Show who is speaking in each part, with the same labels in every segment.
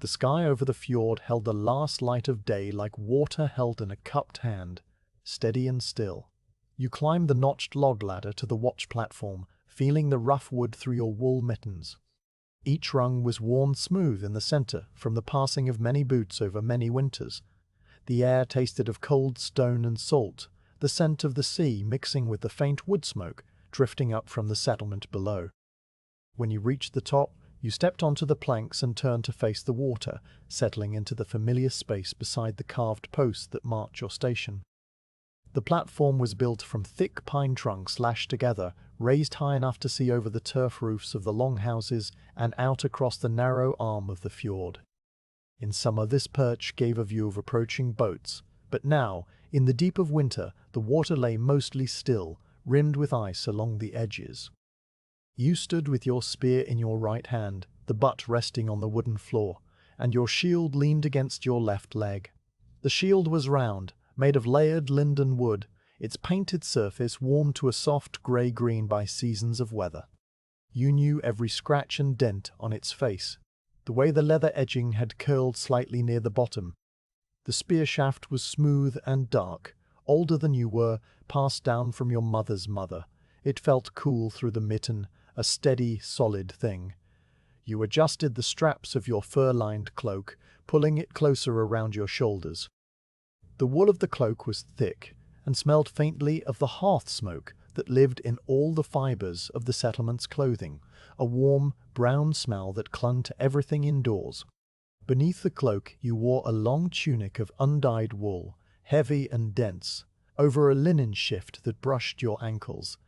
Speaker 1: The sky over the fjord held the last light of day like water held in a cupped hand, steady and still. You climbed the notched log ladder to the watch platform, feeling the rough wood through your wool mittens. Each rung was worn smooth in the center from the passing of many boots over many winters. The air tasted of cold stone and salt, the scent of the sea mixing with the faint wood smoke drifting up from the settlement below. When you reached the top, you stepped onto the planks and turned to face the water, settling into the familiar space beside the carved posts that marked your station. The platform was built from thick pine trunks lashed together, raised high enough to see over the turf roofs of the longhouses and out across the narrow arm of the fjord. In summer this perch gave a view of approaching boats, but now, in the deep of winter, the water lay mostly still, rimmed with ice along the edges. You stood with your spear in your right hand, the butt resting on the wooden floor, and your shield leaned against your left leg. The shield was round, made of layered linden wood, its painted surface warmed to a soft grey-green by seasons of weather. You knew every scratch and dent on its face, the way the leather edging had curled slightly near the bottom. The spear shaft was smooth and dark, older than you were, passed down from your mother's mother. It felt cool through the mitten, a steady, solid thing. You adjusted the straps of your fur-lined cloak, pulling it closer around your shoulders. The wool of the cloak was thick, and smelled faintly of the hearth smoke that lived in all the fibers of the settlement's clothing, a warm, brown smell that clung to everything indoors. Beneath the cloak you wore a long tunic of undyed wool, heavy and dense, over a linen shift that brushed your ankles.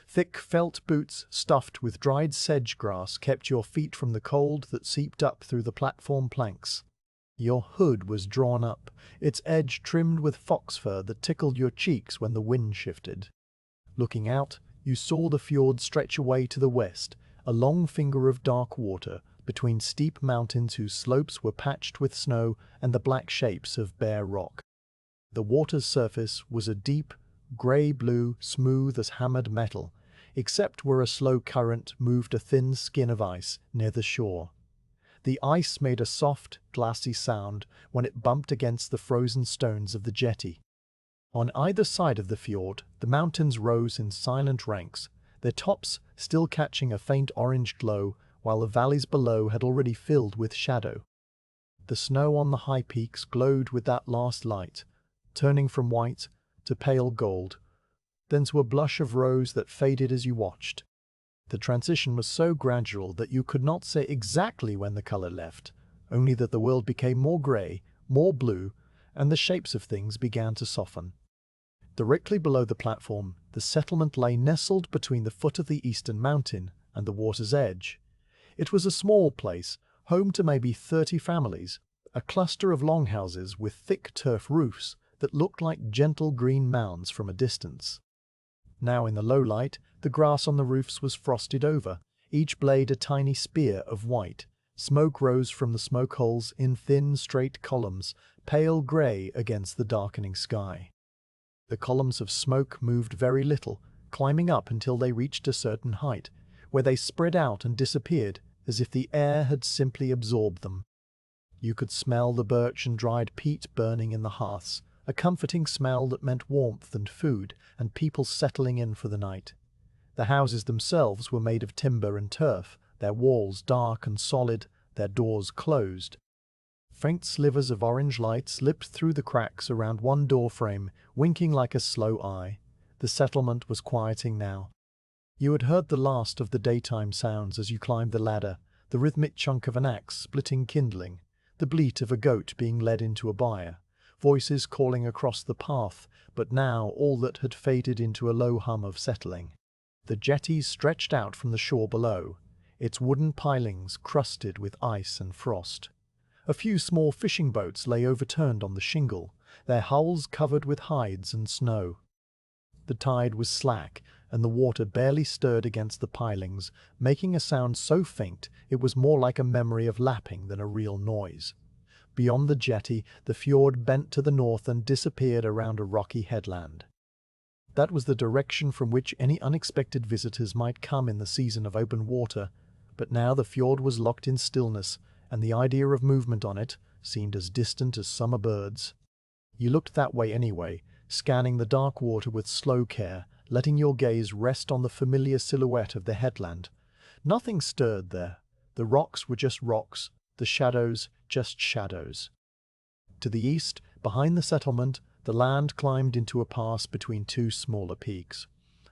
Speaker 1: Thick felt boots stuffed with dried sedge grass kept your feet from the cold that seeped up through the platform planks. Your hood was drawn up, its edge trimmed with fox fur that tickled your cheeks when the wind shifted. Looking out, you saw the fjord stretch away to the west, a long finger of dark water between steep mountains whose slopes were patched with snow and the black shapes of bare rock. The water's surface was a deep, grey-blue, smooth as hammered metal, except where a slow current moved a thin skin of ice near the shore. The ice made a soft, glassy sound when it bumped against the frozen stones of the jetty. On either side of the fjord, the mountains rose in silent ranks, their tops still catching a faint orange glow, while the valleys below had already filled with shadow. The snow on the high peaks glowed with that last light, turning from white to pale gold, then to a blush of rose that faded as you watched. The transition was so gradual that you could not say exactly when the color left, only that the world became more gray, more blue, and the shapes of things began to soften. Directly below the platform, the settlement lay nestled between the foot of the eastern mountain and the water's edge. It was a small place, home to maybe 30 families, a cluster of longhouses with thick turf roofs that looked like gentle green mounds from a distance. Now in the low light, the grass on the roofs was frosted over, each blade a tiny spear of white. Smoke rose from the smoke holes in thin, straight columns, pale grey against the darkening sky. The columns of smoke moved very little, climbing up until they reached a certain height, where they spread out and disappeared, as if the air had simply absorbed them. You could smell the birch and dried peat burning in the hearths, a comforting smell that meant warmth and food and people settling in for the night. The houses themselves were made of timber and turf, their walls dark and solid, their doors closed. Faint slivers of orange light slipped through the cracks around one door frame, winking like a slow eye. The settlement was quieting now. You had heard the last of the daytime sounds as you climbed the ladder, the rhythmic chunk of an axe splitting kindling, the bleat of a goat being led into a byre, voices calling across the path, but now all that had faded into a low hum of settling. The jetty stretched out from the shore below, its wooden pilings crusted with ice and frost. A few small fishing boats lay overturned on the shingle, their hulls covered with hides and snow. The tide was slack, and the water barely stirred against the pilings, making a sound so faint it was more like a memory of lapping than a real noise. Beyond the jetty, the fjord bent to the north and disappeared around a rocky headland. That was the direction from which any unexpected visitors might come in the season of open water, but now the fjord was locked in stillness, and the idea of movement on it seemed as distant as summer birds. You looked that way anyway, scanning the dark water with slow care, letting your gaze rest on the familiar silhouette of the headland. Nothing stirred there. The rocks were just rocks, the shadows just shadows. To the east, behind the settlement, the land climbed into a pass between two smaller peaks.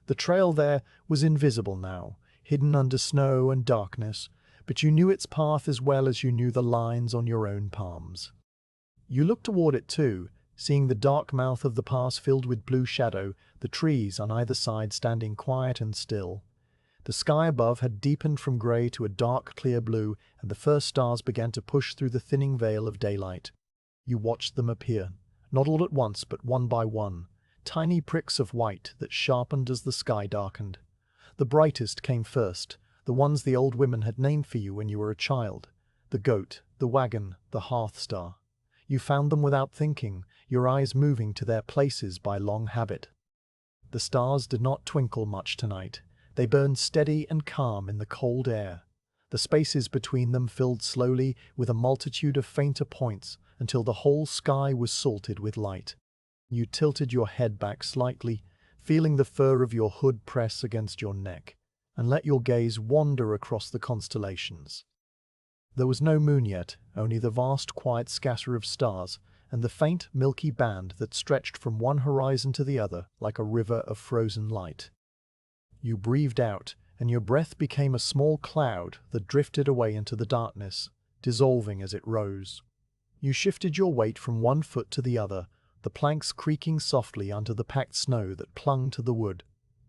Speaker 1: The trail there was invisible now, hidden under snow and darkness, but you knew its path as well as you knew the lines on your own palms. You looked toward it too, seeing the dark mouth of the pass filled with blue shadow, the trees on either side standing quiet and still. The sky above had deepened from grey to a dark, clear blue, and the first stars began to push through the thinning veil of daylight. You watched them appear, not all at once, but one by one, tiny pricks of white that sharpened as the sky darkened. The brightest came first, the ones the old women had named for you when you were a child: the goat, the wagon, the hearth star. You found them without thinking, your eyes moving to their places by long habit. The stars did not twinkle much tonight. They burned steady and calm in the cold air. The spaces between them filled slowly with a multitude of fainter points until the whole sky was salted with light. You tilted your head back slightly, feeling the fur of your hood press against your neck, and let your gaze wander across the constellations. There was no moon yet, only the vast quiet scatter of stars and the faint milky band that stretched from one horizon to the other like a river of frozen light. You breathed out, and your breath became a small cloud that drifted away into the darkness, dissolving as it rose. You shifted your weight from one foot to the other, the planks creaking softly under the packed snow that clung to the wood.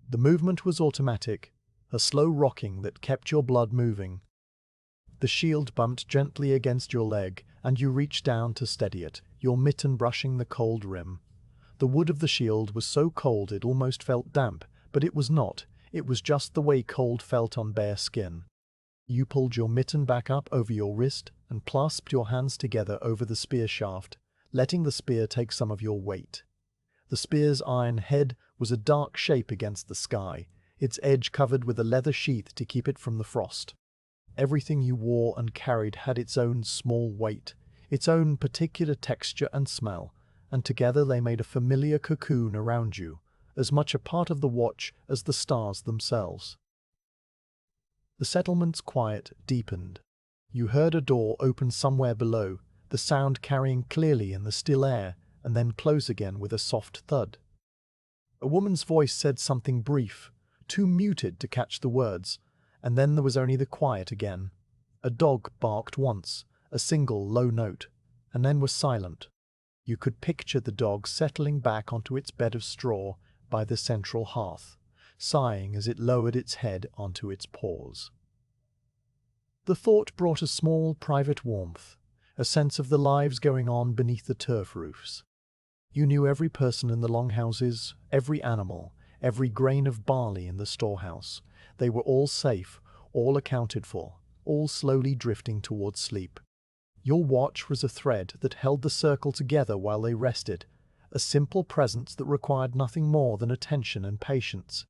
Speaker 1: The movement was automatic, a slow rocking that kept your blood moving. The shield bumped gently against your leg, and you reached down to steady it, your mitten brushing the cold rim. The wood of the shield was so cold it almost felt damp, but it was not. It was just the way cold felt on bare skin. You pulled your mitten back up over your wrist and clasped your hands together over the spear shaft, letting the spear take some of your weight. The spear's iron head was a dark shape against the sky, its edge covered with a leather sheath to keep it from the frost. Everything you wore and carried had its own small weight, its own particular texture and smell, and together they made a familiar cocoon around you, as much a part of the watch as the stars themselves. The settlement's quiet deepened. You heard a door open somewhere below, the sound carrying clearly in the still air, and then close again with a soft thud. A woman's voice said something brief, too muted to catch the words, and then there was only the quiet again. A dog barked once, a single low note, and then was silent. You could picture the dog settling back onto its bed of straw by the central hearth, sighing as it lowered its head onto its paws. The thought brought a small private warmth, a sense of the lives going on beneath the turf roofs. You knew every person in the longhouses, every animal, every grain of barley in the storehouse. They were all safe, all accounted for, all slowly drifting towards sleep. Your watch was a thread that held the circle together while they rested, a simple presence that required nothing more than attention and patience.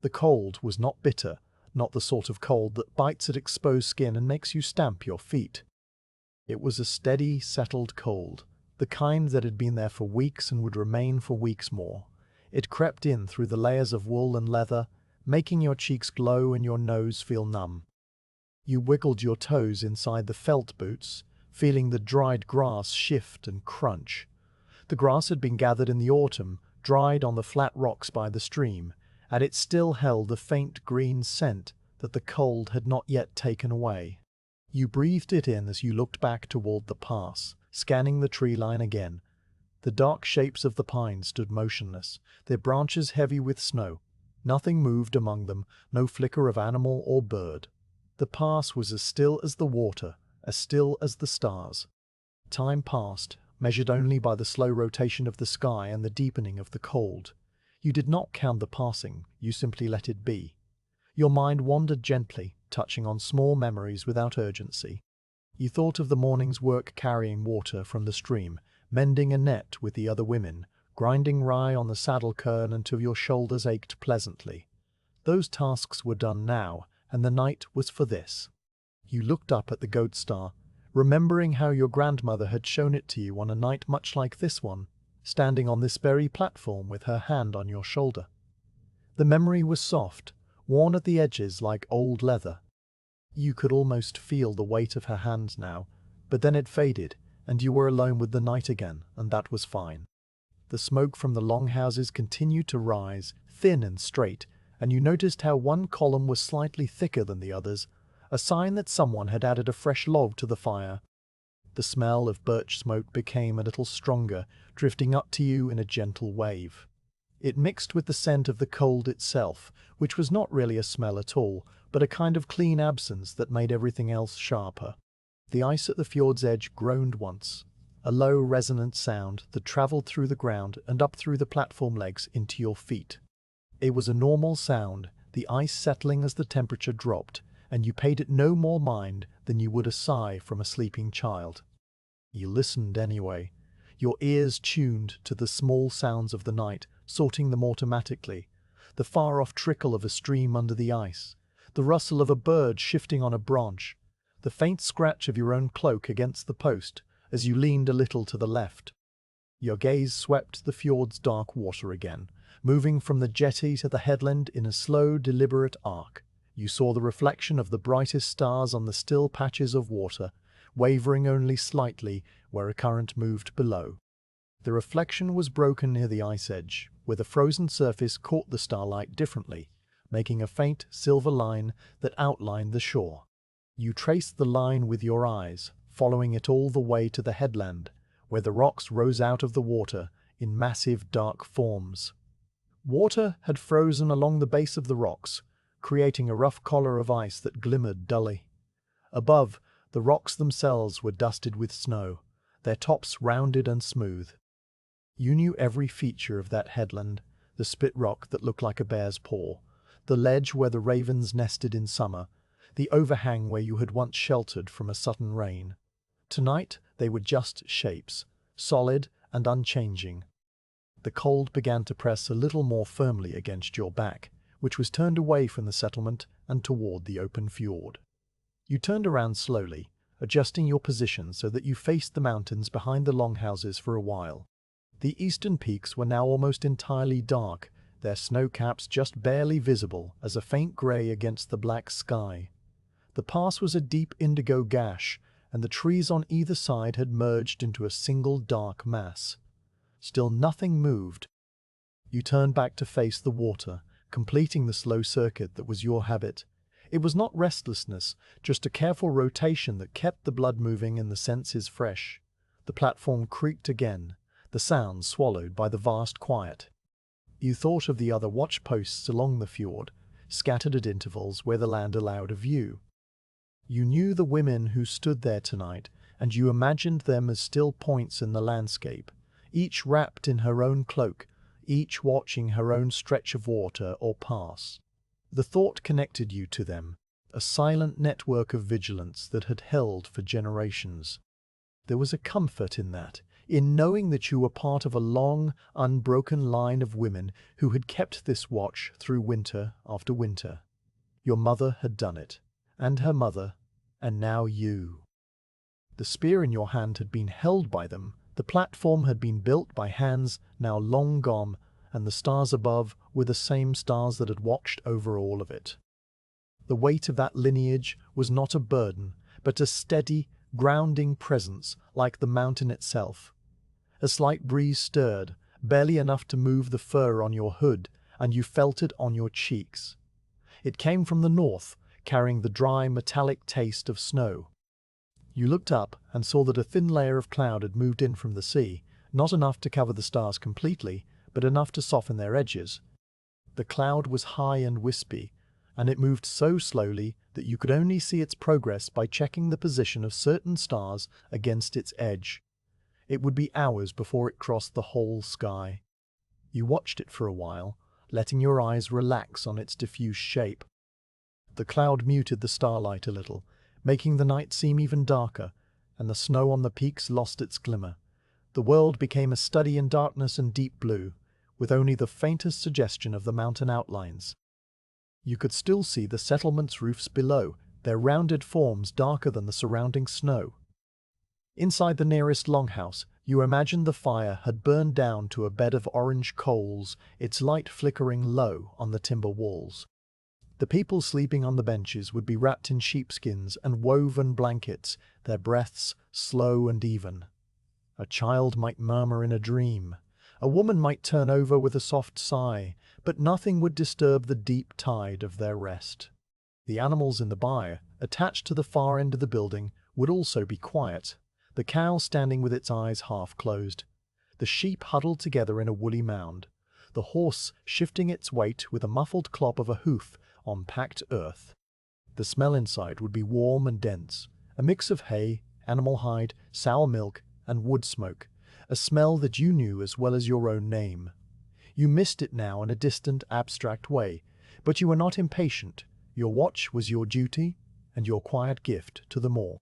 Speaker 1: The cold was not bitter, not the sort of cold that bites at exposed skin and makes you stamp your feet. It was a steady, settled cold, the kind that had been there for weeks and would remain for weeks more. It crept in through the layers of wool and leather, making your cheeks glow and your nose feel numb. You wiggled your toes inside the felt boots, feeling the dried grass shift and crunch. The grass had been gathered in the autumn, dried on the flat rocks by the stream, and it still held the faint green scent that the cold had not yet taken away. You breathed it in as you looked back toward the pass, scanning the tree line again. The dark shapes of the pines stood motionless, their branches heavy with snow. Nothing moved among them, no flicker of animal or bird. The pass was as still as the water, as still as the stars. Time passed, measured only by the slow rotation of the sky and the deepening of the cold. You did not count the passing, you simply let it be. Your mind wandered gently, touching on small memories without urgency. You thought of the morning's work carrying water from the stream, mending a net with the other women, grinding rye on the saddle quern until your shoulders ached pleasantly. Those tasks were done now, and the night was for this. You looked up at the goat star, remembering how your grandmother had shown it to you on a night much like this one, standing on this very platform with her hand on your shoulder. The memory was soft, worn at the edges like old leather. You could almost feel the weight of her hand now, but then it faded, and you were alone with the night again, and that was fine. The smoke from the longhouses continued to rise, thin and straight, and you noticed how one column was slightly thicker than the others, a sign that someone had added a fresh log to the fire. The smell of birch smoke became a little stronger, drifting up to you in a gentle wave. It mixed with the scent of the cold itself, which was not really a smell at all, but a kind of clean absence that made everything else sharper. The ice at the fjord's edge groaned once, a low resonant sound that travelled through the ground and up through the platform legs into your feet. It was a normal sound, the ice settling as the temperature dropped, and you paid it no more mind than you would a sigh from a sleeping child. You listened anyway, your ears tuned to the small sounds of the night, sorting them automatically, the far-off trickle of a stream under the ice, the rustle of a bird shifting on a branch, the faint scratch of your own cloak against the post as you leaned a little to the left. Your gaze swept the fjord's dark water again, moving from the jetty to the headland in a slow, deliberate arc. You saw the reflection of the brightest stars on the still patches of water, wavering only slightly where a current moved below. The reflection was broken near the ice edge, where the frozen surface caught the starlight differently, making a faint silver line that outlined the shore. You traced the line with your eyes, following it all the way to the headland, where the rocks rose out of the water in massive dark forms. Water had frozen along the base of the rocks, creating a rough collar of ice that glimmered dully. Above, the rocks themselves were dusted with snow, their tops rounded and smooth. You knew every feature of that headland, the spit rock that looked like a bear's paw, the ledge where the ravens nested in summer, the overhang where you had once sheltered from a sudden rain. Tonight they were just shapes, solid and unchanging. The cold began to press a little more firmly against your back, which was turned away from the settlement and toward the open fjord. You turned around slowly, adjusting your position so that you faced the mountains behind the longhouses for a while. The eastern peaks were now almost entirely dark, their snow caps just barely visible as a faint grey against the black sky. The pass was a deep indigo gash, and the trees on either side had merged into a single dark mass. Still nothing moved. You turned back to face the water, completing the slow circuit that was your habit. It was not restlessness, just a careful rotation that kept the blood moving and the senses fresh. The platform creaked again, the sounds swallowed by the vast quiet. You thought of the other watch posts along the fjord, scattered at intervals where the land allowed a view. You knew the women who stood there tonight, and you imagined them as still points in the landscape, each wrapped in her own cloak, each watching her own stretch of water or pass. The thought connected you to them, a silent network of vigilance that had held for generations. There was a comfort in that, in knowing that you were part of a long, unbroken line of women who had kept this watch through winter after winter. Your mother had done it, and her mother, and now you. The spear in your hand had been held by them, the platform had been built by hands now long gone, and the stars above were the same stars that had watched over all of it. The weight of that lineage was not a burden, but a steady, grounding presence like the mountain itself. A slight breeze stirred, barely enough to move the fur on your hood, and you felt it on your cheeks. It came from the north, carrying the dry, metallic taste of snow. You looked up and saw that a thin layer of cloud had moved in from the sea, not enough to cover the stars completely, but enough to soften their edges. The cloud was high and wispy, and it moved so slowly that you could only see its progress by checking the position of certain stars against its edge. It would be hours before it crossed the whole sky. You watched it for a while, letting your eyes relax on its diffuse shape. The cloud muted the starlight a little, making the night seem even darker, and the snow on the peaks lost its glimmer. The world became a study in darkness and deep blue, with only the faintest suggestion of the mountain outlines. You could still see the settlement's roofs below, their rounded forms darker than the surrounding snow. Inside the nearest longhouse, you imagined the fire had burned down to a bed of orange coals, its light flickering low on the timber walls. The people sleeping on the benches would be wrapped in sheepskins and woven blankets, their breaths slow and even. A child might murmur in a dream. A woman might turn over with a soft sigh, but nothing would disturb the deep tide of their rest. The animals in the byre, attached to the far end of the building, would also be quiet, the cow standing with its eyes half closed, the sheep huddled together in a woolly mound, the horse shifting its weight with a muffled clop of a hoof on packed earth. The smell inside would be warm and dense, a mix of hay, animal hide, sour milk, and wood smoke, a smell that you knew as well as your own name. You missed it now in a distant, abstract way, but you were not impatient. Your watch was your duty, and your quiet gift to them all.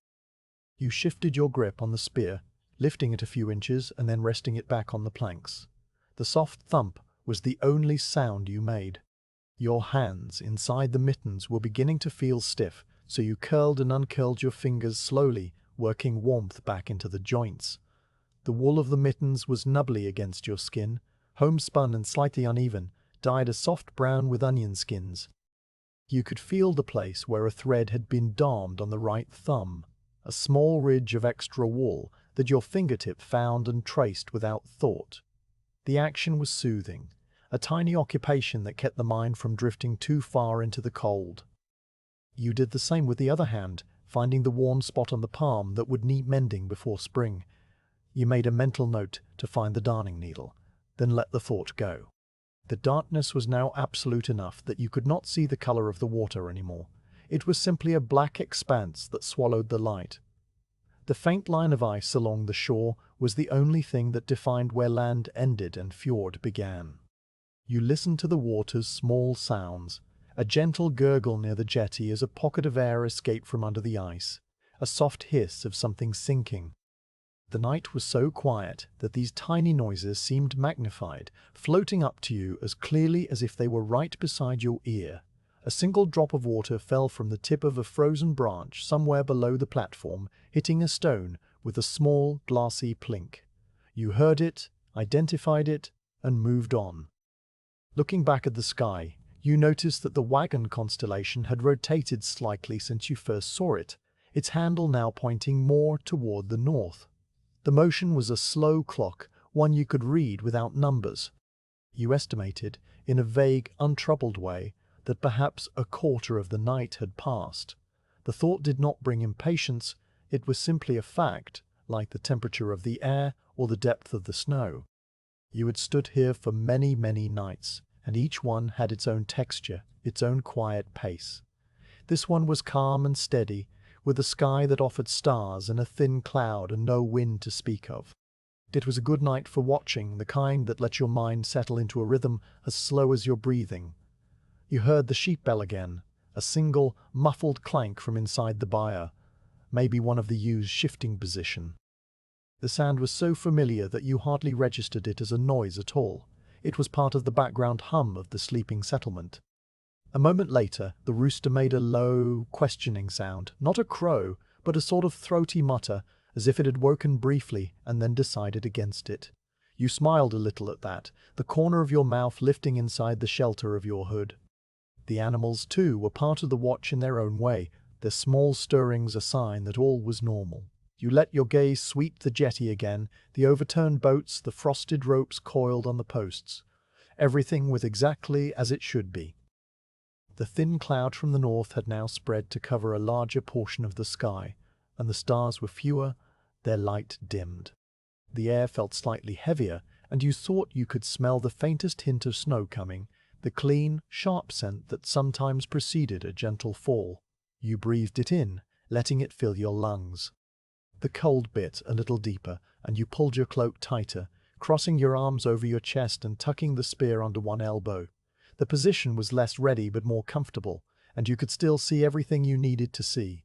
Speaker 1: You shifted your grip on the spear, lifting it a few inches and then resting it back on the planks. The soft thump was the only sound you made. Your hands inside the mittens were beginning to feel stiff, so you curled and uncurled your fingers slowly, working warmth back into the joints. The wool of the mittens was nubbly against your skin, homespun and slightly uneven, dyed a soft brown with onion skins. You could feel the place where a thread had been darned on the right thumb, a small ridge of extra wool that your fingertip found and traced without thought. The action was soothing, a tiny occupation that kept the mind from drifting too far into the cold. You did the same with the other hand, finding the worn spot on the palm that would need mending before spring. You made a mental note to find the darning needle, then let the thought go. The darkness was now absolute enough that you could not see the color of the water anymore. It was simply a black expanse that swallowed the light. The faint line of ice along the shore was the only thing that defined where land ended and fjord began. You listened to the water's small sounds, a gentle gurgle near the jetty as a pocket of air escaped from under the ice, a soft hiss of something sinking. The night was so quiet that these tiny noises seemed magnified, floating up to you as clearly as if they were right beside your ear. A single drop of water fell from the tip of a frozen branch somewhere below the platform, hitting a stone with a small, glassy plink. You heard it, identified it, and moved on. Looking back at the sky, you noticed that the wagon constellation had rotated slightly since you first saw it, its handle now pointing more toward the north. The motion was a slow clock, one you could read without numbers. You estimated, in a vague, untroubled way, that perhaps a quarter of the night had passed. The thought did not bring impatience, it was simply a fact, like the temperature of the air or the depth of the snow. You had stood here for many, many nights, and each one had its own texture, its own quiet pace. This one was calm and steady, with a sky that offered stars and a thin cloud and no wind to speak of. It was a good night for watching, the kind that lets your mind settle into a rhythm as slow as your breathing. You heard the sheep bell again, a single, muffled clank from inside the byre, maybe one of the ewes' shifting position. The sound was so familiar that you hardly registered it as a noise at all. It was part of the background hum of the sleeping settlement. A moment later, the rooster made a low, questioning sound, not a crow, but a sort of throaty mutter, as if it had woken briefly and then decided against it. You smiled a little at that, the corner of your mouth lifting inside the shelter of your hood. The animals, too, were part of the watch in their own way, their small stirrings a sign that all was normal. You let your gaze sweep the jetty again, the overturned boats, the frosted ropes coiled on the posts. Everything was exactly as it should be. The thin cloud from the north had now spread to cover a larger portion of the sky, and the stars were fewer, their light dimmed. The air felt slightly heavier, and you thought you could smell the faintest hint of snow coming, the clean, sharp scent that sometimes preceded a gentle fall. You breathed it in, letting it fill your lungs. The cold bit a little deeper, and you pulled your cloak tighter, crossing your arms over your chest and tucking the spear under one elbow. The position was less ready but more comfortable, and you could still see everything you needed to see.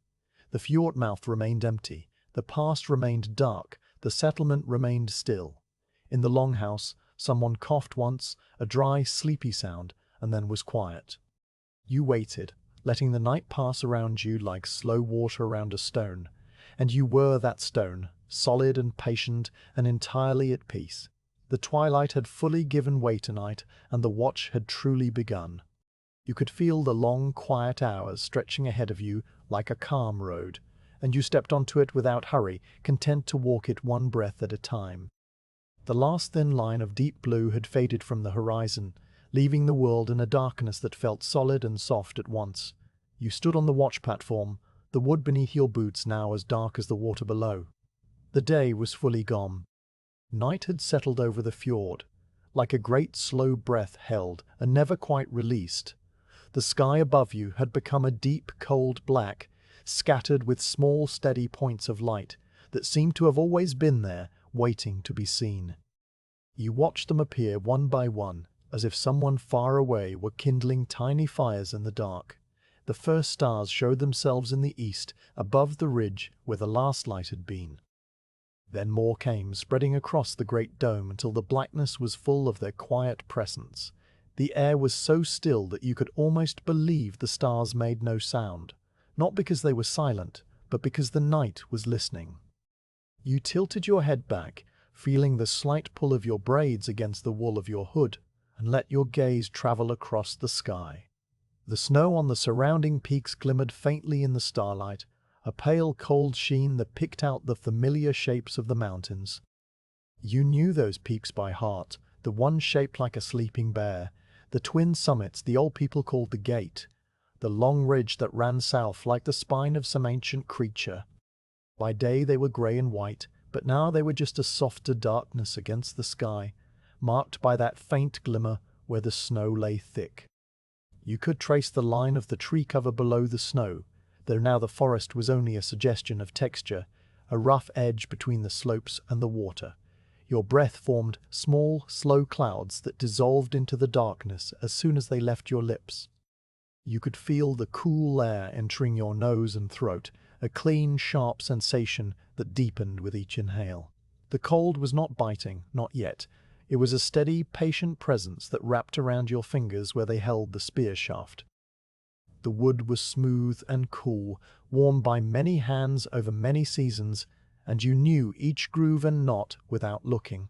Speaker 1: The fjord mouth remained empty, the past remained dark, the settlement remained still. In the longhouse, someone coughed once, a dry, sleepy sound, and then was quiet. You waited, letting the night pass around you like slow water around a stone, and you were that stone, solid and patient and entirely at peace. The twilight had fully given way tonight, and the watch had truly begun. You could feel the long, quiet hours stretching ahead of you like a calm road, and you stepped onto it without hurry, content to walk it one breath at a time. The last thin line of deep blue had faded from the horizon, leaving the world in a darkness that felt solid and soft at once. You stood on the watch platform, the wood beneath your boots now as dark as the water below. The day was fully gone. Night had settled over the fjord, like a great slow breath held and never quite released. The sky above you had become a deep, cold black, scattered with small, steady points of light that seemed to have always been there, waiting to be seen. You watched them appear one by one, as if someone far away were kindling tiny fires in the dark. The first stars showed themselves in the east, above the ridge where the last light had been. Then more came, spreading across the great dome until the blackness was full of their quiet presence. The air was so still that you could almost believe the stars made no sound, not because they were silent, but because the night was listening. You tilted your head back, feeling the slight pull of your braids against the wool of your hood, and let your gaze travel across the sky. The snow on the surrounding peaks glimmered faintly in the starlight, a pale cold sheen that picked out the familiar shapes of the mountains. You knew those peaks by heart, the one shaped like a sleeping bear, the twin summits the old people called the Gate, the long ridge that ran south like the spine of some ancient creature. By day they were grey and white, but now they were just a softer darkness against the sky, marked by that faint glimmer where the snow lay thick. You could trace the line of the tree cover below the snow, though now the forest was only a suggestion of texture, a rough edge between the slopes and the water. Your breath formed small, slow clouds that dissolved into the darkness as soon as they left your lips. You could feel the cool air entering your nose and throat, a clean, sharp sensation that deepened with each inhale. The cold was not biting, not yet. It was a steady, patient presence that wrapped around your fingers where they held the spear shaft. The wood was smooth and cool, warmed by many hands over many seasons, and you knew each groove and knot without looking.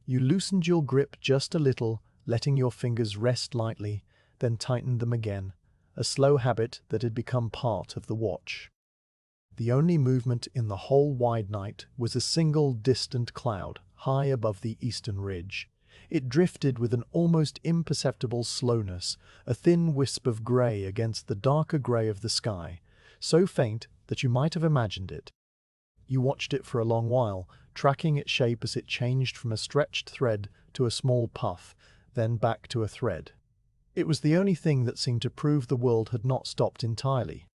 Speaker 1: You loosened your grip just a little, letting your fingers rest lightly, then tightened them again, a slow habit that had become part of the watch. The only movement in the whole wide night was a single distant cloud, high above the eastern ridge. It drifted with an almost imperceptible slowness, a thin wisp of grey against the darker grey of the sky, so faint that you might have imagined it. You watched it for a long while, tracking its shape as it changed from a stretched thread to a small puff, then back to a thread. It was the only thing that seemed to prove the world had not stopped entirely.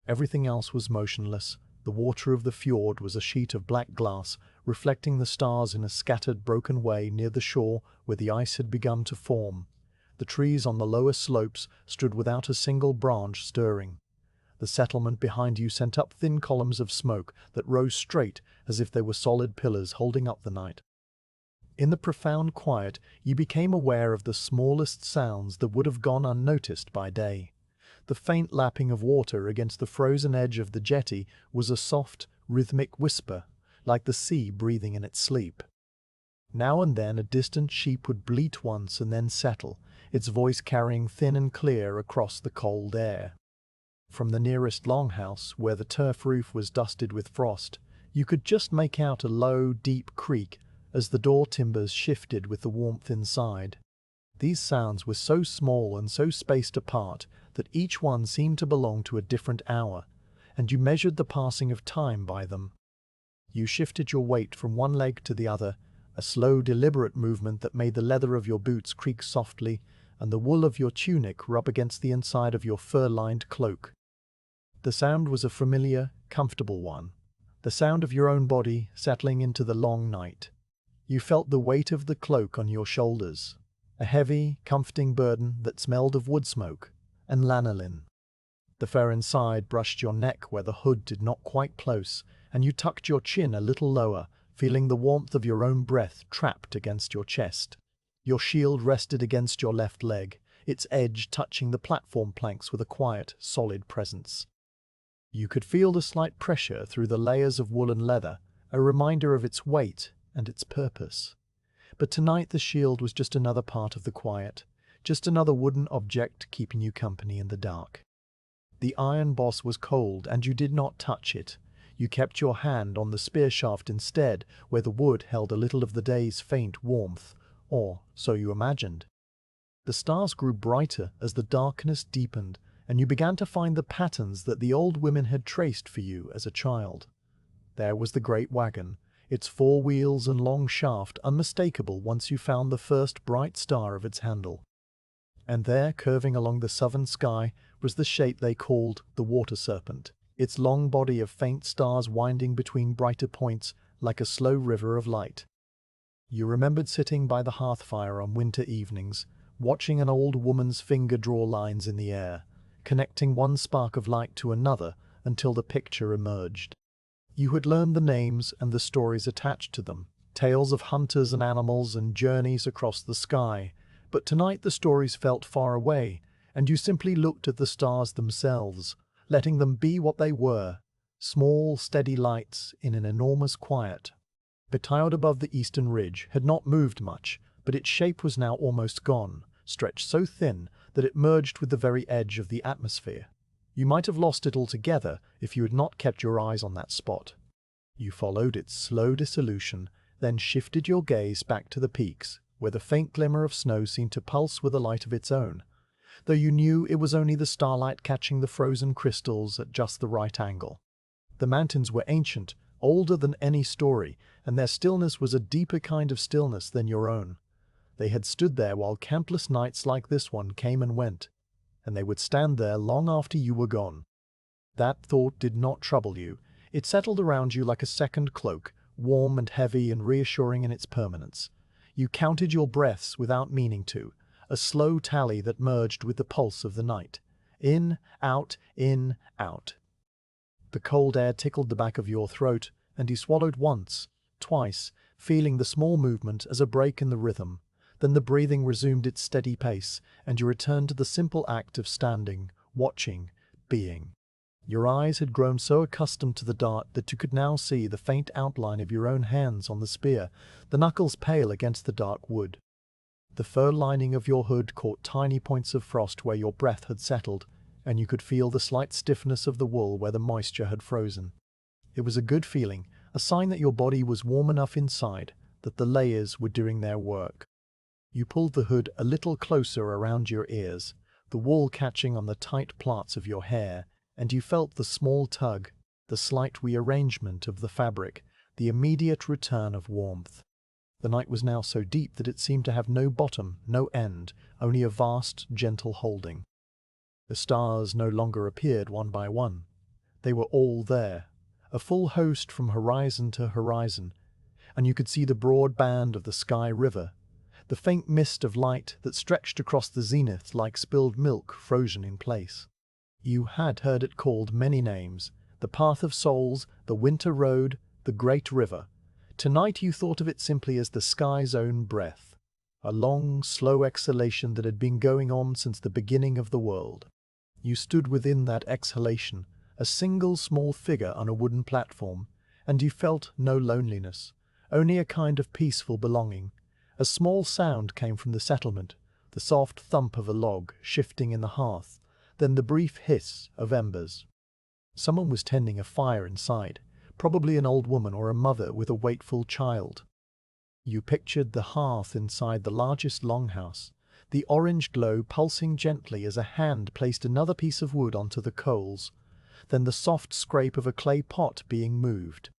Speaker 1: Everything else was motionless. The water of the fjord was a sheet of black glass, reflecting the stars in a scattered, broken way near the shore where the ice had begun to form. The trees on the lower slopes stood without a single branch stirring. The settlement behind you sent up thin columns of smoke that rose straight as if they were solid pillars holding up the night. In the profound quiet, you became aware of the smallest sounds that would have gone unnoticed by day. The faint lapping of water against the frozen edge of the jetty was a soft, rhythmic whisper, like the sea breathing in its sleep. Now and then a distant sheep would bleat once and then settle, its voice carrying thin and clear across the cold air. From the nearest longhouse, where the turf roof was dusted with frost, you could just make out a low, deep creak as the door timbers shifted with the warmth inside. These sounds were so small and so spaced apart that each one seemed to belong to a different hour, and you measured the passing of time by them. You shifted your weight from one leg to the other, a slow, deliberate movement that made the leather of your boots creak softly and the wool of your tunic rub against the inside of your fur-lined cloak. The sound was a familiar, comfortable one, the sound of your own body settling into the long night. You felt the weight of the cloak on your shoulders, a heavy, comforting burden that smelled of wood smoke and lanolin. The fur inside brushed your neck where the hood did not quite close, and you tucked your chin a little lower, feeling the warmth of your own breath trapped against your chest. Your shield rested against your left leg, its edge touching the platform planks with a quiet, solid presence. You could feel the slight pressure through the layers of wool and leather a reminder of its weight and its purpose. But tonight the shield was just another part of the quiet, just another wooden object keeping you company in the dark. The iron boss was cold, and you did not touch it. You kept your hand on the spear shaft instead, where the wood held a little of the day's faint warmth, or so you imagined. The stars grew brighter as the darkness deepened, and you began to find the patterns that the old women had traced for you as a child. There was the great wagon, its 4 wheels and long shaft unmistakable once you found the first bright star of its handle. And there, curving along the southern sky, was the shape they called the water serpent, its long body of faint stars winding between brighter points like a slow river of light. You remembered sitting by the hearth fire on winter evenings, watching an old woman's finger draw lines in the air, connecting one spark of light to another until the picture emerged. You had learned the names and the stories attached to them, tales of hunters and animals and journeys across the sky, but tonight the stories felt far away, and you simply looked at the stars themselves, letting them be what they were, small, steady lights in an enormous quiet. The cloud above the eastern ridge had not moved much, but its shape was now almost gone, stretched so thin that it merged with the very edge of the atmosphere. You might have lost it altogether if you had not kept your eyes on that spot. You followed its slow dissolution, then shifted your gaze back to the peaks, where the faint glimmer of snow seemed to pulse with a light of its own, though you knew it was only the starlight catching the frozen crystals at just the right angle. The mountains were ancient, older than any story, and their stillness was a deeper kind of stillness than your own. They had stood there while countless nights like this one came and went, and they would stand there long after you were gone. That thought did not trouble you. It settled around you like a second cloak, warm and heavy and reassuring in its permanence. You counted your breaths without meaning to, a slow tally that merged with the pulse of the night. In, out, in, out. The cold air tickled the back of your throat, and you swallowed once, twice, feeling the small movement as a break in the rhythm. Then the breathing resumed its steady pace, and you returned to the simple act of standing, watching, being. Your eyes had grown so accustomed to the dark that you could now see the faint outline of your own hands on the spear, the knuckles pale against the dark wood. The fur lining of your hood caught tiny points of frost where your breath had settled, and you could feel the slight stiffness of the wool where the moisture had frozen. It was a good feeling, a sign that your body was warm enough inside, that the layers were doing their work. You pulled the hood a little closer around your ears, the wool catching on the tight plaits of your hair, and you felt the small tug, the slight rearrangement of the fabric, the immediate return of warmth. The night was now so deep that it seemed to have no bottom, no end, only a vast, gentle holding. The stars no longer appeared one by one. They were all there, a full host from horizon to horizon, and you could see the broad band of the sky river, the faint mist of light that stretched across the zenith like spilled milk frozen in place. You had heard it called many names, the Path of Souls, the Winter Road, the Great River. Tonight you thought of it simply as the sky's own breath, a long, slow exhalation that had been going on since the beginning of the world. You stood within that exhalation, a single small figure on a wooden platform, and you felt no loneliness, only a kind of peaceful belonging. A small sound came from the settlement, the soft thump of a log shifting in the hearth, then the brief hiss of embers. Someone was tending a fire inside, probably an old woman or a mother with a wakeful child. You pictured the hearth inside the largest longhouse, the orange glow pulsing gently as a hand placed another piece of wood onto the coals, then the soft scrape of a clay pot being moved.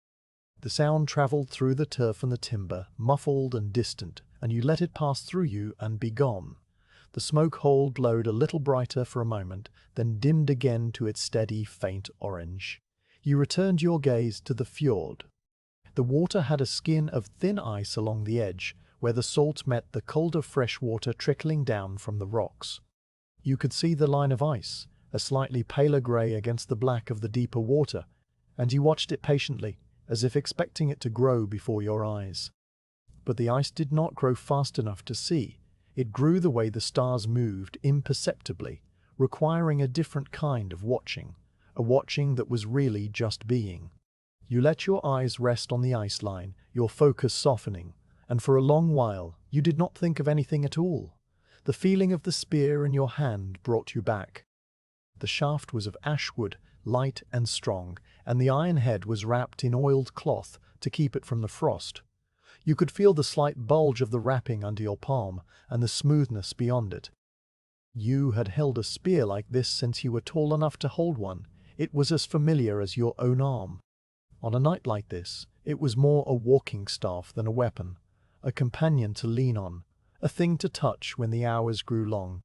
Speaker 1: The sound travelled through the turf and the timber, muffled and distant, and you let it pass through you and be gone. The smoke hole glowed a little brighter for a moment, then dimmed again to its steady, faint orange. You returned your gaze to the fjord. The water had a skin of thin ice along the edge, where the salt met the colder fresh water trickling down from the rocks. You could see the line of ice, a slightly paler grey against the black of the deeper water, and you watched it patiently, as if expecting it to grow before your eyes. But the ice did not grow fast enough to see. It grew the way the stars moved, imperceptibly, requiring a different kind of watching, a watching that was really just being. You let your eyes rest on the ice line, your focus softening, and for a long while you did not think of anything at all. The feeling of the spear in your hand brought you back. The shaft was of ashwood, light and strong, and the iron head was wrapped in oiled cloth to keep it from the frost. You could feel the slight bulge of the wrapping under your palm and the smoothness beyond it. You had held a spear like this since you were tall enough to hold one. It was as familiar as your own arm. On a night like this, it was more a walking staff than a weapon, a companion to lean on, a thing to touch when the hours grew long.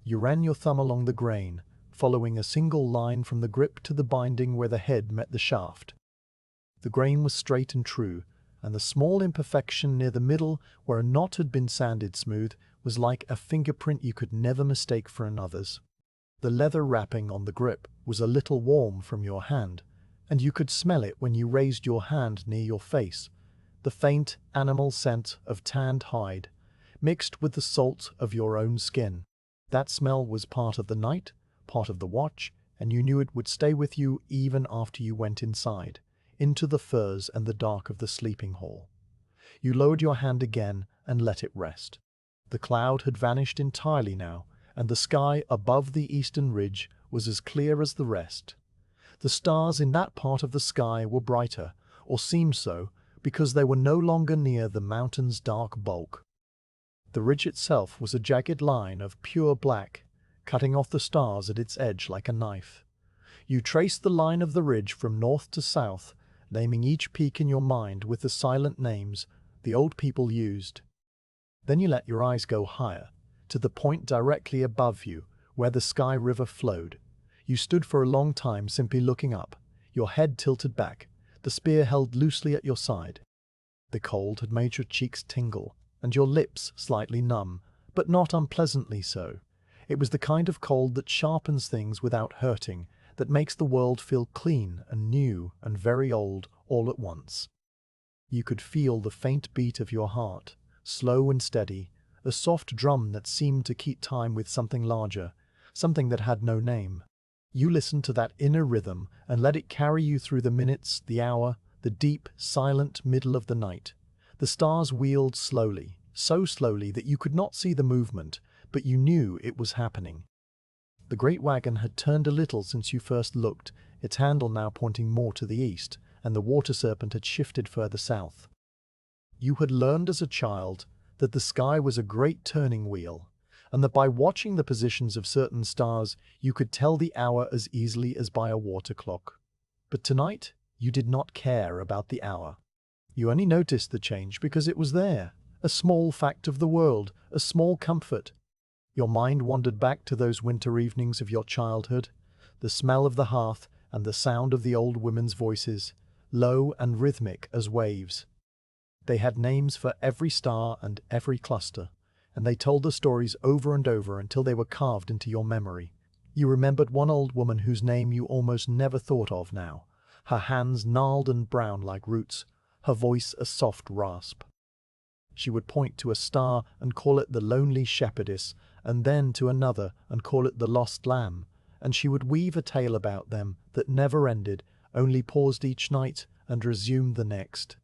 Speaker 1: You ran your thumb along the grain, following a single line from the grip to the binding where the head met the shaft. The grain was straight and true, and the small imperfection near the middle where a knot had been sanded smooth was like a fingerprint you could never mistake for another's. The leather wrapping on the grip was a little warm from your hand, and you could smell it when you raised your hand near your face, the faint animal scent of tanned hide, mixed with the salt of your own skin. That smell was part of the night, part of the watch, and you knew it would stay with you even after you went inside, into the furs and the dark of the sleeping hall. You lowered your hand again and let it rest. The cloud had vanished entirely now, and the sky above the eastern ridge was as clear as the rest. The stars in that part of the sky were brighter, or seemed so, because they were no longer near the mountain's dark bulk. The ridge itself was a jagged line of pure black, cutting off the stars at its edge like a knife. You traced the line of the ridge from north to south, naming each peak in your mind with the silent names the old people used. Then you let your eyes go higher, to the point directly above you, where the Sky River flowed. You stood for a long time simply looking up, your head tilted back, the spear held loosely at your side. The cold had made your cheeks tingle, and your lips slightly numb, but not unpleasantly so. It was the kind of cold that sharpens things without hurting, that makes the world feel clean and new and very old all at once. You could feel the faint beat of your heart, slow and steady, a soft drum that seemed to keep time with something larger, something that had no name. You listened to that inner rhythm and let it carry you through the minutes, the hour, the deep, silent middle of the night. The stars wheeled slowly, so slowly that you could not see the movement, but you knew it was happening. The great wagon had turned a little since you first looked, its handle now pointing more to the east, and the water serpent had shifted further south. You had learned as a child that the sky was a great turning wheel, and that by watching the positions of certain stars you could tell the hour as easily as by a water clock. But tonight you did not care about the hour. You only noticed the change because it was there, a small fact of the world, a small comfort. Your mind wandered back to those winter evenings of your childhood, the smell of the hearth and the sound of the old women's voices, low and rhythmic as waves. They had names for every star and every cluster, and they told the stories over and over until they were carved into your memory. You remembered one old woman whose name you almost never thought of now, her hands gnarled and brown like roots, her voice a soft rasp. She would point to a star and call it the lonely shepherdess, and then to another and call it the lost lamb, and she would weave a tale about them that never ended, only paused each night and resumed the next.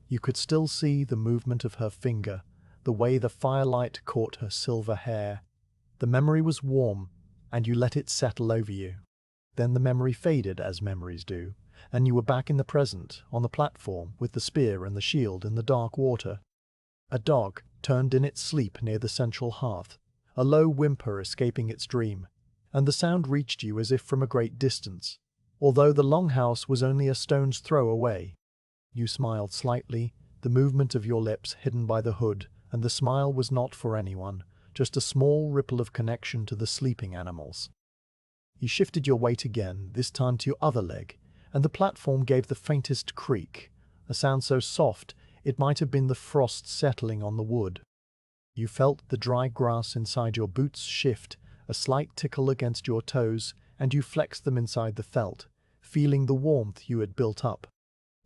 Speaker 1: You could still see the movement of her finger, the way the firelight caught her silver hair. The memory was warm, and you let it settle over you. Then the memory faded, as memories do, and you were back in the present, on the platform, with the spear and the shield in the dark water. A dog turned in its sleep near the central hearth, a low whimper escaping its dream, and the sound reached you as if from a great distance, although the longhouse was only a stone's throw away. You smiled slightly, the movement of your lips hidden by the hood, and the smile was not for anyone, just a small ripple of connection to the sleeping animals. You shifted your weight again, this time to your other leg, and the platform gave the faintest creak, a sound so soft it might have been the frost settling on the wood. You felt the dry grass inside your boots shift, a slight tickle against your toes, and you flexed them inside the felt, feeling the warmth you had built up.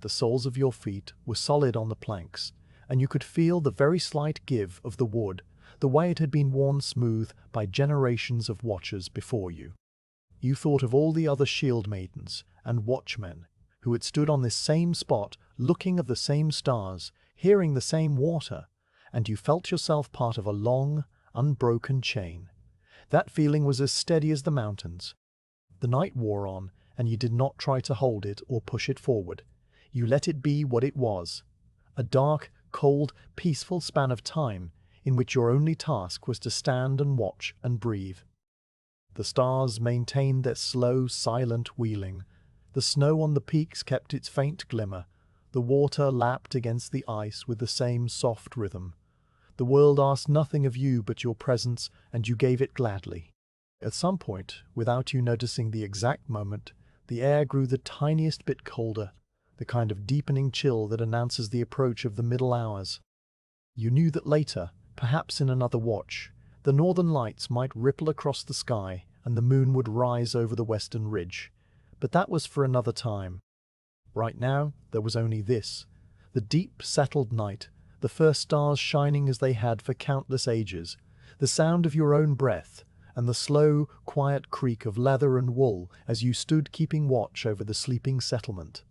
Speaker 1: The soles of your feet were solid on the planks, and you could feel the very slight give of the wood, the way it had been worn smooth by generations of watchers before you. You thought of all the other Shieldmaidens and watchmen who had stood on this same spot, looking at the same stars, hearing the same water, and you felt yourself part of a long, unbroken chain. That feeling was as steady as the mountains. The night wore on, and you did not try to hold it or push it forward. You let it be what it was, a dark, cold, peaceful span of time in which your only task was to stand and watch and breathe. The stars maintained their slow, silent wheeling. The snow on the peaks kept its faint glimmer. The water lapped against the ice with the same soft rhythm. The world asked nothing of you but your presence, and you gave it gladly. At some point, without you noticing the exact moment, the air grew the tiniest bit colder, the kind of deepening chill that announces the approach of the middle hours. You knew that later, perhaps in another watch, the northern lights might ripple across the sky and the moon would rise over the western ridge. But that was for another time. Right now, there was only this, the deep, settled night, the first stars shining as they had for countless ages, the sound of your own breath, and the slow, quiet creak of leather and wool as you stood keeping watch over the sleeping settlement.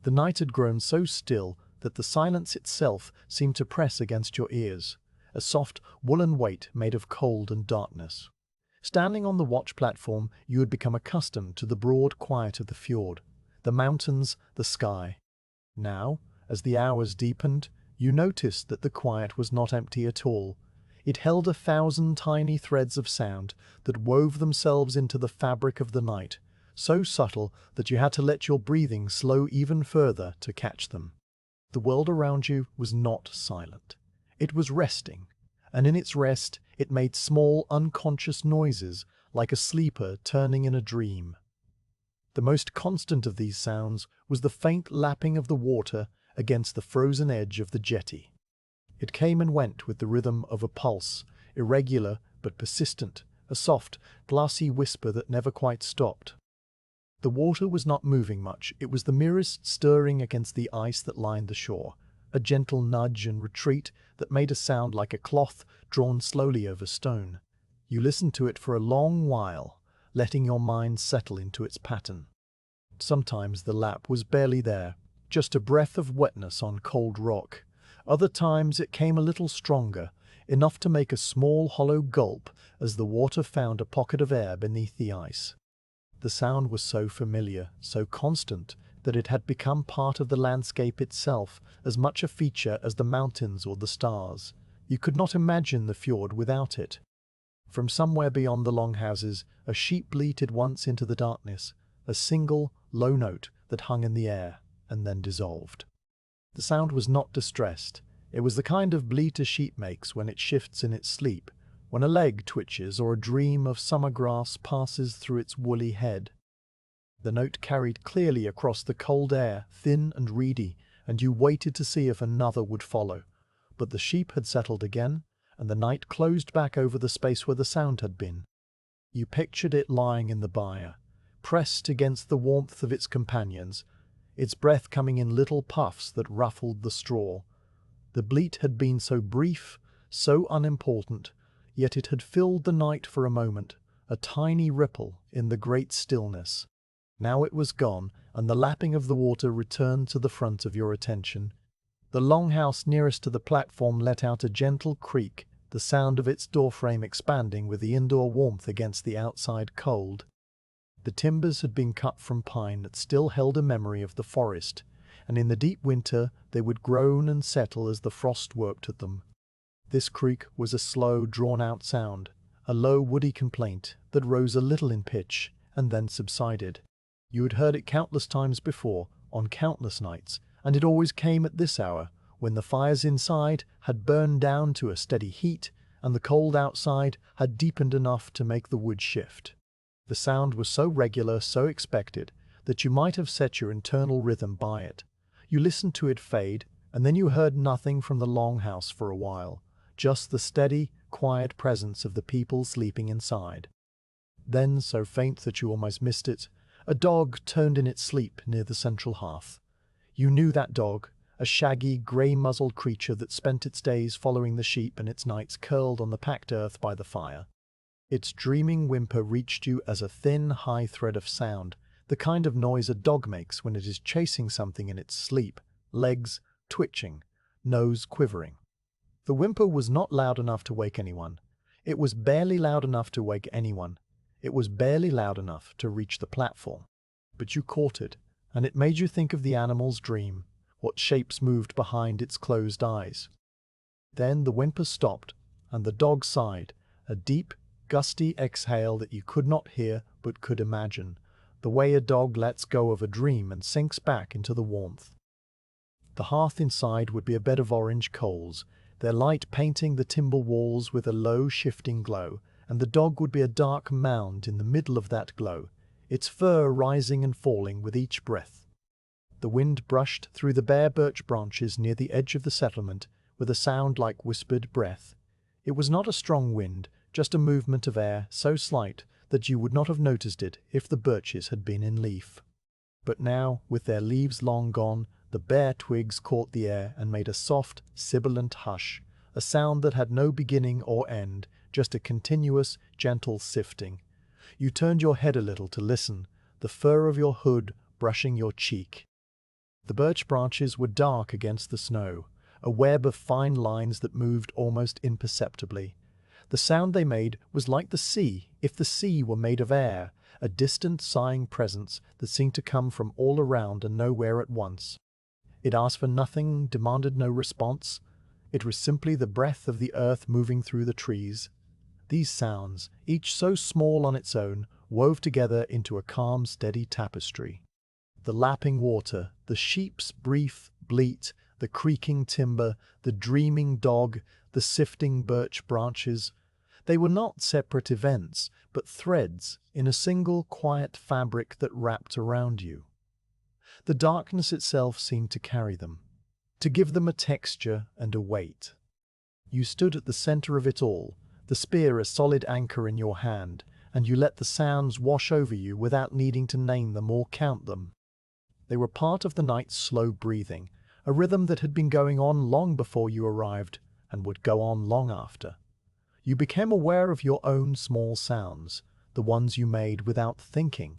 Speaker 1: The night had grown so still that the silence itself seemed to press against your ears, a soft, woolen weight made of cold and darkness. Standing on the watch platform, you had become accustomed to the broad quiet of the fjord, the mountains, the sky. Now, as the hours deepened, you noticed that the quiet was not empty at all. It held 1,000 tiny threads of sound that wove themselves into the fabric of the night, so subtle that you had to let your breathing slow even further to catch them. The world around you was not silent. It was resting, and in its rest it made small, unconscious noises like a sleeper turning in a dream. The most constant of these sounds was the faint lapping of the water against the frozen edge of the jetty. It came and went with the rhythm of a pulse, irregular but persistent, a soft, glassy whisper that never quite stopped. The water was not moving much, it was the merest stirring against the ice that lined the shore, a gentle nudge and retreat that made a sound like a cloth drawn slowly over stone. You listened to it for a long while, letting your mind settle into its pattern. Sometimes the lap was barely there, just a breath of wetness on cold rock. Other times it came a little stronger, enough to make a small hollow gulp as the water found a pocket of air beneath the ice. The sound was so familiar, so constant, that it had become part of the landscape itself, as much a feature as the mountains or the stars. You could not imagine the fjord without it. From somewhere beyond the longhouses, a sheep bleated once into the darkness, a single, low note that hung in the air, and then dissolved. The sound was not distressed. It was the kind of bleat a sheep makes when it shifts in its sleep, when a leg twitches or a dream of summer grass passes through its woolly head. The note carried clearly across the cold air, thin and reedy, and you waited to see if another would follow. But the sheep had settled again, and the night closed back over the space where the sound had been. You pictured it lying in the byre, pressed against the warmth of its companions, its breath coming in little puffs that ruffled the straw. The bleat had been so brief, so unimportant, yet it had filled the night for a moment, a tiny ripple in the great stillness. Now it was gone, and the lapping of the water returned to the front of your attention. The longhouse nearest to the platform let out a gentle creak, the sound of its doorframe expanding with the indoor warmth against the outside cold. The timbers had been cut from pine that still held a memory of the forest, and in the deep winter they would groan and settle as the frost worked at them. This creak was a slow, drawn-out sound, a low, woody complaint that rose a little in pitch and then subsided. You had heard it countless times before, on countless nights, and it always came at this hour, when the fires inside had burned down to a steady heat, and the cold outside had deepened enough to make the wood shift. The sound was so regular, so expected, that you might have set your internal rhythm by it. You listened to it fade, and then you heard nothing from the longhouse for a while, just the steady, quiet presence of the people sleeping inside. Then, so faint that you almost missed it, a dog turned in its sleep near the central hearth. You knew that dog, a shaggy, grey-muzzled creature that spent its days following the sheep and its nights curled on the packed earth by the fire. Its dreaming whimper reached you as a thin, high thread of sound, the kind of noise a dog makes when it is chasing something in its sleep, legs twitching, nose quivering. The whimper was not loud enough to wake anyone. It was barely loud enough to wake anyone. It was barely loud enough to reach the platform. But you caught it, and it made you think of the animal's dream, what shapes moved behind its closed eyes. Then the whimper stopped, and the dog sighed, a deep, gusty exhale that you could not hear but could imagine, the way a dog lets go of a dream and sinks back into the warmth. The hearth inside would be a bed of orange coals, their light painting the timber walls with a low shifting glow, and the dog would be a dark mound in the middle of that glow, its fur rising and falling with each breath. The wind brushed through the bare birch branches near the edge of the settlement with a sound like whispered breath. It was not a strong wind, just a movement of air so slight that you would not have noticed it if the birches had been in leaf. But now, with their leaves long gone, the bare twigs caught the air and made a soft, sibilant hush, a sound that had no beginning or end, just a continuous, gentle sifting. You turned your head a little to listen, the fur of your hood brushing your cheek. The birch branches were dark against the snow, a web of fine lines that moved almost imperceptibly. The sound they made was like the sea, if the sea were made of air, a distant sighing presence that seemed to come from all around and nowhere at once. It asked for nothing, demanded no response. It was simply the breath of the earth moving through the trees. These sounds, each so small on its own, wove together into a calm, steady tapestry. The lapping water, the sheep's brief bleat, the creaking timber, the dreaming dog, the sifting birch branches. They were not separate events, but threads in a single quiet fabric that wrapped around you. The darkness itself seemed to carry them, to give them a texture and a weight. You stood at the center of it all, the spear a solid anchor in your hand, and you let the sounds wash over you without needing to name them or count them. They were part of the night's slow breathing, a rhythm that had been going on long before you arrived and would go on long after. You became aware of your own small sounds, the ones you made without thinking.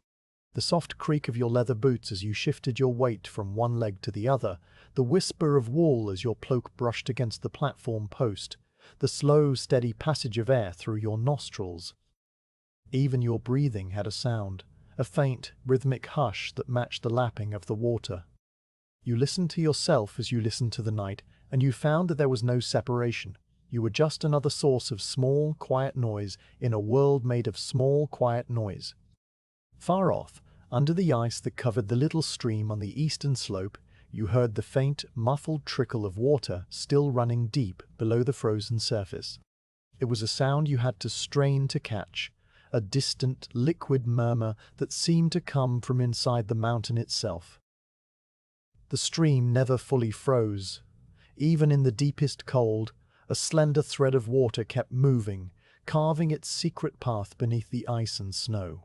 Speaker 1: The soft creak of your leather boots as you shifted your weight from one leg to the other, the whisper of wool as your cloak brushed against the platform post, the slow, steady passage of air through your nostrils. Even your breathing had a sound, a faint, rhythmic hush that matched the lapping of the water. You listened to yourself as you listened to the night, and you found that there was no separation. You were just another source of small, quiet noise in a world made of small, quiet noise. Far off, under the ice that covered the little stream on the eastern slope, you heard the faint, muffled trickle of water still running deep below the frozen surface. It was a sound you had to strain to catch, a distant, liquid murmur that seemed to come from inside the mountain itself. The stream never fully froze. Even in the deepest cold, a slender thread of water kept moving, carving its secret path beneath the ice and snow.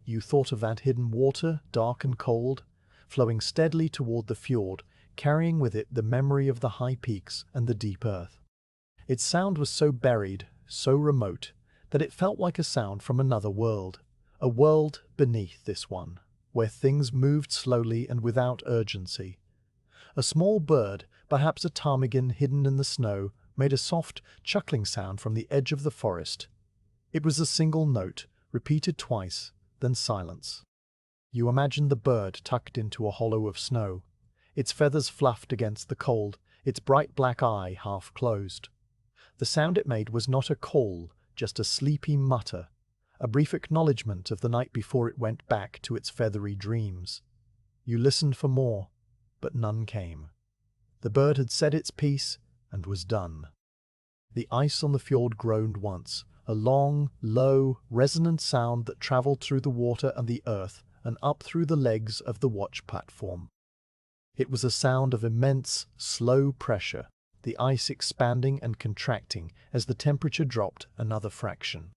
Speaker 1: You thought of that hidden water, dark and cold, flowing steadily toward the fjord, carrying with it the memory of the high peaks and the deep earth. Its sound was so buried, so remote, that it felt like a sound from another world, a world beneath this one, where things moved slowly and without urgency. A small bird, perhaps a ptarmigan hidden in the snow, made a soft, chuckling sound from the edge of the forest. It was a single note, repeated twice, then silence. You imagined the bird tucked into a hollow of snow, its feathers fluffed against the cold, its bright black eye half closed. The sound it made was not a call, just a sleepy mutter, a brief acknowledgement of the night before it went back to its feathery dreams. You listened for more, but none came. The bird had said its piece and was done. The ice on the fjord groaned once, a long, low, resonant sound that travelled through the water and the earth and up through the legs of the watch platform. It was a sound of immense, slow pressure, the ice expanding and contracting as the temperature dropped another fraction.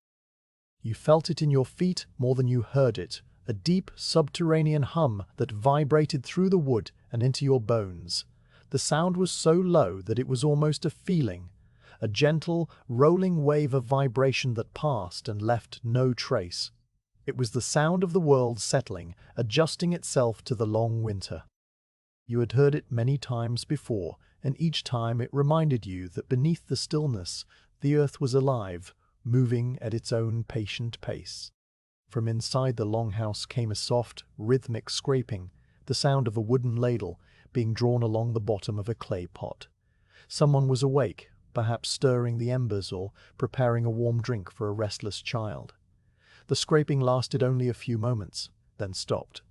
Speaker 1: You felt it in your feet more than you heard it, a deep subterranean hum that vibrated through the wood and into your bones. The sound was so low that it was almost a feeling, a gentle, rolling wave of vibration that passed and left no trace. It was the sound of the world settling, adjusting itself to the long winter. You had heard it many times before, and each time it reminded you that beneath the stillness, the earth was alive, moving at its own patient pace. From inside the longhouse came a soft, rhythmic scraping, the sound of a wooden ladle being drawn along the bottom of a clay pot. Someone was awake, perhaps stirring the embers or preparing a warm drink for a restless child. The scraping lasted only a few moments, then stopped.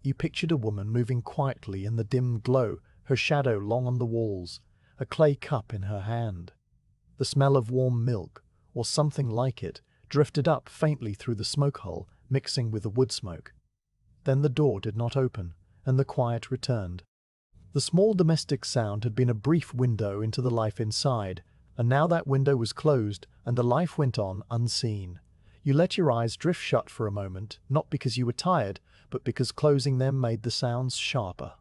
Speaker 1: You pictured a woman moving quietly in the dim glow, her shadow long on the walls, a clay cup in her hand. The smell of warm milk, or something like it, drifted up faintly through the smoke hole, mixing with the wood smoke. Then the door did not open, and the quiet returned. The small domestic sound had been a brief window into the life inside, and now that window was closed, and the life went on unseen. You let your eyes drift shut for a moment, not because you were tired, but because closing them made the sounds sharper.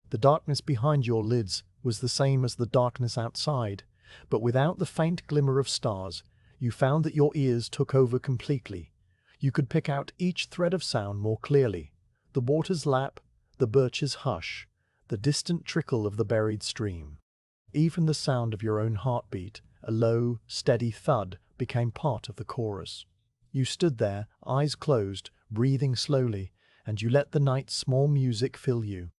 Speaker 1: The darkness behind your lids was the same as the darkness outside, but without the faint glimmer of stars. You found that your ears took over completely. You could pick out each thread of sound more clearly. The water's lap, the birch's hush, the distant trickle of the buried stream. Even the sound of your own heartbeat, a low, steady thud, became part of the chorus. You stood there, eyes closed, breathing slowly, and you let the night's small music fill you.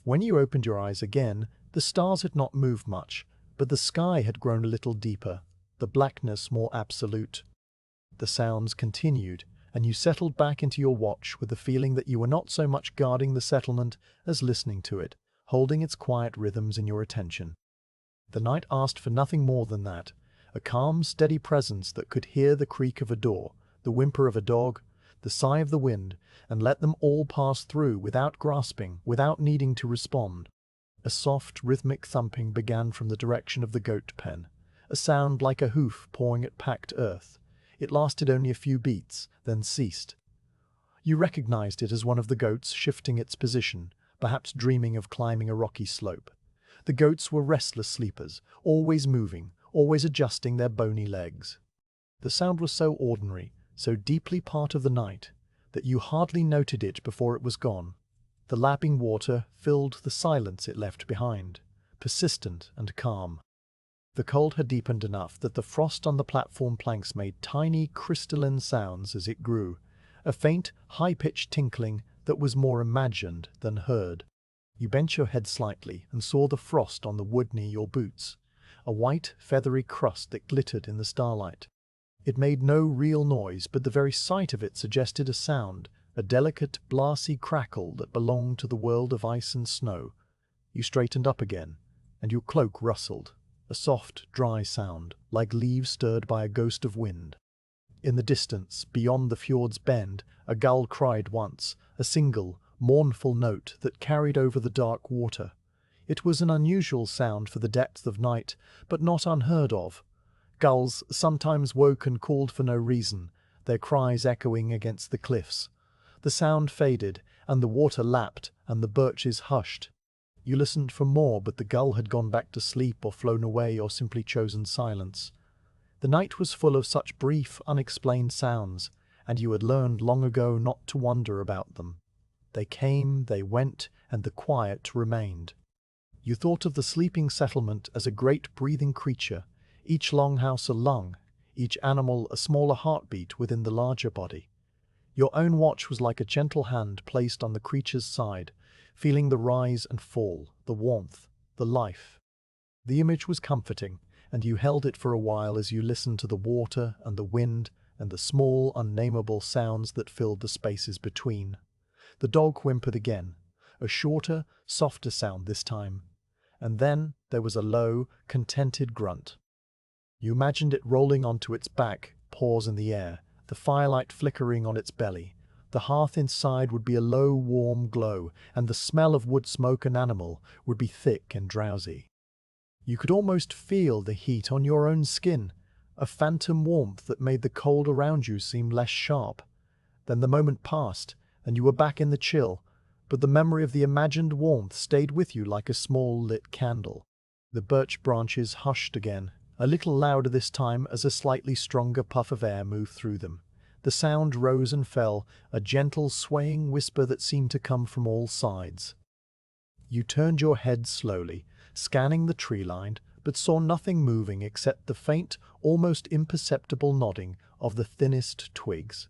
Speaker 1: When you opened your eyes again, the stars had not moved much, but the sky had grown a little deeper, the blackness more absolute. The sounds continued, and you settled back into your watch with the feeling that you were not so much guarding the settlement as listening to it, holding its quiet rhythms in your attention. The night asked for nothing more than that, a calm, steady presence that could hear the creak of a door, the whimper of a dog, the sigh of the wind, and let them all pass through without grasping, without needing to respond. A soft, rhythmic thumping began from the direction of the goat pen, a sound like a hoof pawing at packed earth. It lasted only a few beats, then ceased. You recognized it as one of the goats shifting its position, perhaps dreaming of climbing a rocky slope. The goats were restless sleepers, always moving, always adjusting their bony legs. The sound was so ordinary, so deeply part of the night, that you hardly noted it before it was gone. The lapping water filled the silence it left behind, persistent and calm. The cold had deepened enough that the frost on the platform planks made tiny, crystalline sounds as it grew, a faint, high-pitched tinkling that was more imagined than heard. You bent your head slightly and saw the frost on the wood near your boots, a white, feathery crust that glittered in the starlight. It made no real noise, but the very sight of it suggested a sound, a delicate, blassy crackle that belonged to the world of ice and snow. You straightened up again, and your cloak rustled, a soft, dry sound, like leaves stirred by a ghost of wind. In the distance, beyond the fjord's bend, a gull cried once, a single, mournful note that carried over the dark water. It was an unusual sound for the depth of night, but not unheard of. Gulls sometimes woke and called for no reason, their cries echoing against the cliffs. The sound faded, and the water lapped, and the birches hushed. You listened for more, but the gull had gone back to sleep or flown away or simply chosen silence. The night was full of such brief, unexplained sounds, and you had learned long ago not to wonder about them. They came, they went, and the quiet remained. You thought of the sleeping settlement as a great breathing creature, each longhouse a lung, each animal a smaller heartbeat within the larger body. Your own watch was like a gentle hand placed on the creature's side, feeling the rise and fall, the warmth, the life. The image was comforting, and you held it for a while as you listened to the water and the wind and the small, unnameable sounds that filled the spaces between. The dog whimpered again, a shorter, softer sound this time, and then there was a low, contented grunt. You imagined it rolling onto its back, paws in the air, the firelight flickering on its belly. The hearth inside would be a low, warm glow, and the smell of wood smoke and animal would be thick and drowsy. You could almost feel the heat on your own skin, a phantom warmth that made the cold around you seem less sharp. Then the moment passed, and you were back in the chill, but the memory of the imagined warmth stayed with you like a small lit candle. The birch branches hushed again, a little louder this time as a slightly stronger puff of air moved through them. The The sound rose and fell, a gentle swaying whisper that seemed to come from all sides. You turned your head slowly, scanning the tree line, but saw nothing moving except the faint, almost imperceptible nodding of the thinnest twigs.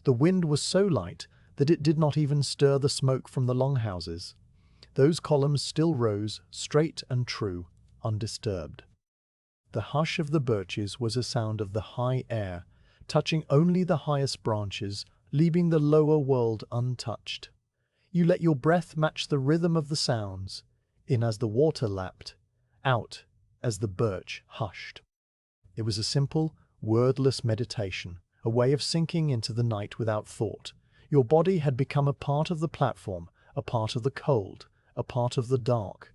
Speaker 1: The wind was so light that it did not even stir the smoke from the longhouses. Those columns still rose, straight and true, undisturbed. The hush of the birches was a sound of the high air, touching only the highest branches, leaving the lower world untouched. You let your breath match the rhythm of the sounds, in as the water lapped, out as the birch hushed. It was a simple, wordless meditation, a way of sinking into the night without thought. Your body had become a part of the platform, a part of the cold, a part of the dark.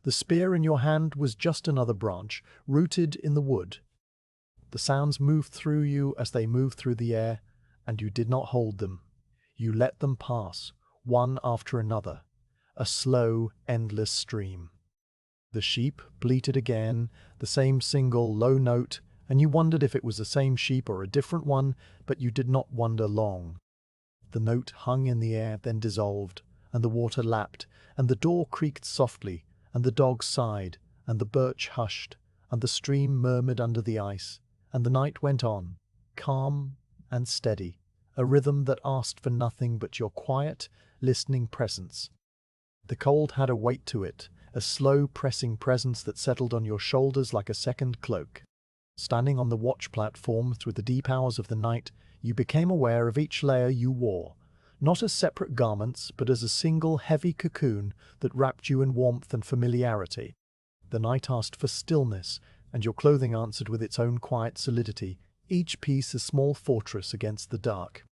Speaker 1: The spear in your hand was just another branch, rooted in the wood. The sounds moved through you as they moved through the air, and you did not hold them. You let them pass, one after another, a slow, endless stream. The sheep bleated again, the same single low note, and you wondered if it was the same sheep or a different one, but you did not wonder long. The note hung in the air, then dissolved, and the water lapped, and the door creaked softly, and the dog sighed, and the birch hushed, and the stream murmured under the ice, and the night went on, calm and steady, a rhythm that asked for nothing but your quiet, listening presence. The cold had a weight to it, a slow, pressing presence that settled on your shoulders like a second cloak. Standing on the watch platform through the deep hours of the night, you became aware of each layer you wore, not as separate garments, but as a single heavy cocoon that wrapped you in warmth and familiarity. The night asked for stillness, and your clothing answered with its own quiet solidity, each piece a small fortress against the dark.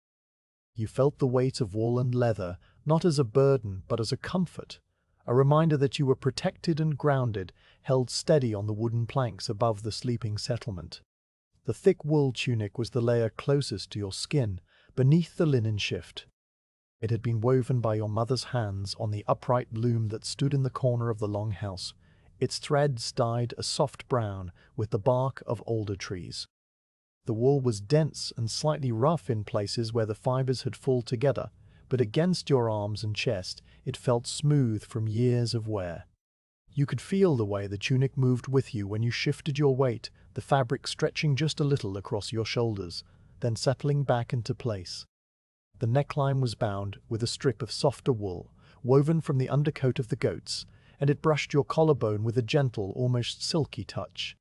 Speaker 1: You felt the weight of wool and leather, not as a burden, but as a comfort, a reminder that you were protected and grounded, held steady on the wooden planks above the sleeping settlement. The thick wool tunic was the layer closest to your skin, beneath the linen shift. It had been woven by your mother's hands on the upright loom that stood in the corner of the longhouse, its threads dyed a soft brown with the bark of alder trees. The wool was dense and slightly rough in places where the fibers had fulled together, but against your arms and chest it felt smooth from years of wear. You could feel the way the tunic moved with you when you shifted your weight, the fabric stretching just a little across your shoulders, then settling back into place. The neckline was bound with a strip of softer wool, woven from the undercoat of the goats, and it brushed your collarbone with a gentle, almost silky touch.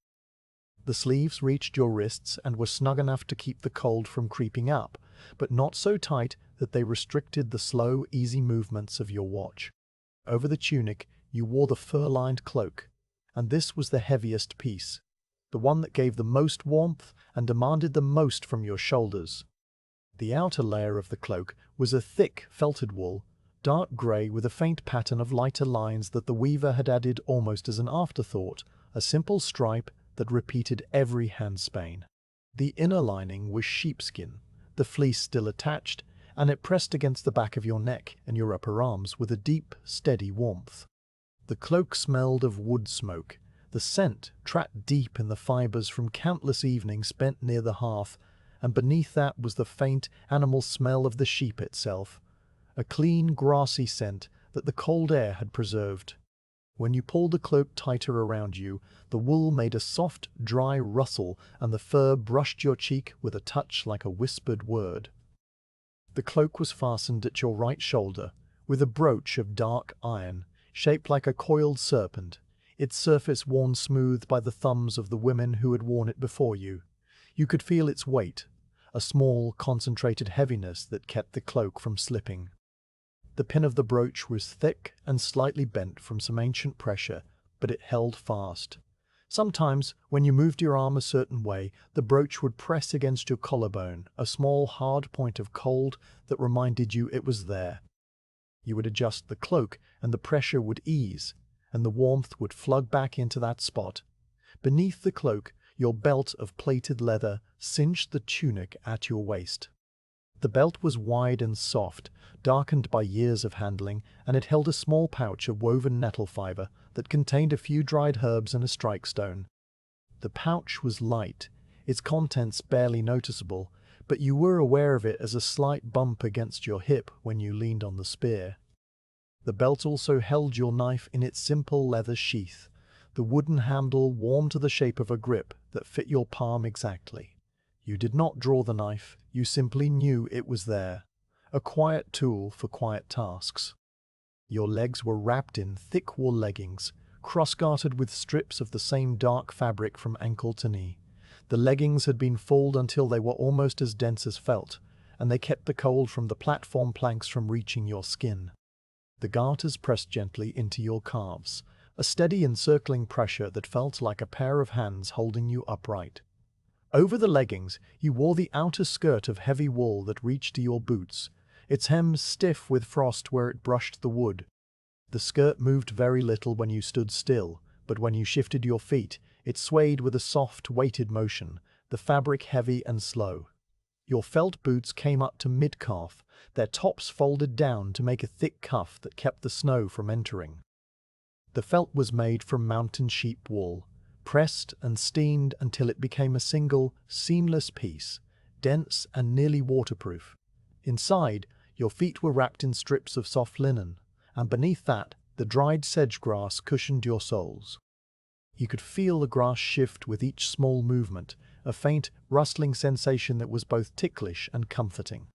Speaker 1: The sleeves reached your wrists and were snug enough to keep the cold from creeping up, but not so tight that they restricted the slow, easy movements of your watch. Over the tunic, you wore the fur-lined cloak, and this was the heaviest piece, the one that gave the most warmth and demanded the most from your shoulders. The outer layer of the cloak was a thick, felted wool, dark grey with a faint pattern of lighter lines that the weaver had added almost as an afterthought, a simple stripe that repeated every handspan. The inner lining was sheepskin, the fleece still attached, and it pressed against the back of your neck and your upper arms with a deep, steady warmth. The cloak smelled of wood smoke, the scent trapped deep in the fibers from countless evenings spent near the hearth, and beneath that was the faint animal smell of the sheep itself, a clean, grassy scent that the cold air had preserved. When you pulled the cloak tighter around you, the wool made a soft, dry rustle, and the fur brushed your cheek with a touch like a whispered word. The cloak was fastened at your right shoulder, with a brooch of dark iron, shaped like a coiled serpent, its surface worn smooth by the thumbs of the women who had worn it before you. You could feel its weight, a small, concentrated heaviness that kept the cloak from slipping. The pin of the brooch was thick and slightly bent from some ancient pressure, but it held fast. Sometimes, when you moved your arm a certain way, the brooch would press against your collarbone, a small, hard point of cold that reminded you it was there. You would adjust the cloak, and the pressure would ease, and the warmth would flood back into that spot. Beneath the cloak, your belt of plaited leather cinched the tunic at your waist. The belt was wide and soft, darkened by years of handling, and it held a small pouch of woven nettle fibre that contained a few dried herbs and a strike stone. The pouch was light, its contents barely noticeable, but you were aware of it as a slight bump against your hip when you leaned on the spear. The belt also held your knife in its simple leather sheath, the wooden handle warm to the shape of a grip that fit your palm exactly. You did not draw the knife, you simply knew it was there, a quiet tool for quiet tasks. Your legs were wrapped in thick wool leggings, cross-gartered with strips of the same dark fabric from ankle to knee. The leggings had been fulled until they were almost as dense as felt, and they kept the cold from the platform planks from reaching your skin. The garters pressed gently into your calves, a steady encircling pressure that felt like a pair of hands holding you upright. Over the leggings, you wore the outer skirt of heavy wool that reached to your boots, its hem stiff with frost where it brushed the wood. The skirt moved very little when you stood still, but when you shifted your feet, it swayed with a soft, weighted motion, the fabric heavy and slow. Your felt boots came up to mid-calf, their tops folded down to make a thick cuff that kept the snow from entering. The felt was made from mountain sheep wool, pressed and steamed until it became a single, seamless piece, dense and nearly waterproof. Inside, your feet were wrapped in strips of soft linen, and beneath that, the dried sedge grass cushioned your soles. You could feel the grass shift with each small movement, a faint, rustling sensation that was both ticklish and comforting.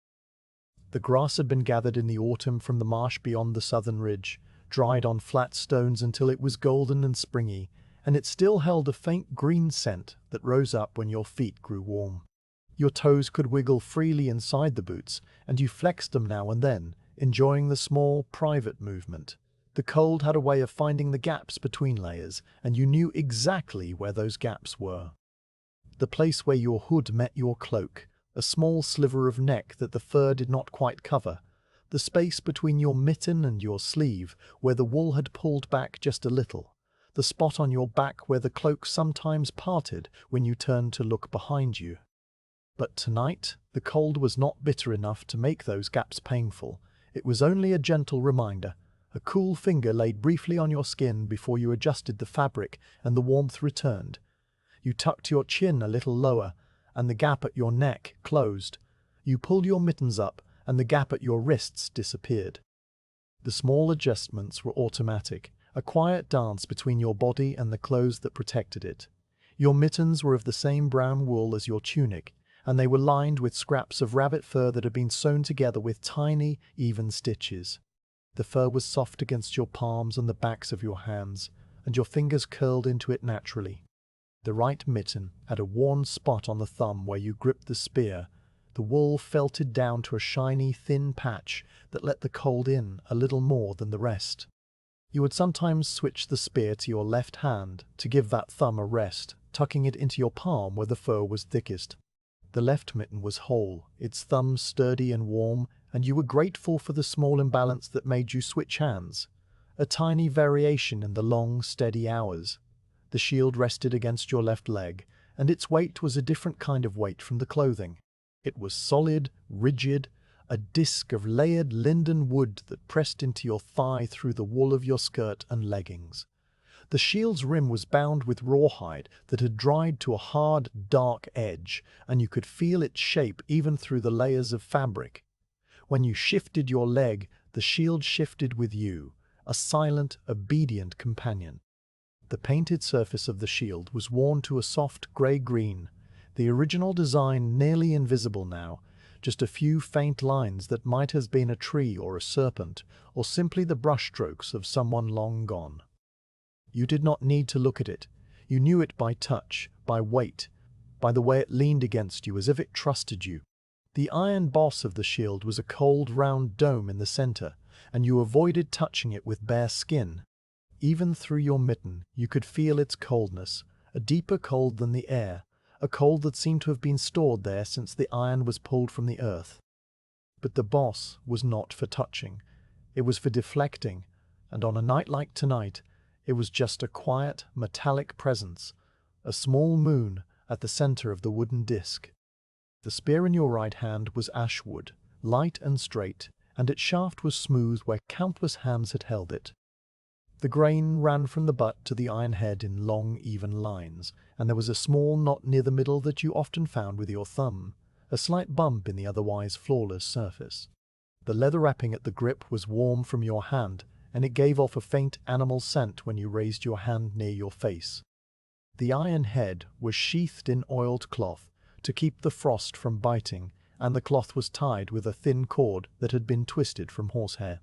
Speaker 1: The grass had been gathered in the autumn from the marsh beyond the southern ridge, dried on flat stones until it was golden and springy, and it still held a faint green scent that rose up when your feet grew warm. Your toes could wiggle freely inside the boots, and you flexed them now and then, enjoying the small, private movement. The cold had a way of finding the gaps between layers, and you knew exactly where those gaps were. The place where your hood met your cloak, a small sliver of neck that the fur did not quite cover, the space between your mitten and your sleeve where the wool had pulled back just a little, the spot on your back where the cloak sometimes parted when you turned to look behind you. But tonight, the cold was not bitter enough to make those gaps painful. It was only a gentle reminder. A cool finger laid briefly on your skin before you adjusted the fabric and the warmth returned. You tucked your chin a little lower, and the gap at your neck closed. You pulled your mittens up, and the gap at your wrists disappeared. The small adjustments were automatic, a quiet dance between your body and the clothes that protected it. Your mittens were of the same brown wool as your tunic, and they were lined with scraps of rabbit fur that had been sewn together with tiny, even stitches. The fur was soft against your palms and the backs of your hands, and your fingers curled into it naturally. The right mitten had a worn spot on the thumb where you gripped the spear. The wool felted down to a shiny, thin patch that let the cold in a little more than the rest. You would sometimes switch the spear to your left hand to give that thumb a rest, tucking it into your palm where the fur was thickest. The left mitten was whole, its thumb sturdy and warm, and you were grateful for the small imbalance that made you switch hands. A tiny variation in the long, steady hours. The shield rested against your left leg, and its weight was a different kind of weight from the clothing. It was solid, rigid, a disc of layered linden wood that pressed into your thigh through the wool of your skirt and leggings. The shield's rim was bound with rawhide that had dried to a hard, dark edge, and you could feel its shape even through the layers of fabric. When you shifted your leg, the shield shifted with you, a silent, obedient companion. The painted surface of the shield was worn to a soft grey-green, the original design nearly invisible now, just a few faint lines that might have been a tree or a serpent, or simply the brushstrokes of someone long gone. You did not need to look at it. You knew it by touch, by weight, by the way it leaned against you as if it trusted you. The iron boss of the shield was a cold, round dome in the center, and you avoided touching it with bare skin. Even through your mitten, you could feel its coldness, a deeper cold than the air, a cold that seemed to have been stored there since the iron was pulled from the earth. But the boss was not for touching. It was for deflecting, and on a night like tonight, it was just a quiet, metallic presence, a small moon at the center of the wooden disc. The spear in your right hand was ash wood, light and straight, and its shaft was smooth where countless hands had held it. The grain ran from the butt to the iron head in long, even lines, and there was a small knot near the middle that you often found with your thumb, a slight bump in the otherwise flawless surface. The leather wrapping at the grip was warm from your hand, and it gave off a faint animal scent when you raised your hand near your face. The iron head was sheathed in oiled cloth to keep the frost from biting, and the cloth was tied with a thin cord that had been twisted from horsehair.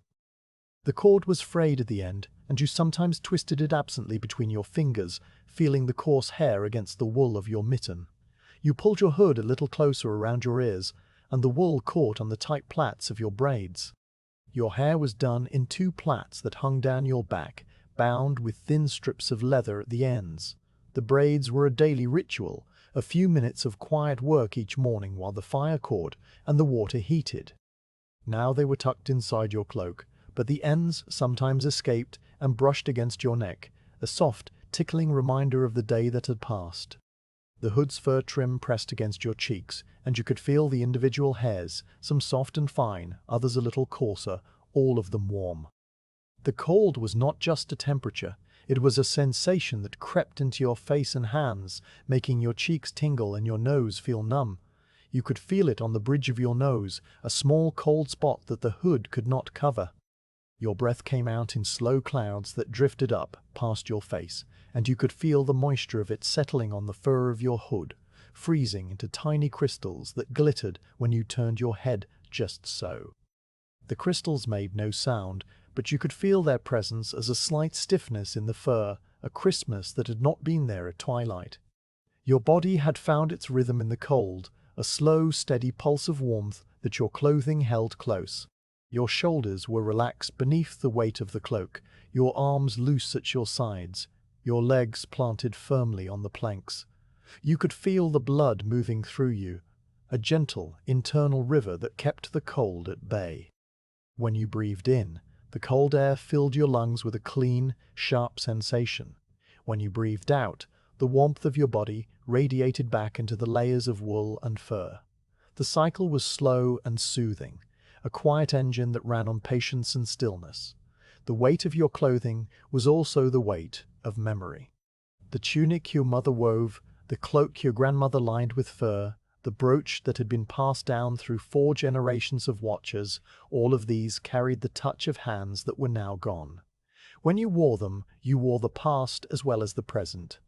Speaker 1: The cord was frayed at the end, and you sometimes twisted it absently between your fingers, feeling the coarse hair against the wool of your mitten. You pulled your hood a little closer around your ears, and the wool caught on the tight plaits of your braids. Your hair was done in 2 plaits that hung down your back, bound with thin strips of leather at the ends. The braids were a daily ritual, a few minutes of quiet work each morning while the fire caught and the water heated. Now they were tucked inside your cloak, but the ends sometimes escaped and brushed against your neck, a soft, tickling reminder of the day that had passed. The hood's fur trim pressed against your cheeks, and you could feel the individual hairs, some soft and fine, others a little coarser, all of them warm. The cold was not just a temperature, it was a sensation that crept into your face and hands, making your cheeks tingle and your nose feel numb. You could feel it on the bridge of your nose, a small cold spot that the hood could not cover. Your breath came out in slow clouds that drifted up past your face, and you could feel the moisture of it settling on the fur of your hood, freezing into tiny crystals that glittered when you turned your head just so. The crystals made no sound, but you could feel their presence as a slight stiffness in the fur, a crispness that had not been there at twilight. Your body had found its rhythm in the cold, a slow, steady pulse of warmth that your clothing held close. Your shoulders were relaxed beneath the weight of the cloak, your arms loose at your sides, your legs planted firmly on the planks. You could feel the blood moving through you, a gentle, internal river that kept the cold at bay. When you breathed in, the cold air filled your lungs with a clean, sharp sensation. When you breathed out, the warmth of your body radiated back into the layers of wool and fur. The cycle was slow and soothing, a quiet engine that ran on patience and stillness. The weight of your clothing was also the weight of memory. The tunic your mother wove, the cloak your grandmother lined with fur, the brooch that had been passed down through 4 generations of watchers, all of these carried the touch of hands that were now gone. When you wore them, you wore the past as well as the present.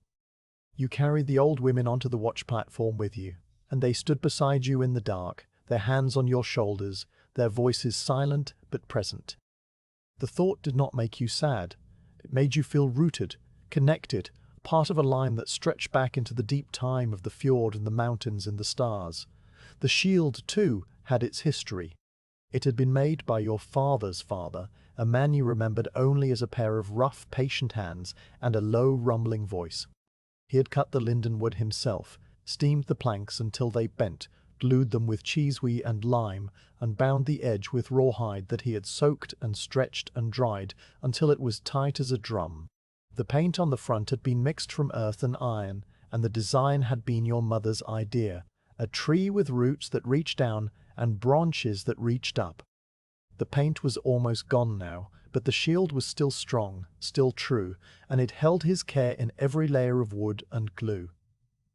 Speaker 1: You carried the old women onto the watch platform with you, and they stood beside you in the dark, their hands on your shoulders, their voices silent but present. The thought did not make you sad. It made you feel rooted, connected, part of a line that stretched back into the deep time of the fjord and the mountains and the stars. The shield, too, had its history. It had been made by your father's father, a man you remembered only as a pair of rough, patient hands and a low, rumbling voice. He had cut the linden wood himself, steamed the planks until they bent, glued them with cheesewee and lime, and bound the edge with rawhide that he had soaked and stretched and dried until it was tight as a drum. The paint on the front had been mixed from earth and iron, and the design had been your mother's idea, a tree with roots that reached down and branches that reached up. The paint was almost gone now, but the shield was still strong, still true, and it held his care in every layer of wood and glue.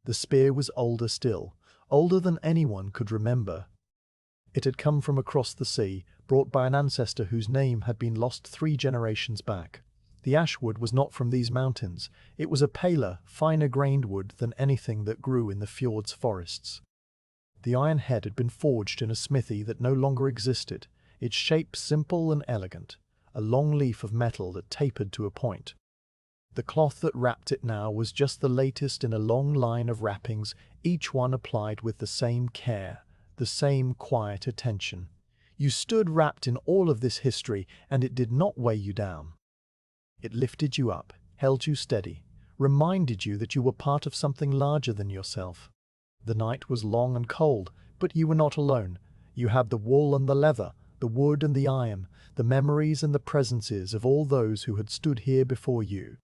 Speaker 1: The spear was older still, older than anyone could remember. It had come from across the sea, brought by an ancestor whose name had been lost 3 generations back. The ash wood was not from these mountains. It was a paler, finer-grained wood than anything that grew in the fjord's forests. The iron head had been forged in a smithy that no longer existed, its shape simple and elegant, a long leaf of metal that tapered to a point. The cloth that wrapped it now was just the latest in a long line of wrappings, each one applied with the same care, the same quiet attention. You stood wrapped in all of this history, and it did not weigh you down. It lifted you up, held you steady, reminded you that you were part of something larger than yourself. The night was long and cold, but you were not alone. You had the wool and the leather, the wood and the iron, the memories and the presences of all those who had stood here before you.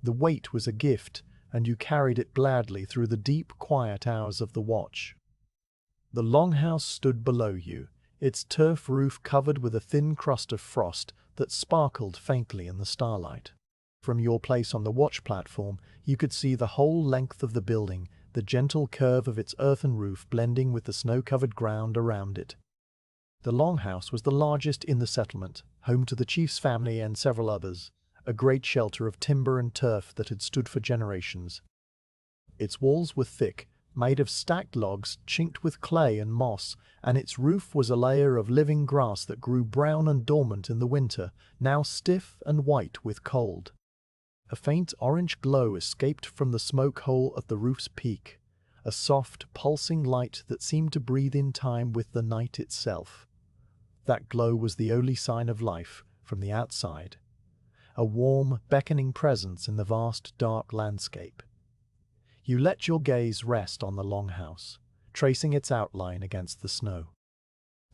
Speaker 1: The weight was a gift, and you carried it gladly through the deep, quiet hours of the watch. The longhouse stood below you, its turf roof covered with a thin crust of frost that sparkled faintly in the starlight. From your place on the watch platform, you could see the whole length of the building, the gentle curve of its earthen roof blending with the snow-covered ground around it. The longhouse was the largest in the settlement, home to the chief's family and several others, a great shelter of timber and turf that had stood for generations. Its walls were thick, made of stacked logs chinked with clay and moss, and its roof was a layer of living grass that grew brown and dormant in the winter, now stiff and white with cold. A faint orange glow escaped from the smoke hole at the roof's peak, a soft, pulsing light that seemed to breathe in time with the night itself. That glow was the only sign of life from the outside, a warm, beckoning presence in the vast, dark landscape. You let your gaze rest on the longhouse, tracing its outline against the snow.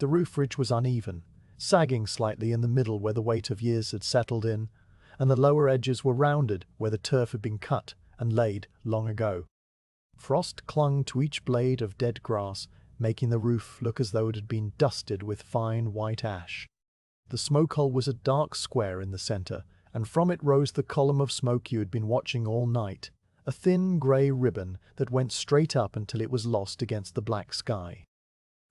Speaker 1: The roof ridge was uneven, sagging slightly in the middle where the weight of years had settled in, and the lower edges were rounded where the turf had been cut and laid long ago. Frost clung to each blade of dead grass, making the roof look as though it had been dusted with fine white ash. The smoke hole was a dark square in the center, and from it rose the column of smoke you had been watching all night, a thin grey ribbon that went straight up until it was lost against the black sky.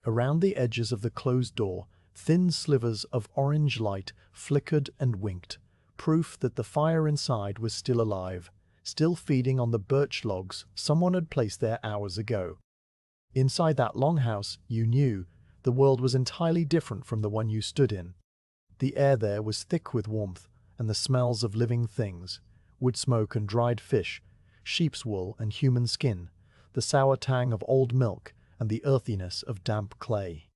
Speaker 1: Around the edges of the closed door, thin slivers of orange light flickered and winked, proof that the fire inside was still alive, still feeding on the birch logs someone had placed there hours ago. Inside that longhouse, you knew, the world was entirely different from the one you stood in. The air there was thick with warmth and the smells of living things, wood smoke and dried fish, sheep's wool and human skin, the sour tang of old milk and the earthiness of damp clay.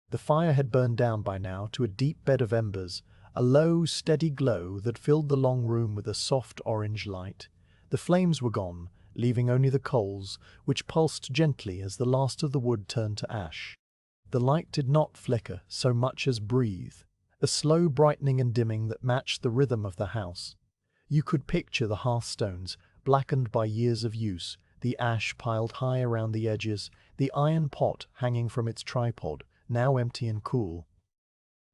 Speaker 1: The fire had burned down by now to a deep bed of embers, a low, steady glow that filled the long room with a soft orange light. The flames were gone, leaving only the coals, which pulsed gently as the last of the wood turned to ash. The light did not flicker so much as breathe, a slow brightening and dimming that matched the rhythm of the house. You could picture the hearthstones, blackened by years of use, the ash piled high around the edges, the iron pot hanging from its tripod, now empty and cool.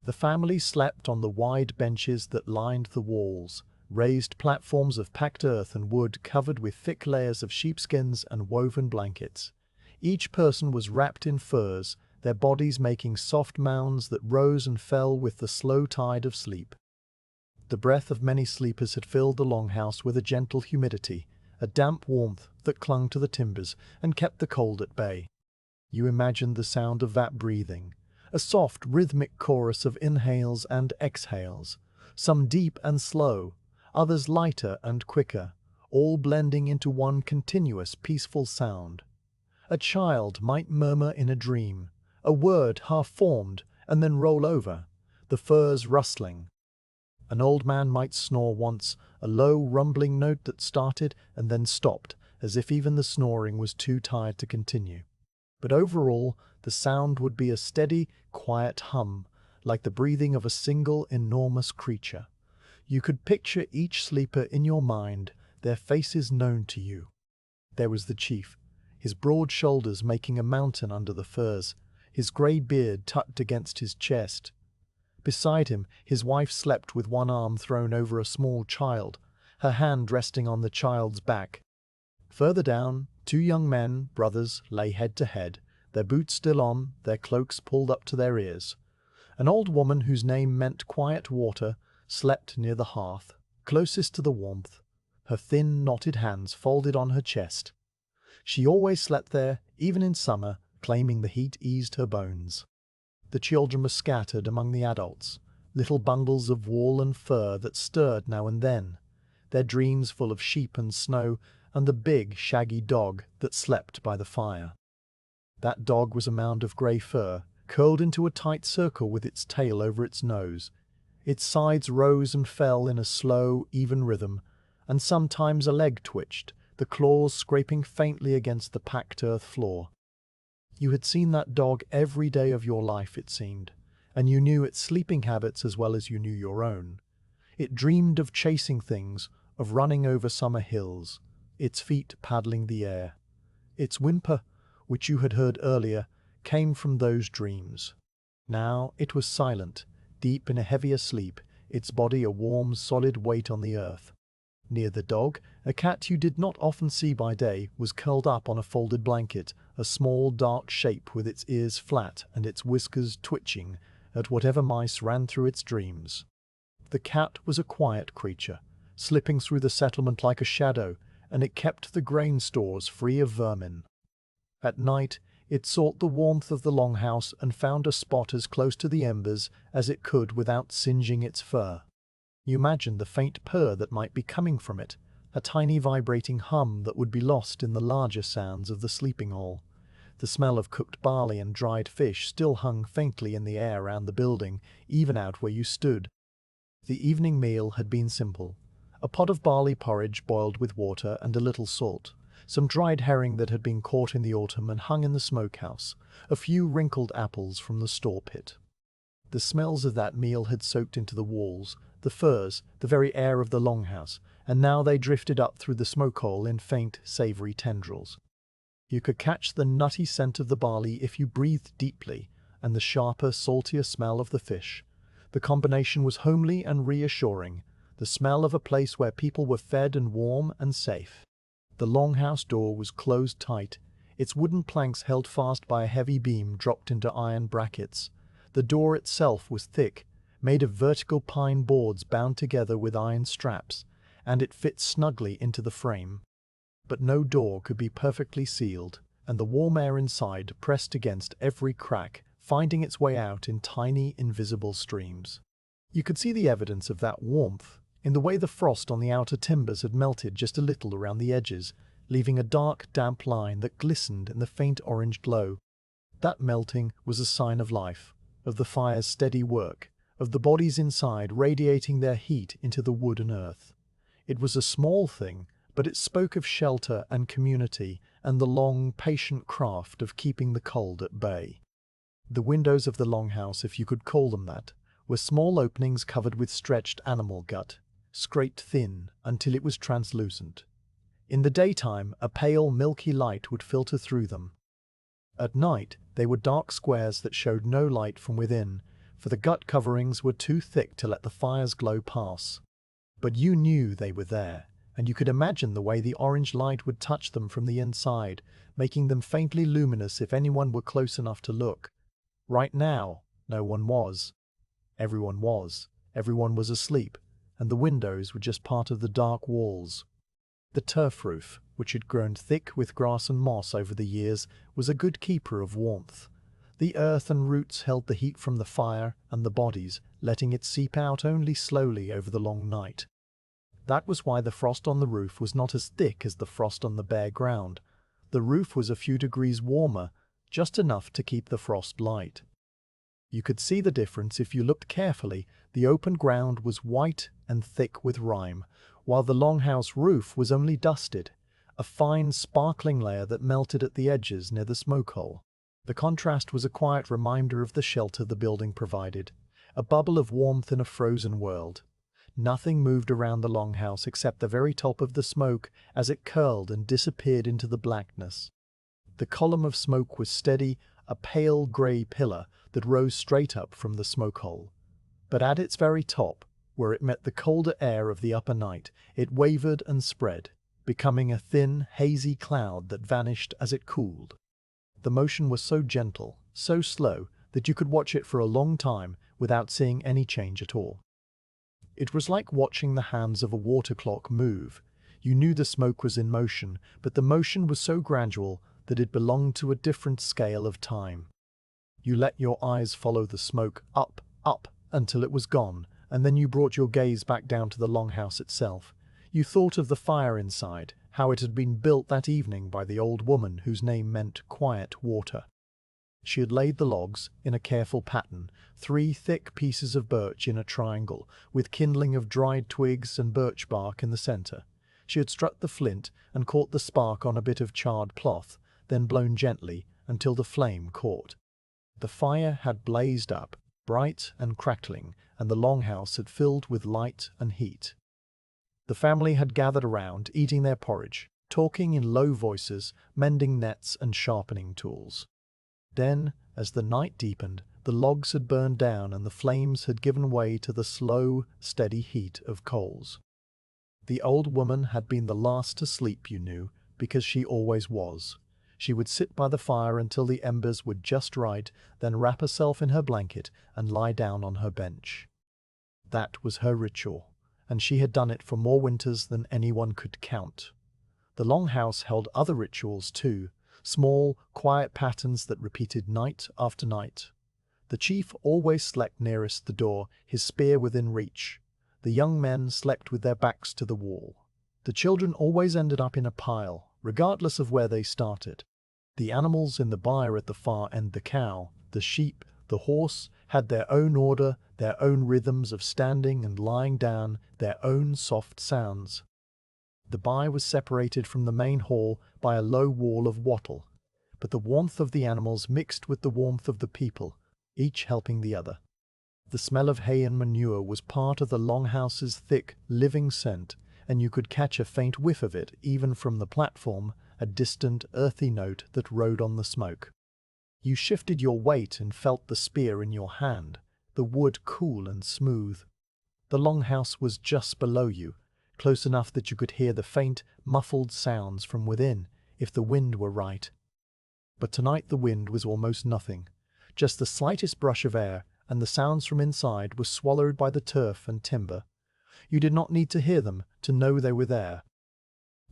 Speaker 1: The family slept on the wide benches that lined the walls, raised platforms of packed earth and wood covered with thick layers of sheepskins and woven blankets. Each person was wrapped in furs, their bodies making soft mounds that rose and fell with the slow tide of sleep. The breath of many sleepers had filled the longhouse with a gentle humidity, a damp warmth that clung to the timbers and kept the cold at bay. You imagined the sound of that breathing, a soft, rhythmic chorus of inhales and exhales, some deep and slow, others lighter and quicker, all blending into one continuous, peaceful sound. A child might murmur in a dream, a word half-formed and then roll over, the furs rustling. An old man might snore once, a low, rumbling note that started and then stopped, as if even the snoring was too tired to continue. But overall, the sound would be a steady, quiet hum, like the breathing of a single, enormous creature. You could picture each sleeper in your mind, their faces known to you. There was the chief, his broad shoulders making a mountain under the furs, his grey beard tucked against his chest. Beside him, his wife slept with one arm thrown over a small child, her hand resting on the child's back. Further down, two young men, brothers, lay head to head, their boots still on, their cloaks pulled up to their ears. An old woman whose name meant quiet water slept near the hearth, closest to the warmth, her thin, knotted hands folded on her chest. She always slept there, even in summer, claiming the heat eased her bones. The children were scattered among the adults, little bundles of wool and fur that stirred now and then, their dreams full of sheep and snow and the big, shaggy dog that slept by the fire. That dog was a mound of grey fur, curled into a tight circle with its tail over its nose. Its sides rose and fell in a slow, even rhythm, and sometimes a leg twitched, the claws scraping faintly against the packed earth floor. You had seen that dog every day of your life, it seemed, and you knew its sleeping habits as well as you knew your own. It dreamed of chasing things, of running over summer hills, its feet paddling the air. Its whimper, which you had heard earlier, came from those dreams. Now it was silent, deep in a heavier sleep, its body a warm, solid weight on the earth. Near the dog, A cat you did not often see by day was curled up on a folded blanket, a small dark shape with its ears flat and its whiskers twitching at whatever mice ran through its dreams. The cat was a quiet creature, slipping through the settlement like a shadow, and it kept the grain stores free of vermin. At night, it sought the warmth of the longhouse and found a spot as close to the embers as it could without singeing its fur. You imagined the faint purr that might be coming from it, a tiny vibrating hum that would be lost in the larger sounds of the sleeping hall. The smell of cooked barley and dried fish still hung faintly in the air around the building, even out where you stood. The evening meal had been simple. A pot of barley porridge boiled with water and a little salt, some dried herring that had been caught in the autumn and hung in the smokehouse, a few wrinkled apples from the store pit. The smells of that meal had soaked into the walls, the furs, the very air of the longhouse, and now they drifted up through the smoke hole in faint, savory tendrils. You could catch the nutty scent of the barley if you breathed deeply, and the sharper, saltier smell of the fish. The combination was homely and reassuring, the smell of a place where people were fed and warm and safe. The longhouse door was closed tight, its wooden planks held fast by a heavy beam dropped into iron brackets. The door itself was thick, made of vertical pine boards bound together with iron straps, and it fit snugly into the frame. But no door could be perfectly sealed, and the warm air inside pressed against every crack, finding its way out in tiny, invisible streams. You could see the evidence of that warmth in the way the frost on the outer timbers had melted just a little around the edges, leaving a dark, damp line that glistened in the faint orange glow. That melting was a sign of life, of the fire's steady work, of the bodies inside radiating their heat into the wood and earth. It was a small thing, but it spoke of shelter and community and the long, patient craft of keeping the cold at bay. The windows of the longhouse, if you could call them that, were small openings covered with stretched animal gut, scraped thin until it was translucent. In the daytime, a pale, milky light would filter through them. At night, they were dark squares that showed no light from within, for the gut coverings were too thick to let the fire's glow pass. But you knew they were there, and you could imagine the way the orange light would touch them from the inside, making them faintly luminous if anyone were close enough to look. Right now, no one was. Everyone was. Everyone was asleep, and the windows were just part of the dark walls. The turf roof, which had grown thick with grass and moss over the years, was a good keeper of warmth. The earth and roots held the heat from the fire and the bodies, letting it seep out only slowly over the long night. That was why the frost on the roof was not as thick as the frost on the bare ground. The roof was a few degrees warmer, just enough to keep the frost light. You could see the difference if you looked carefully. The open ground was white and thick with rime, while the longhouse roof was only dusted, a fine, sparkling layer that melted at the edges near the smoke hole. The contrast was a quiet reminder of the shelter the building provided, a bubble of warmth in a frozen world. Nothing moved around the longhouse except the very top of the smoke as it curled and disappeared into the blackness. The column of smoke was steady, a pale grey pillar that rose straight up from the smoke hole. But at its very top, where it met the colder air of the upper night, it wavered and spread, becoming a thin, hazy cloud that vanished as it cooled. The motion was so gentle, so slow, that you could watch it for a long time without seeing any change at all. It was like watching the hands of a water clock move. You knew the smoke was in motion, but the motion was so gradual that it belonged to a different scale of time. You let your eyes follow the smoke up, until it was gone, and then you brought your gaze back down to the longhouse itself. You thought of the fire inside, how it had been built that evening by the old woman whose name meant quiet water. She had laid the logs in a careful pattern, 3 thick pieces of birch in a triangle, with kindling of dried twigs and birch bark in the center. She had struck the flint and caught the spark on a bit of charred cloth, then blown gently until the flame caught. The fire had blazed up, bright and crackling, and the longhouse had filled with light and heat. The family had gathered around, eating their porridge, talking in low voices, mending nets and sharpening tools. Then, as the night deepened, the logs had burned down and the flames had given way to the slow, steady heat of coals. The old woman had been the last to sleep, you knew, because she always was. She would sit by the fire until the embers were just right, then wrap herself in her blanket and lie down on her bench. That was her ritual, and she had done it for more winters than anyone could count. The longhouse held other rituals too, small, quiet patterns that repeated night after night. The chief always slept nearest the door, his spear within reach. The young men slept with their backs to the wall. The children always ended up in a pile, regardless of where they started. The animals in the byre at the far end, the cow, the sheep, the horse, had their own order, their own rhythms of standing and lying down, their own soft sounds. The byre was separated from the main hall by a low wall of wattle, but the warmth of the animals mixed with the warmth of the people, each helping the other. The smell of hay and manure was part of the longhouse's thick, living scent, and you could catch a faint whiff of it even from the platform, a distant, earthy note that rode on the smoke. You shifted your weight and felt the spear in your hand, the wood cool and smooth. The longhouse was just below you, close enough that you could hear the faint, muffled sounds from within, if the wind were right. But tonight the wind was almost nothing, just the slightest brush of air, and the sounds from inside were swallowed by the turf and timber. You did not need to hear them to know they were there.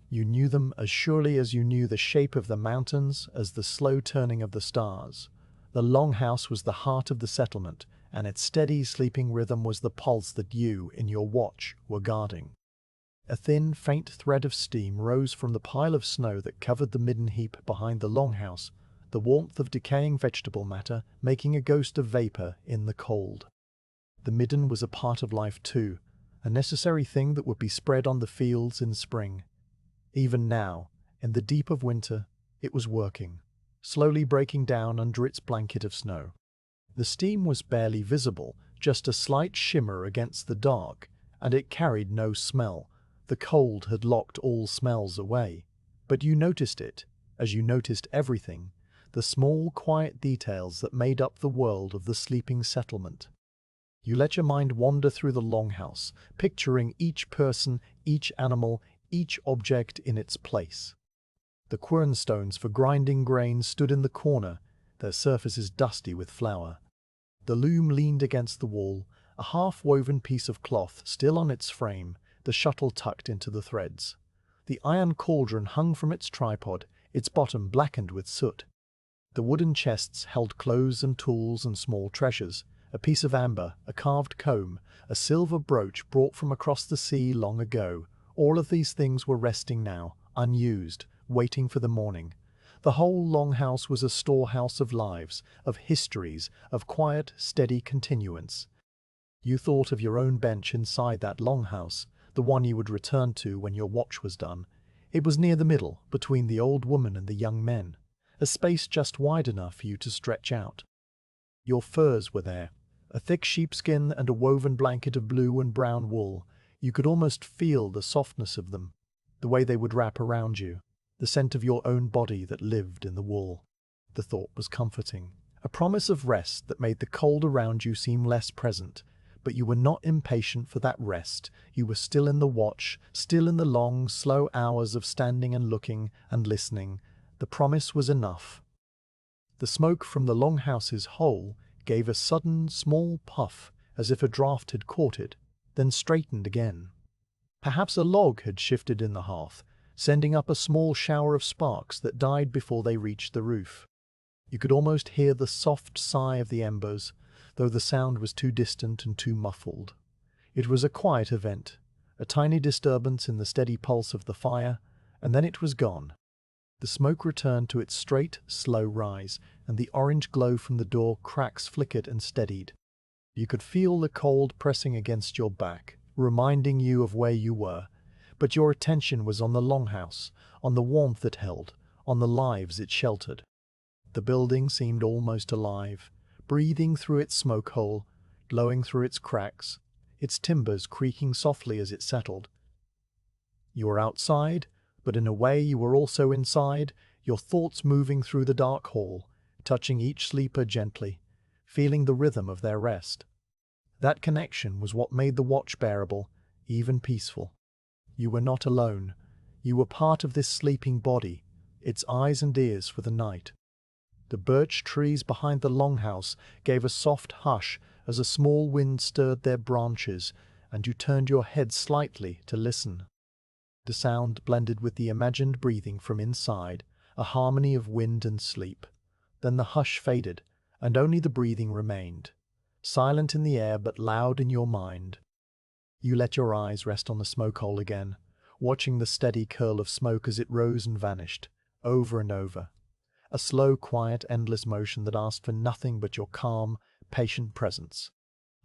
Speaker 1: You knew them as surely as you knew the shape of the mountains, as the slow turning of the stars. The longhouse was the heart of the settlement, and its steady sleeping rhythm was the pulse that you, in your watch, were guarding. A thin, faint thread of steam rose from the pile of snow that covered the midden heap behind the longhouse, the warmth of decaying vegetable matter making a ghost of vapor in the cold. The midden was a part of life too, a necessary thing that would be spread on the fields in spring. Even now, in the deep of winter, it was working, slowly breaking down under its blanket of snow. The steam was barely visible, just a slight shimmer against the dark, and it carried no smell. The cold had locked all smells away. But you noticed it, as you noticed everything, the small, quiet details that made up the world of the sleeping settlement. You let your mind wander through the longhouse, picturing each person, each animal, each object in its place. The quernstones for grinding grain stood in the corner, their surfaces dusty with flour. The loom leaned against the wall, a half-woven piece of cloth still on its frame, the shuttle tucked into the threads. The iron cauldron hung from its tripod, its bottom blackened with soot. The wooden chests held clothes and tools and small treasures, a piece of amber, a carved comb, a silver brooch brought from across the sea long ago. All of these things were resting now, unused, waiting for the morning. The whole longhouse was a storehouse of lives, of histories, of quiet, steady continuance. You thought of your own bench inside that longhouse, the one you would return to when your watch was done. It was near the middle, between the old woman and the young men, a space just wide enough for you to stretch out. Your furs were there, a thick sheepskin and a woven blanket of blue and brown wool. You could almost feel the softness of them, the way they would wrap around you, the scent of your own body that lived in the wool. The thought was comforting, a promise of rest that made the cold around you seem less present. But you were not impatient for that rest. You were still in the watch, still in the long, slow hours of standing and looking and listening. The promise was enough. The smoke from the longhouse's hole gave a sudden, small puff, as if a draught had caught it, then straightened again. Perhaps a log had shifted in the hearth, sending up a small shower of sparks that died before they reached the roof. You could almost hear the soft sigh of the embers, though the sound was too distant and too muffled. It was a quiet event, a tiny disturbance in the steady pulse of the fire, and then it was gone. The smoke returned to its straight, slow rise, and the orange glow from the door cracks flickered and steadied. You could feel the cold pressing against your back, reminding you of where you were, but your attention was on the longhouse, on the warmth it held, on the lives it sheltered. The building seemed almost alive, breathing through its smoke hole, glowing through its cracks, its timbers creaking softly as it settled. You were outside, but in a way you were also inside, your thoughts moving through the dark hall, touching each sleeper gently, feeling the rhythm of their rest. That connection was what made the watch bearable, even peaceful. You were not alone. You were part of this sleeping body, its eyes and ears for the night. The birch trees behind the longhouse gave a soft hush as a small wind stirred their branches, and you turned your head slightly to listen. The sound blended with the imagined breathing from inside, a harmony of wind and sleep. Then the hush faded, and only the breathing remained, silent in the air but loud in your mind. You let your eyes rest on the smoke hole again, watching the steady curl of smoke as it rose and vanished, over and over. A slow, quiet, endless motion that asked for nothing but your calm, patient presence.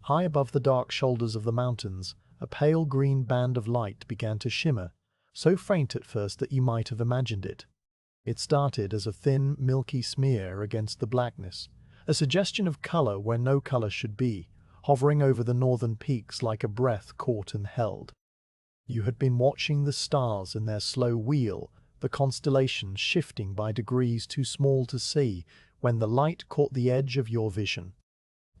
Speaker 1: High above the dark shoulders of the mountains, a pale green band of light began to shimmer, so faint at first that you might have imagined it. It started as a thin, milky smear against the blackness, a suggestion of color where no color should be, hovering over the northern peaks like a breath caught and held. You had been watching the stars in their slow wheel, the constellations shifting by degrees too small to see, when the light caught the edge of your vision.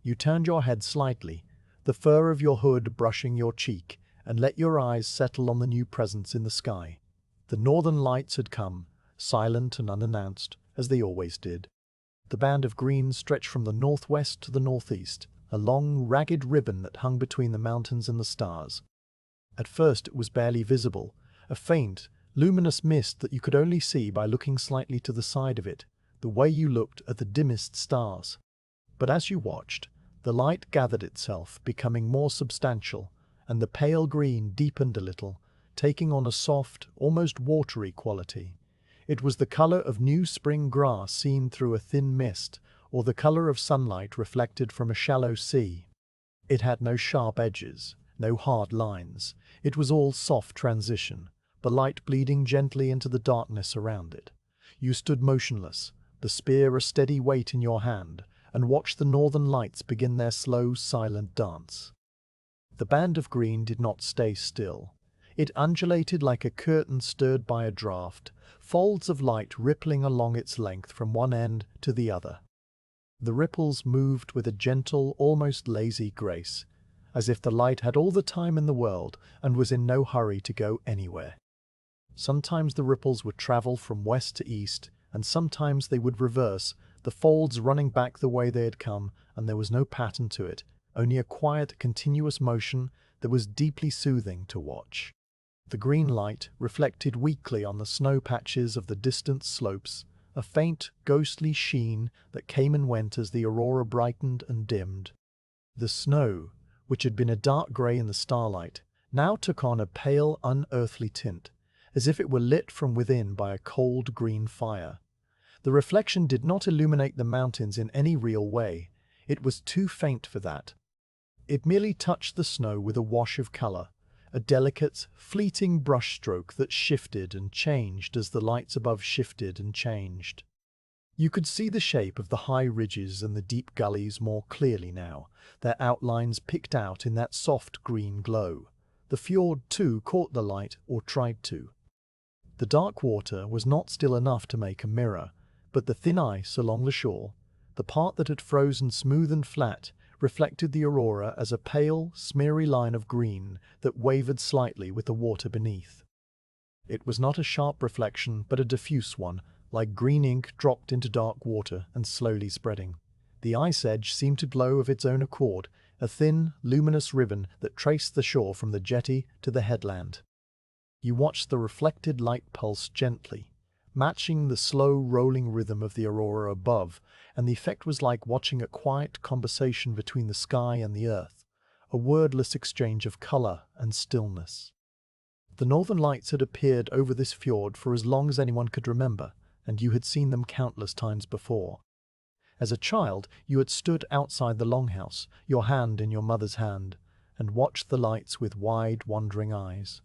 Speaker 1: You turned your head slightly, the fur of your hood brushing your cheek, and let your eyes settle on the new presence in the sky. The northern lights had come, silent and unannounced, as they always did. The band of green stretched from the northwest to the northeast, a long, ragged ribbon that hung between the mountains and the stars. At first it was barely visible, a faint, luminous mist that you could only see by looking slightly to the side of it, the way you looked at the dimmest stars. But as you watched, the light gathered itself, becoming more substantial, and the pale green deepened a little, taking on a soft, almost watery quality. It was the color of new spring grass seen through a thin mist, or the color of sunlight reflected from a shallow sea. It had no sharp edges, no hard lines. It was all soft transition, the light bleeding gently into the darkness around it. You stood motionless, the spear a steady weight in your hand, and watched the northern lights begin their slow, silent dance. The band of green did not stay still. It undulated like a curtain stirred by a draught, folds of light rippling along its length from one end to the other. The ripples moved with a gentle, almost lazy grace, as if the light had all the time in the world and was in no hurry to go anywhere. Sometimes the ripples would travel from west to east, and sometimes they would reverse, the folds running back the way they had come, and there was no pattern to it, only a quiet, continuous motion that was deeply soothing to watch. The green light reflected weakly on the snow patches of the distant slopes, a faint, ghostly sheen that came and went as the aurora brightened and dimmed. The snow, which had been a dark grey in the starlight, now took on a pale, unearthly tint, as if it were lit from within by a cold green fire. The reflection did not illuminate the mountains in any real way. It was too faint for that. It merely touched the snow with a wash of color, a delicate, fleeting brushstroke that shifted and changed as the lights above shifted and changed. You could see the shape of the high ridges and the deep gullies more clearly now, their outlines picked out in that soft green glow. The fjord, too, caught the light, or tried to. The dark water was not still enough to make a mirror, but the thin ice along the shore, the part that had frozen smooth and flat, reflected the aurora as a pale, smeary line of green that wavered slightly with the water beneath. It was not a sharp reflection, but a diffuse one, like green ink dropped into dark water and slowly spreading. The ice edge seemed to glow of its own accord, a thin, luminous ribbon that traced the shore from the jetty to the headland. You watched the reflected light pulse gently, matching the slow rolling rhythm of the aurora above, and the effect was like watching a quiet conversation between the sky and the earth, a wordless exchange of color and stillness. The northern lights had appeared over this fjord for as long as anyone could remember, and you had seen them countless times before. As a child, you had stood outside the longhouse, your hand in your mother's hand, and watched the lights with wide, wondering eyes.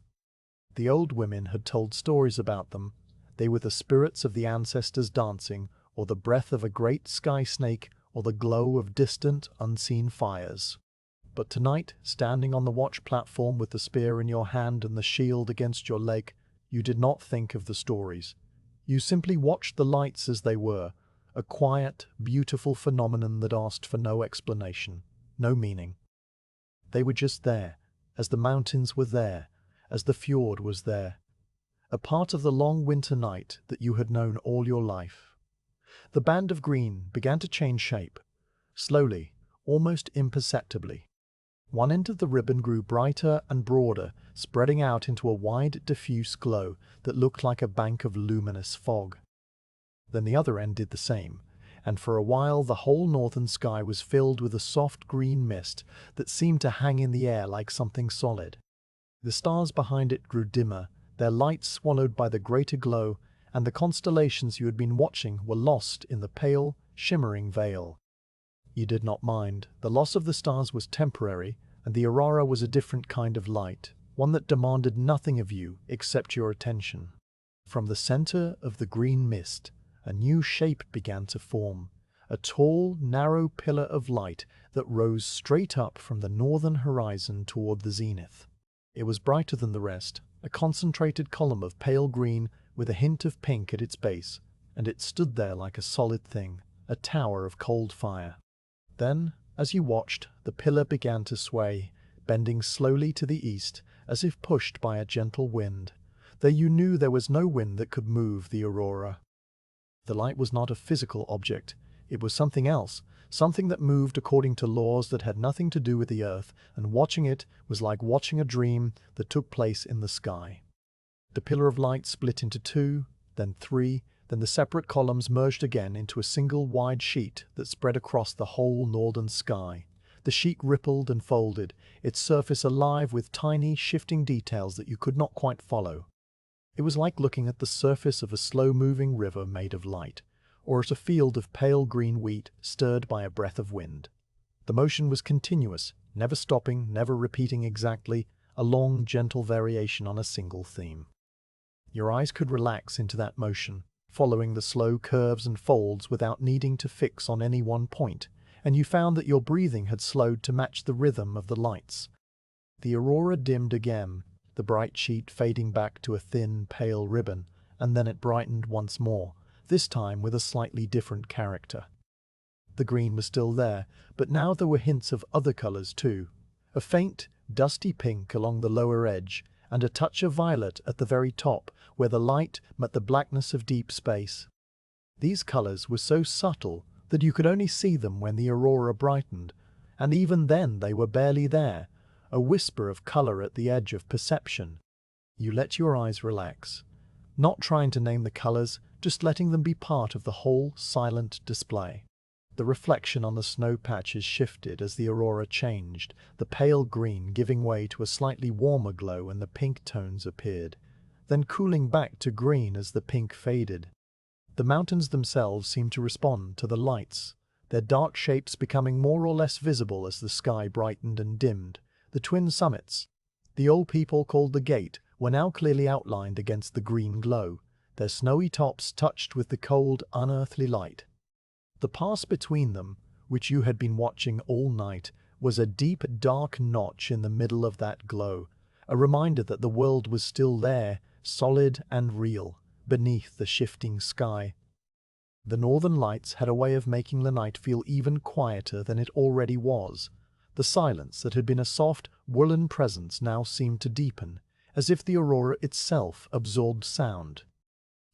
Speaker 1: The old women had told stories about them. They were the spirits of the ancestors dancing, or the breath of a great sky snake, or the glow of distant, unseen fires. But tonight, standing on the watch platform with the spear in your hand and the shield against your leg, you did not think of the stories. You simply watched the lights as they were, a quiet, beautiful phenomenon that asked for no explanation, no meaning. They were just there, as the mountains were there, as the fjord was there, a part of the long winter night that you had known all your life. The band of green began to change shape, slowly, almost imperceptibly. One end of the ribbon grew brighter and broader, spreading out into a wide, diffuse glow that looked like a bank of luminous fog. Then the other end did the same, and for a while the whole northern sky was filled with a soft green mist that seemed to hang in the air like something solid. The stars behind it grew dimmer, their light swallowed by the greater glow, and the constellations you had been watching were lost in the pale, shimmering veil. You did not mind. The loss of the stars was temporary, and the aurora was a different kind of light, one that demanded nothing of you except your attention. From the center of the green mist, a new shape began to form, a tall, narrow pillar of light that rose straight up from the northern horizon toward the zenith. It was brighter than the rest, a concentrated column of pale green with a hint of pink at its base, and it stood there like a solid thing, a tower of cold fire. Then, as you watched, the pillar began to sway, bending slowly to the east, as if pushed by a gentle wind, though you knew there was no wind that could move the aurora. The light was not a physical object, it was something else, something that moved according to laws that had nothing to do with the earth, and watching it was like watching a dream that took place in the sky. The pillar of light split into two, then three, then the separate columns merged again into a single wide sheet that spread across the whole northern sky. The sheet rippled and folded, its surface alive with tiny, shifting details that you could not quite follow. It was like looking at the surface of a slow-moving river made of light, or at a field of pale green wheat stirred by a breath of wind. The motion was continuous, never stopping, never repeating exactly, a long, gentle variation on a single theme. Your eyes could relax into that motion, following the slow curves and folds without needing to fix on any one point, and you found that your breathing had slowed to match the rhythm of the lights. The aurora dimmed again, the bright sheet fading back to a thin, pale ribbon, and then it brightened once more, this time with a slightly different character. The green was still there, but now there were hints of other colors too. A faint, dusty pink along the lower edge, and a touch of violet at the very top, where the light met the blackness of deep space. These colors were so subtle that you could only see them when the aurora brightened, and even then they were barely there, a whisper of color at the edge of perception. You let your eyes relax, not trying to name the colors, just letting them be part of the whole silent display. The reflection on the snow patches shifted as the aurora changed, the pale green giving way to a slightly warmer glow and the pink tones appeared, then cooling back to green as the pink faded. The mountains themselves seemed to respond to the lights, their dark shapes becoming more or less visible as the sky brightened and dimmed. The twin summits, the old people called the Gate, were now clearly outlined against the green glow, their snowy tops touched with the cold, unearthly light. The pass between them, which you had been watching all night, was a deep, dark notch in the middle of that glow, a reminder that the world was still there, solid and real, beneath the shifting sky. The northern lights had a way of making the night feel even quieter than it already was. The silence that had been a soft, woolen presence now seemed to deepen, as if the aurora itself absorbed sound.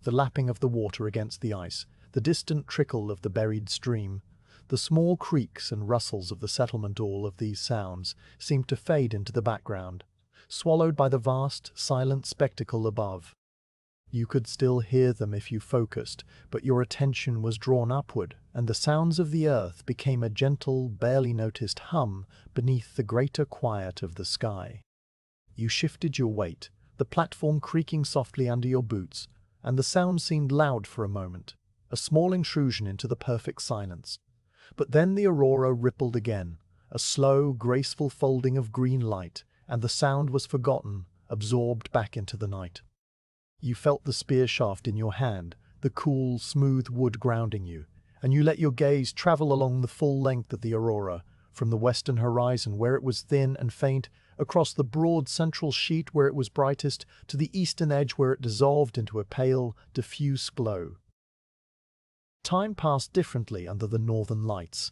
Speaker 1: The lapping of the water against the ice, the distant trickle of the buried stream, the small creaks and rustles of the settlement, all of these sounds seemed to fade into the background, swallowed by the vast, silent spectacle above. You could still hear them if you focused, but your attention was drawn upward, and the sounds of the earth became a gentle, barely noticed hum beneath the greater quiet of the sky. You shifted your weight, the platform creaking softly under your boots, and the sound seemed loud for a moment, a small intrusion into the perfect silence. But then the aurora rippled again, a slow, graceful folding of green light, and the sound was forgotten, absorbed back into the night. You felt the spear shaft in your hand, the cool, smooth wood grounding you, and you let your gaze travel along the full length of the aurora, from the western horizon where it was thin and faint, across the broad central sheet where it was brightest, to the eastern edge where it dissolved into a pale, diffuse glow. Time passed differently under the northern lights.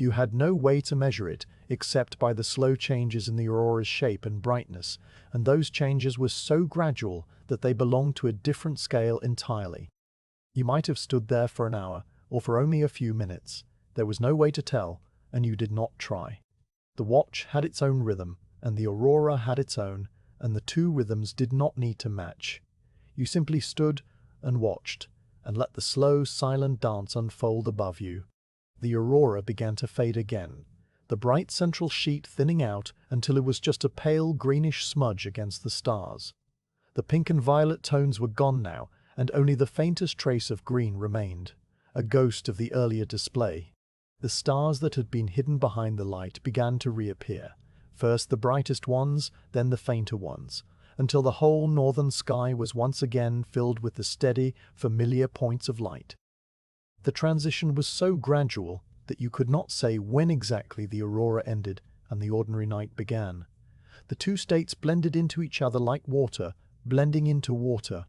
Speaker 1: You had no way to measure it except by the slow changes in the aurora's shape and brightness, and those changes were so gradual that they belonged to a different scale entirely. You might have stood there for an hour, or for only a few minutes. There was no way to tell, and you did not try. The watch had its own rhythm, and the aurora had its own, and the two rhythms did not need to match. You simply stood and watched, and let the slow, silent dance unfold above you. The aurora began to fade again, the bright central sheet thinning out until it was just a pale greenish smudge against the stars. The pink and violet tones were gone now, and only the faintest trace of green remained, a ghost of the earlier display. The stars that had been hidden behind the light began to reappear, first the brightest ones, then the fainter ones, until the whole northern sky was once again filled with the steady, familiar points of light. The transition was so gradual that you could not say when exactly the aurora ended and the ordinary night began. The two states blended into each other like water, blending into water.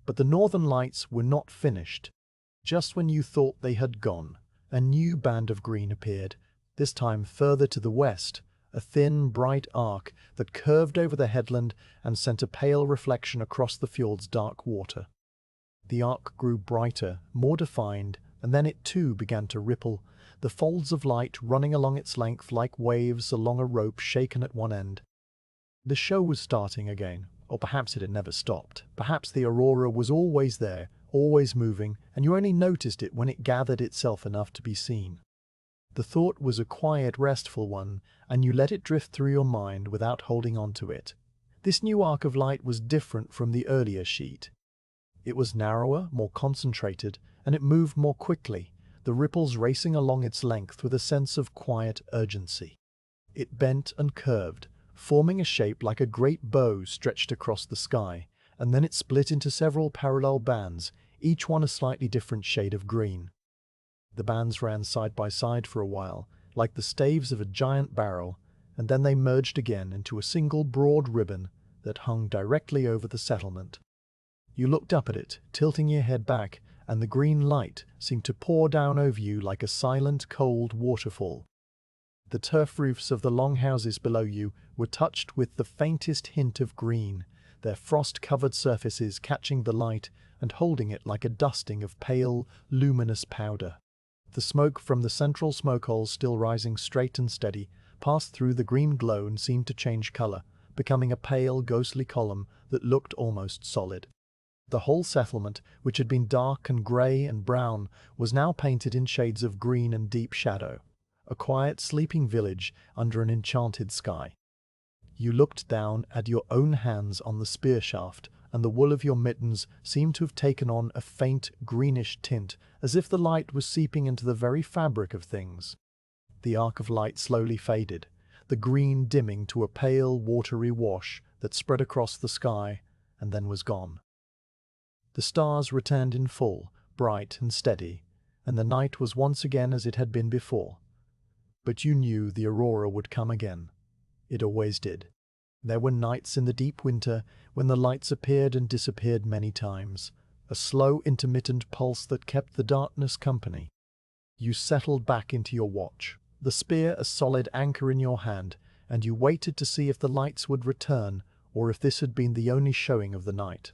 Speaker 1: But the northern lights were not finished. Just when you thought they had gone, a new band of green appeared, this time further to the west, a thin, bright arc that curved over the headland and sent a pale reflection across the fjord's dark water. The arc grew brighter, more defined, and then it too began to ripple, the folds of light running along its length like waves along a rope shaken at one end. The show was starting again, or perhaps it had never stopped. Perhaps the aurora was always there, always moving, and you only noticed it when it gathered itself enough to be seen. The thought was a quiet, restful one, and you let it drift through your mind without holding on to it. This new arc of light was different from the earlier sheet. It was narrower, more concentrated, and it moved more quickly, the ripples racing along its length with a sense of quiet urgency. It bent and curved, forming a shape like a great bow stretched across the sky, and then it split into several parallel bands, each one a slightly different shade of green. The bands ran side by side for a while, like the staves of a giant barrel, and then they merged again into a single broad ribbon that hung directly over the settlement. You looked up at it, tilting your head back, and the green light seemed to pour down over you like a silent, cold waterfall. The turf roofs of the longhouses below you were touched with the faintest hint of green, their frost-covered surfaces catching the light and holding it like a dusting of pale, luminous powder. The smoke from the central smoke holes, still rising straight and steady, passed through the green glow and seemed to change color, becoming a pale, ghostly column that looked almost solid. The whole settlement, which had been dark and grey and brown, was now painted in shades of green and deep shadow, a quiet, sleeping village under an enchanted sky. You looked down at your own hands on the spear shaft, and the wool of your mittens seemed to have taken on a faint, greenish tint, as if the light was seeping into the very fabric of things. The arc of light slowly faded, the green dimming to a pale, watery wash that spread across the sky, and then was gone. The stars returned in full, bright and steady, and the night was once again as it had been before. But you knew the aurora would come again. It always did. There were nights in the deep winter when the lights appeared and disappeared many times, a slow, intermittent pulse that kept the darkness company. You settled back into your watch, the spear a solid anchor in your hand, and you waited to see if the lights would return or if this had been the only showing of the night.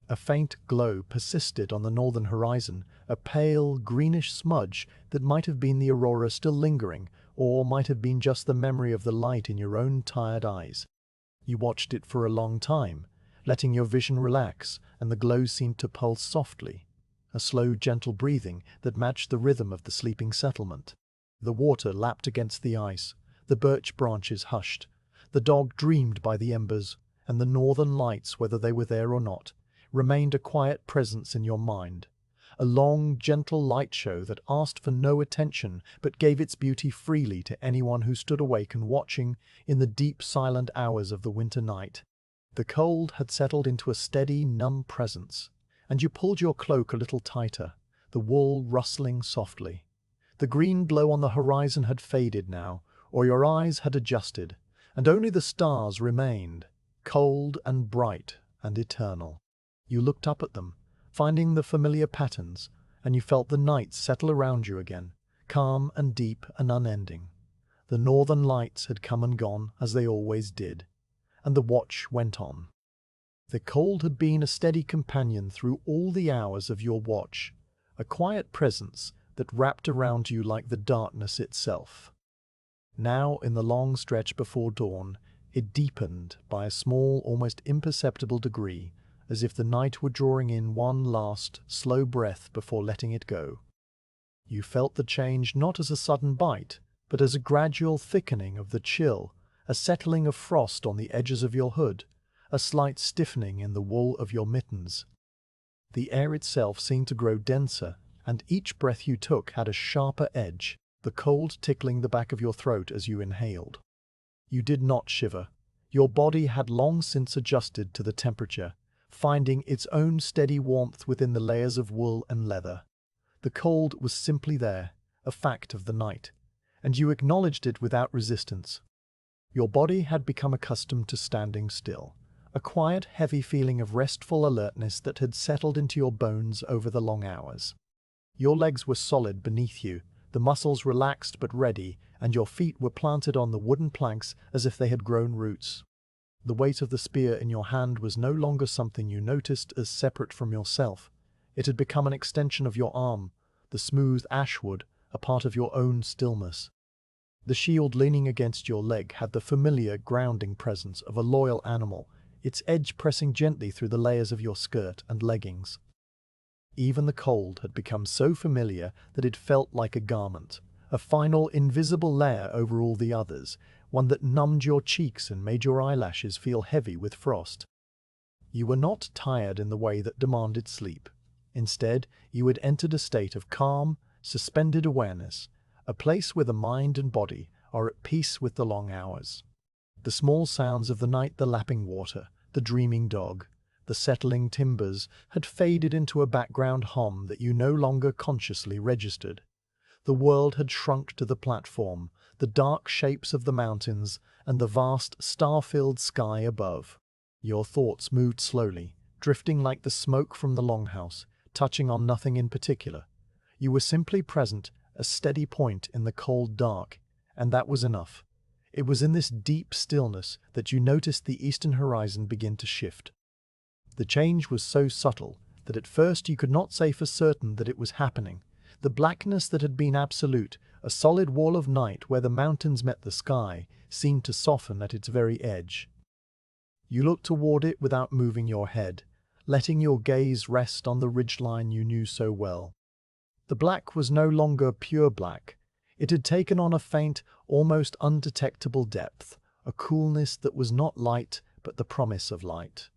Speaker 1: A faint glow persisted on the northern horizon, a pale, greenish smudge that might have been the aurora still lingering, or might have been just the memory of the light in your own tired eyes. You watched it for a long time, letting your vision relax, and the glow seemed to pulse softly, a slow, gentle breathing that matched the rhythm of the sleeping settlement. The water lapped against the ice, the birch branches hushed, the dog dreamed by the embers, and the northern lights, whether they were there or not, remained a quiet presence in your mind, a long, gentle light show that asked for no attention but gave its beauty freely to anyone who stood awake and watching in the deep, silent hours of the winter night. The cold had settled into a steady, numb presence, and you pulled your cloak a little tighter, the wool rustling softly. The green glow on the horizon had faded now, or your eyes had adjusted, and only the stars remained, cold and bright and eternal. You looked up at them, finding the familiar patterns, and you felt the night settle around you again, calm and deep and unending. The northern lights had come and gone, as they always did, and the watch went on. The cold had been a steady companion through all the hours of your watch, a quiet presence that wrapped around you like the darkness itself. Now, in the long stretch before dawn, it deepened by a small, almost imperceptible degree, as if the night were drawing in one last, slow breath before letting it go. You felt the change not as a sudden bite, but as a gradual thickening of the chill, a settling of frost on the edges of your hood, a slight stiffening in the wool of your mittens. The air itself seemed to grow denser, and each breath you took had a sharper edge, the cold tickling the back of your throat as you inhaled. You did not shiver. Your body had long since adjusted to the temperature, finding its own steady warmth within the layers of wool and leather. The cold was simply there, a fact of the night, and you acknowledged it without resistance. Your body had become accustomed to standing still, a quiet, heavy feeling of restful alertness that had settled into your bones over the long hours. Your legs were solid beneath you, the muscles relaxed but ready, and your feet were planted on the wooden planks as if they had grown roots. The weight of the spear in your hand was no longer something you noticed as separate from yourself. It had become an extension of your arm, the smooth ashwood, a part of your own stillness. The shield leaning against your leg had the familiar, grounding presence of a loyal animal, its edge pressing gently through the layers of your skirt and leggings. Even the cold had become so familiar that it felt like a garment, a final invisible layer over all the others, one that numbed your cheeks and made your eyelashes feel heavy with frost. You were not tired in the way that demanded sleep. Instead, you had entered a state of calm, suspended awareness, a place where the mind and body are at peace with the long hours. The small sounds of the night, the lapping water, the dreaming dog, the settling timbers had faded into a background hum that you no longer consciously registered. The world had shrunk to the platform, the dark shapes of the mountains, and the vast, star-filled sky above. Your thoughts moved slowly, drifting like the smoke from the longhouse, touching on nothing in particular. You were simply present, a steady point in the cold dark, and that was enough. It was in this deep stillness that you noticed the eastern horizon begin to shift. The change was so subtle that at first you could not say for certain that it was happening. The blackness that had been absolute, a solid wall of night where the mountains met the sky, seemed to soften at its very edge. You looked toward it without moving your head, letting your gaze rest on the ridgeline you knew so well. The black was no longer pure black. It had taken on a faint, almost undetectable depth, a coolness that was not light but the promise of light.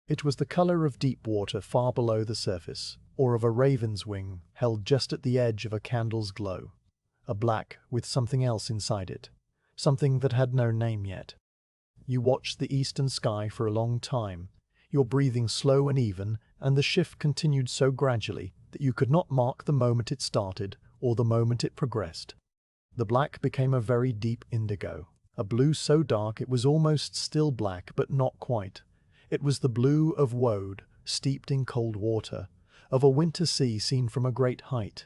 Speaker 1: It was the color of deep water far below the surface, or of a raven's wing held just at the edge of a candle's glow. A black with something else inside it, something that had no name yet. You watched the eastern sky for a long time, your breathing slow and even, and the shift continued so gradually that you could not mark the moment it started or the moment it progressed. The black became a very deep indigo, a blue so dark it was almost still black but not quite. It was the blue of woad, steeped in cold water, of a winter sea seen from a great height.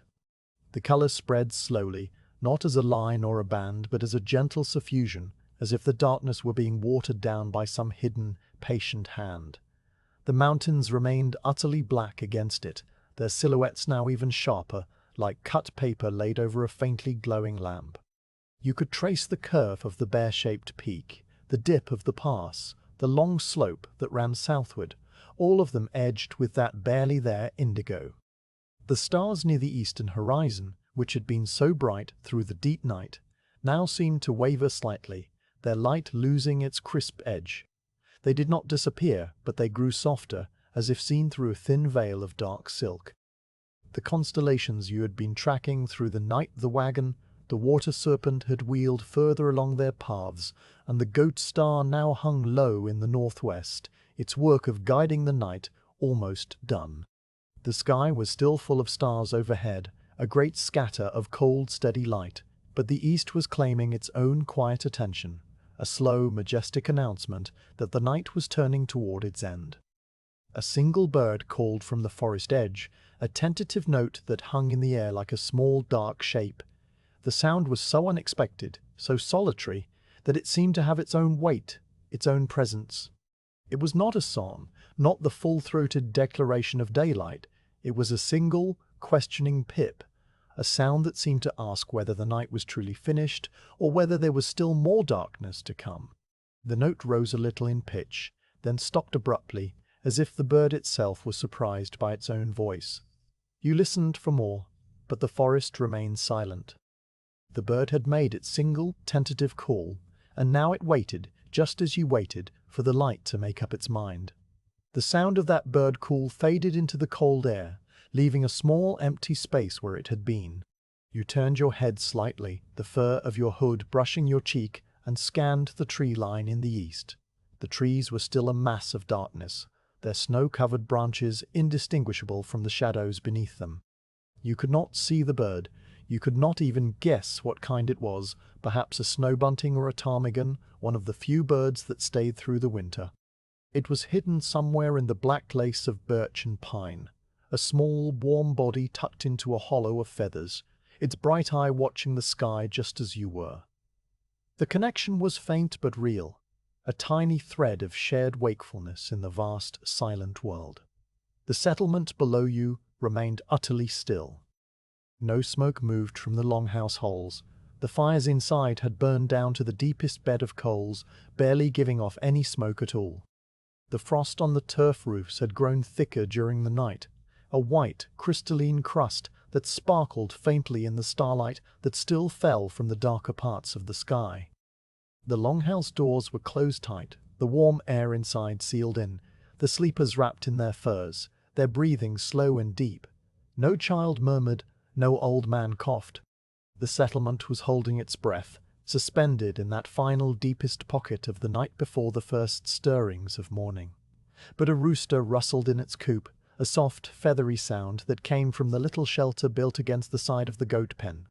Speaker 1: The color spread slowly, not as a line or a band, but as a gentle suffusion, as if the darkness were being watered down by some hidden, patient hand. The mountains remained utterly black against it, their silhouettes now even sharper, like cut paper laid over a faintly glowing lamp. You could trace the curve of the bear-shaped peak, the dip of the pass, the long slope that ran southward, all of them edged with that barely there indigo. The stars near the eastern horizon, which had been so bright through the deep night, now seemed to waver slightly, their light losing its crisp edge. They did not disappear, but they grew softer, as if seen through a thin veil of dark silk. The constellations you had been tracking through the night, the wagon, the water serpent had wheeled further along their paths, and the goat star now hung low in the northwest, its work of guiding the night almost done. The sky was still full of stars overhead, a great scatter of cold, steady light, but the east was claiming its own quiet attention, a slow, majestic announcement that the night was turning toward its end. A single bird called from the forest edge, a tentative note that hung in the air like a small dark shape. The sound was so unexpected, so solitary, that it seemed to have its own weight, its own presence. It was not a song, not the full-throated declaration of daylight. It was a single, questioning pip, a sound that seemed to ask whether the night was truly finished or whether there was still more darkness to come. The note rose a little in pitch, then stopped abruptly, as if the bird itself was surprised by its own voice. You listened for more, but the forest remained silent. The bird had made its single, tentative call, and now it waited, just as you waited, for the light to make up its mind. The sound of that bird call faded into the cold air, leaving a small empty space where it had been. You turned your head slightly, the fur of your hood brushing your cheek, and scanned the tree line in the east. The trees were still a mass of darkness, their snow-covered branches indistinguishable from the shadows beneath them. You could not see the bird. You could not even guess what kind it was, perhaps a snowbunting or a ptarmigan, one of the few birds that stayed through the winter. It was hidden somewhere in the black lace of birch and pine, a small, warm body tucked into a hollow of feathers, its bright eye watching the sky just as you were. The connection was faint but real, a tiny thread of shared wakefulness in the vast, silent world. The settlement below you remained utterly still. No smoke moved from the longhouse holes. The fires inside had burned down to the deepest bed of coals, barely giving off any smoke at all. The frost on the turf roofs had grown thicker during the night, a white, crystalline crust that sparkled faintly in the starlight that still fell from the darker parts of the sky. The longhouse doors were closed tight, the warm air inside sealed in, the sleepers wrapped in their furs, their breathing slow and deep. No child murmured, no old man coughed. The settlement was holding its breath, suspended in that final deepest pocket of the night before the first stirrings of morning. But a rooster rustled in its coop, a soft, feathery sound that came from the little shelter built against the side of the goat pen.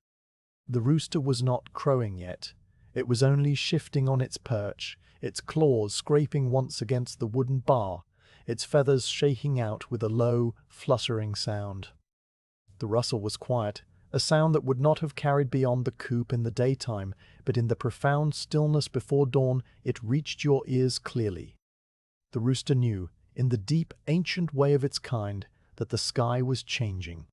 Speaker 1: The rooster was not crowing yet. It was only shifting on its perch, its claws scraping once against the wooden bar, its feathers shaking out with a low, fluttering sound. The rustle was quiet, a sound that would not have carried beyond the coop in the daytime, but in the profound stillness before dawn it reached your ears clearly. The rooster knew, in the deep, ancient way of its kind, that the sky was changing.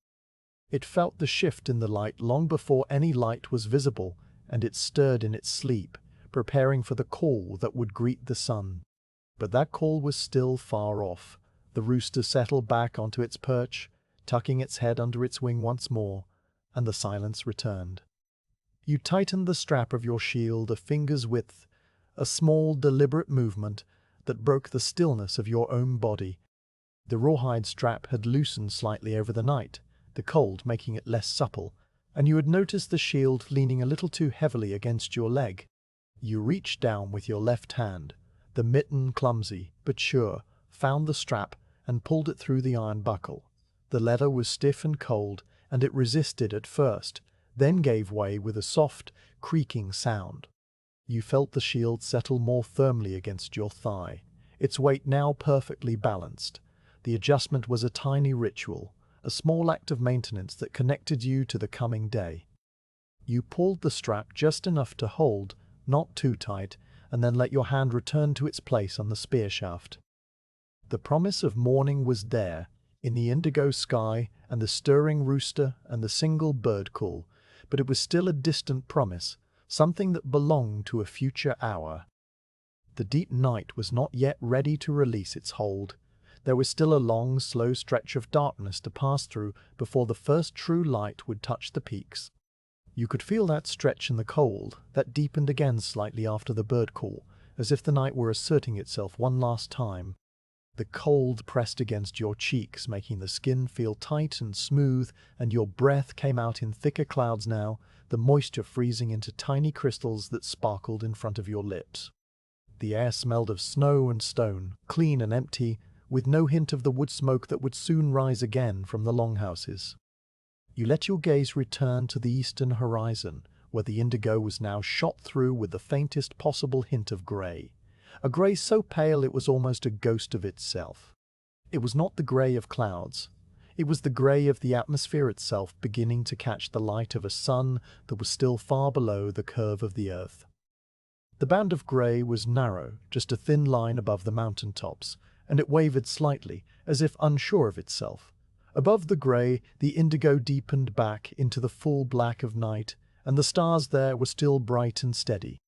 Speaker 1: It felt the shift in the light long before any light was visible, and it stirred in its sleep, preparing for the call that would greet the sun. But that call was still far off. The rooster settled back onto its perch, tucking its head under its wing once more, and the silence returned. You tightened the strap of your shield a finger's width, a small, deliberate movement that broke the stillness of your own body. The rawhide strap had loosened slightly over the night, the cold making it less supple, and you had noticed the shield leaning a little too heavily against your leg. You reached down with your left hand, the mitten clumsy but sure, found the strap and pulled it through the iron buckle. The leather was stiff and cold, and it resisted at first, then gave way with a soft, creaking sound. You felt the shield settle more firmly against your thigh, its weight now perfectly balanced. The adjustment was a tiny ritual, a small act of maintenance that connected you to the coming day. You pulled the strap just enough to hold, not too tight, and then let your hand return to its place on the spear shaft. The promise of morning was there, in the indigo sky and the stirring rooster and the single bird call, but it was still a distant promise, something that belonged to a future hour. The deep night was not yet ready to release its hold. There was still a long, slow stretch of darkness to pass through before the first true light would touch the peaks. You could feel that stretch in the cold, that deepened again slightly after the bird call, as if the night were asserting itself one last time. The cold pressed against your cheeks, making the skin feel tight and smooth, and your breath came out in thicker clouds now, the moisture freezing into tiny crystals that sparkled in front of your lips. The air smelled of snow and stone, clean and empty, with no hint of the wood smoke that would soon rise again from the longhouses. You let your gaze return to the eastern horizon, where the indigo was now shot through with the faintest possible hint of grey, a grey so pale it was almost a ghost of itself. It was not the grey of clouds. It was the grey of the atmosphere itself beginning to catch the light of a sun that was still far below the curve of the earth. The band of grey was narrow, just a thin line above the mountain tops, and it wavered slightly, as if unsure of itself. Above the grey, the indigo deepened back into the full black of night, and the stars there were still bright and steady.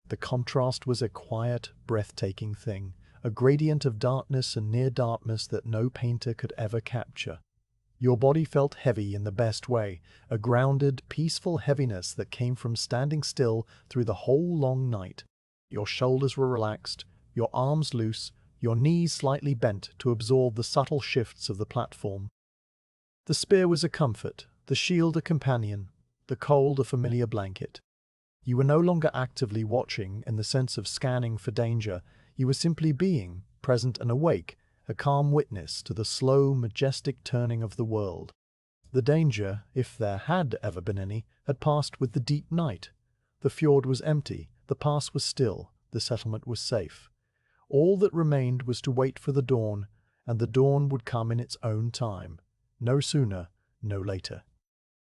Speaker 1: The contrast was a quiet, breathtaking thing, a gradient of darkness and near darkness that no painter could ever capture. Your body felt heavy in the best way, a grounded, peaceful heaviness that came from standing still through the whole long night. Your shoulders were relaxed, your arms loose, your knees slightly bent to absorb the subtle shifts of the platform. The spear was a comfort, the shield a companion, the cold a familiar blanket. You were no longer actively watching in the sense of scanning for danger. You were simply being, present and awake, a calm witness to the slow, majestic turning of the world. The danger, if there had ever been any, had passed with the deep night. The fjord was empty, the pass was still, the settlement was safe. All that remained was to wait for the dawn, and the dawn would come in its own time. No sooner, no later.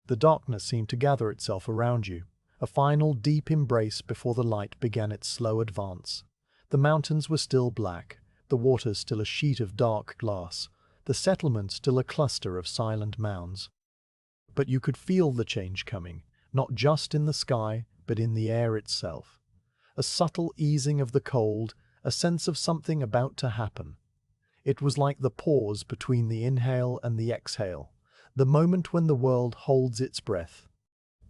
Speaker 1: The darkness seemed to gather itself around you, a final deep embrace before the light began its slow advance. The mountains were still black, the water still a sheet of dark glass, the settlement still a cluster of silent mounds. But you could feel the change coming, not just in the sky, but in the air itself. A subtle easing of the cold, a sense of something about to happen. It was like the pause between the inhale and the exhale, the moment when the world holds its breath.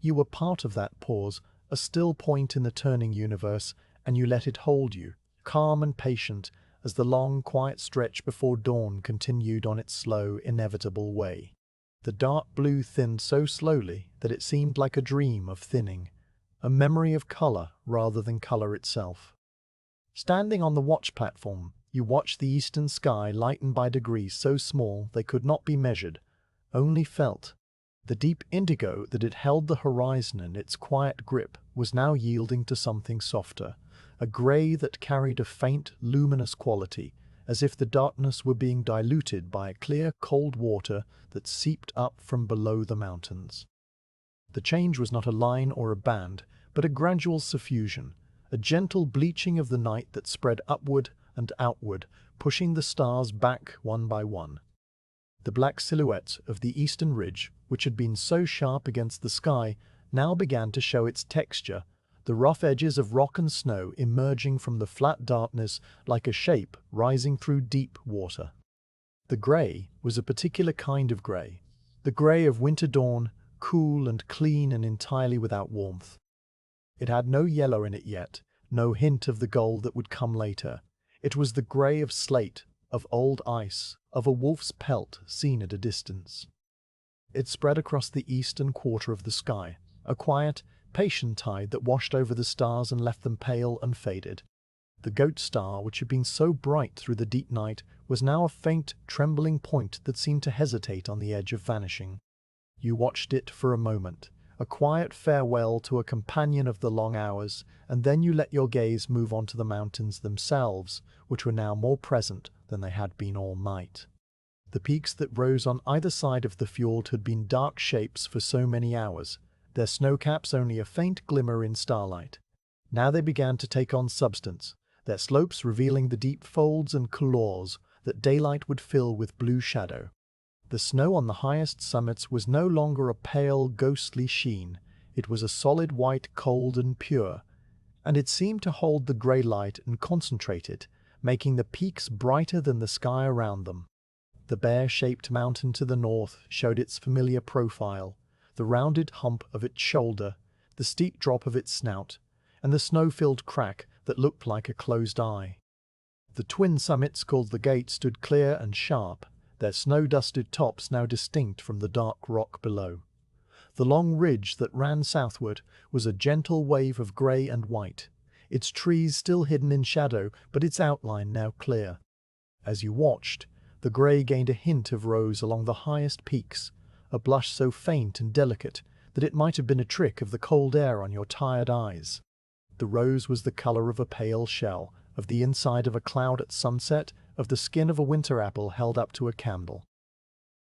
Speaker 1: You were part of that pause, a still point in the turning universe, and you let it hold you, calm and patient, as the long, quiet stretch before dawn continued on its slow, inevitable way. The dark blue thinned so slowly that it seemed like a dream of thinning, a memory of color rather than color itself. Standing on the watch platform, you watched the eastern sky lighten by degrees so small they could not be measured, only felt. The deep indigo that had held the horizon in its quiet grip was now yielding to something softer, a grey that carried a faint, luminous quality, as if the darkness were being diluted by a clear, cold water that seeped up from below the mountains. The change was not a line or a band, but a gradual suffusion, a gentle bleaching of the night that spread upward and outward, pushing the stars back one by one. The black silhouette of the eastern ridge, which had been so sharp against the sky, now began to show its texture, the rough edges of rock and snow emerging from the flat darkness like a shape rising through deep water. The grey was a particular kind of grey, the grey of winter dawn, cool and clean and entirely without warmth. It had no yellow in it yet, no hint of the gold that would come later. It was the grey of slate, of old ice, of a wolf's pelt seen at a distance. It spread across the eastern quarter of the sky, a quiet, patient tide that washed over the stars and left them pale and faded. The goat star, which had been so bright through the deep night, was now a faint, trembling point that seemed to hesitate on the edge of vanishing. You watched it for a moment, a quiet farewell to a companion of the long hours, and then you let your gaze move on to the mountains themselves, which were now more present than they had been all night. The peaks that rose on either side of the fjord had been dark shapes for so many hours, their snowcaps only a faint glimmer in starlight. Now they began to take on substance, their slopes revealing the deep folds and couloirs that daylight would fill with blue shadow. The snow on the highest summits was no longer a pale, ghostly sheen. It was a solid white, cold and pure, and it seemed to hold the grey light and concentrate it, making the peaks brighter than the sky around them. The bear-shaped mountain to the north showed its familiar profile, the rounded hump of its shoulder, the steep drop of its snout, and the snow-filled crack that looked like a closed eye. The twin summits called the Gate stood clear and sharp, their snow-dusted tops now distinct from the dark rock below. The long ridge that ran southward was a gentle wave of grey and white, its trees still hidden in shadow, but its outline now clear. As you watched, the grey gained a hint of rose along the highest peaks, a blush so faint and delicate that it might have been a trick of the cold air on your tired eyes. The rose was the colour of a pale shell, of the inside of a cloud at sunset, of the skin of a winter apple held up to a candle.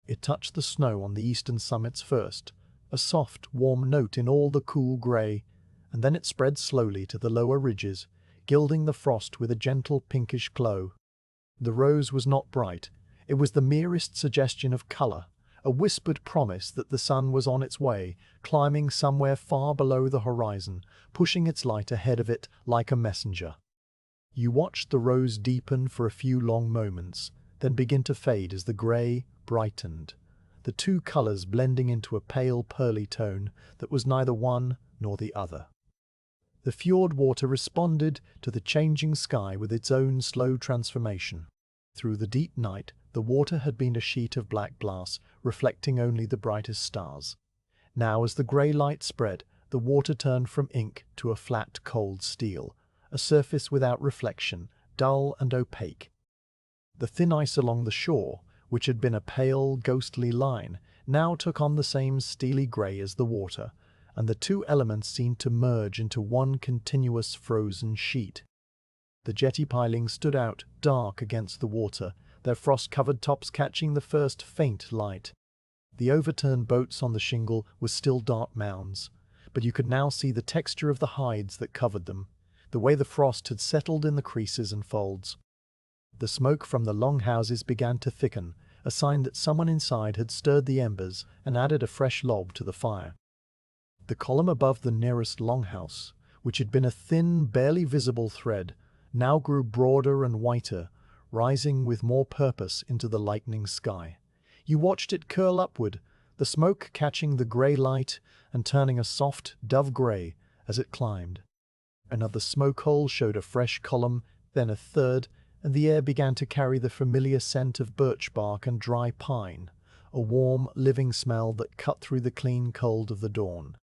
Speaker 1: It touched the snow on the eastern summits first, a soft, warm note in all the cool grey, and then it spread slowly to the lower ridges, gilding the frost with a gentle pinkish glow. The rose was not bright. It was the merest suggestion of colour, a whispered promise that the sun was on its way, climbing somewhere far below the horizon, pushing its light ahead of it like a messenger. You watched the rose deepen for a few long moments, then begin to fade as the grey brightened, the two colours blending into a pale pearly tone that was neither one nor the other. The fjord water responded to the changing sky with its own slow transformation. Through the deep night, the water had been a sheet of black glass, reflecting only the brightest stars. Now, as the grey light spread, the water turned from ink to a flat, cold steel, a surface without reflection, dull and opaque. The thin ice along the shore, which had been a pale, ghostly line, now took on the same steely grey as the water, and the two elements seemed to merge into one continuous frozen sheet. The jetty pilings stood out, dark against the water, their frost-covered tops catching the first faint light. The overturned boats on the shingle were still dark mounds, but you could now see the texture of the hides that covered them, the way the frost had settled in the creases and folds. The smoke from the longhouses began to thicken, a sign that someone inside had stirred the embers and added a fresh log to the fire. The column above the nearest longhouse, which had been a thin, barely visible thread, now grew broader and whiter, rising with more purpose into the lightening sky. You watched it curl upward, the smoke catching the grey light and turning a soft, dove-grey as it climbed. Another smoke hole showed a fresh column, then a third, and the air began to carry the familiar scent of birch bark and dry pine, a warm, living smell that cut through the clean cold of the dawn.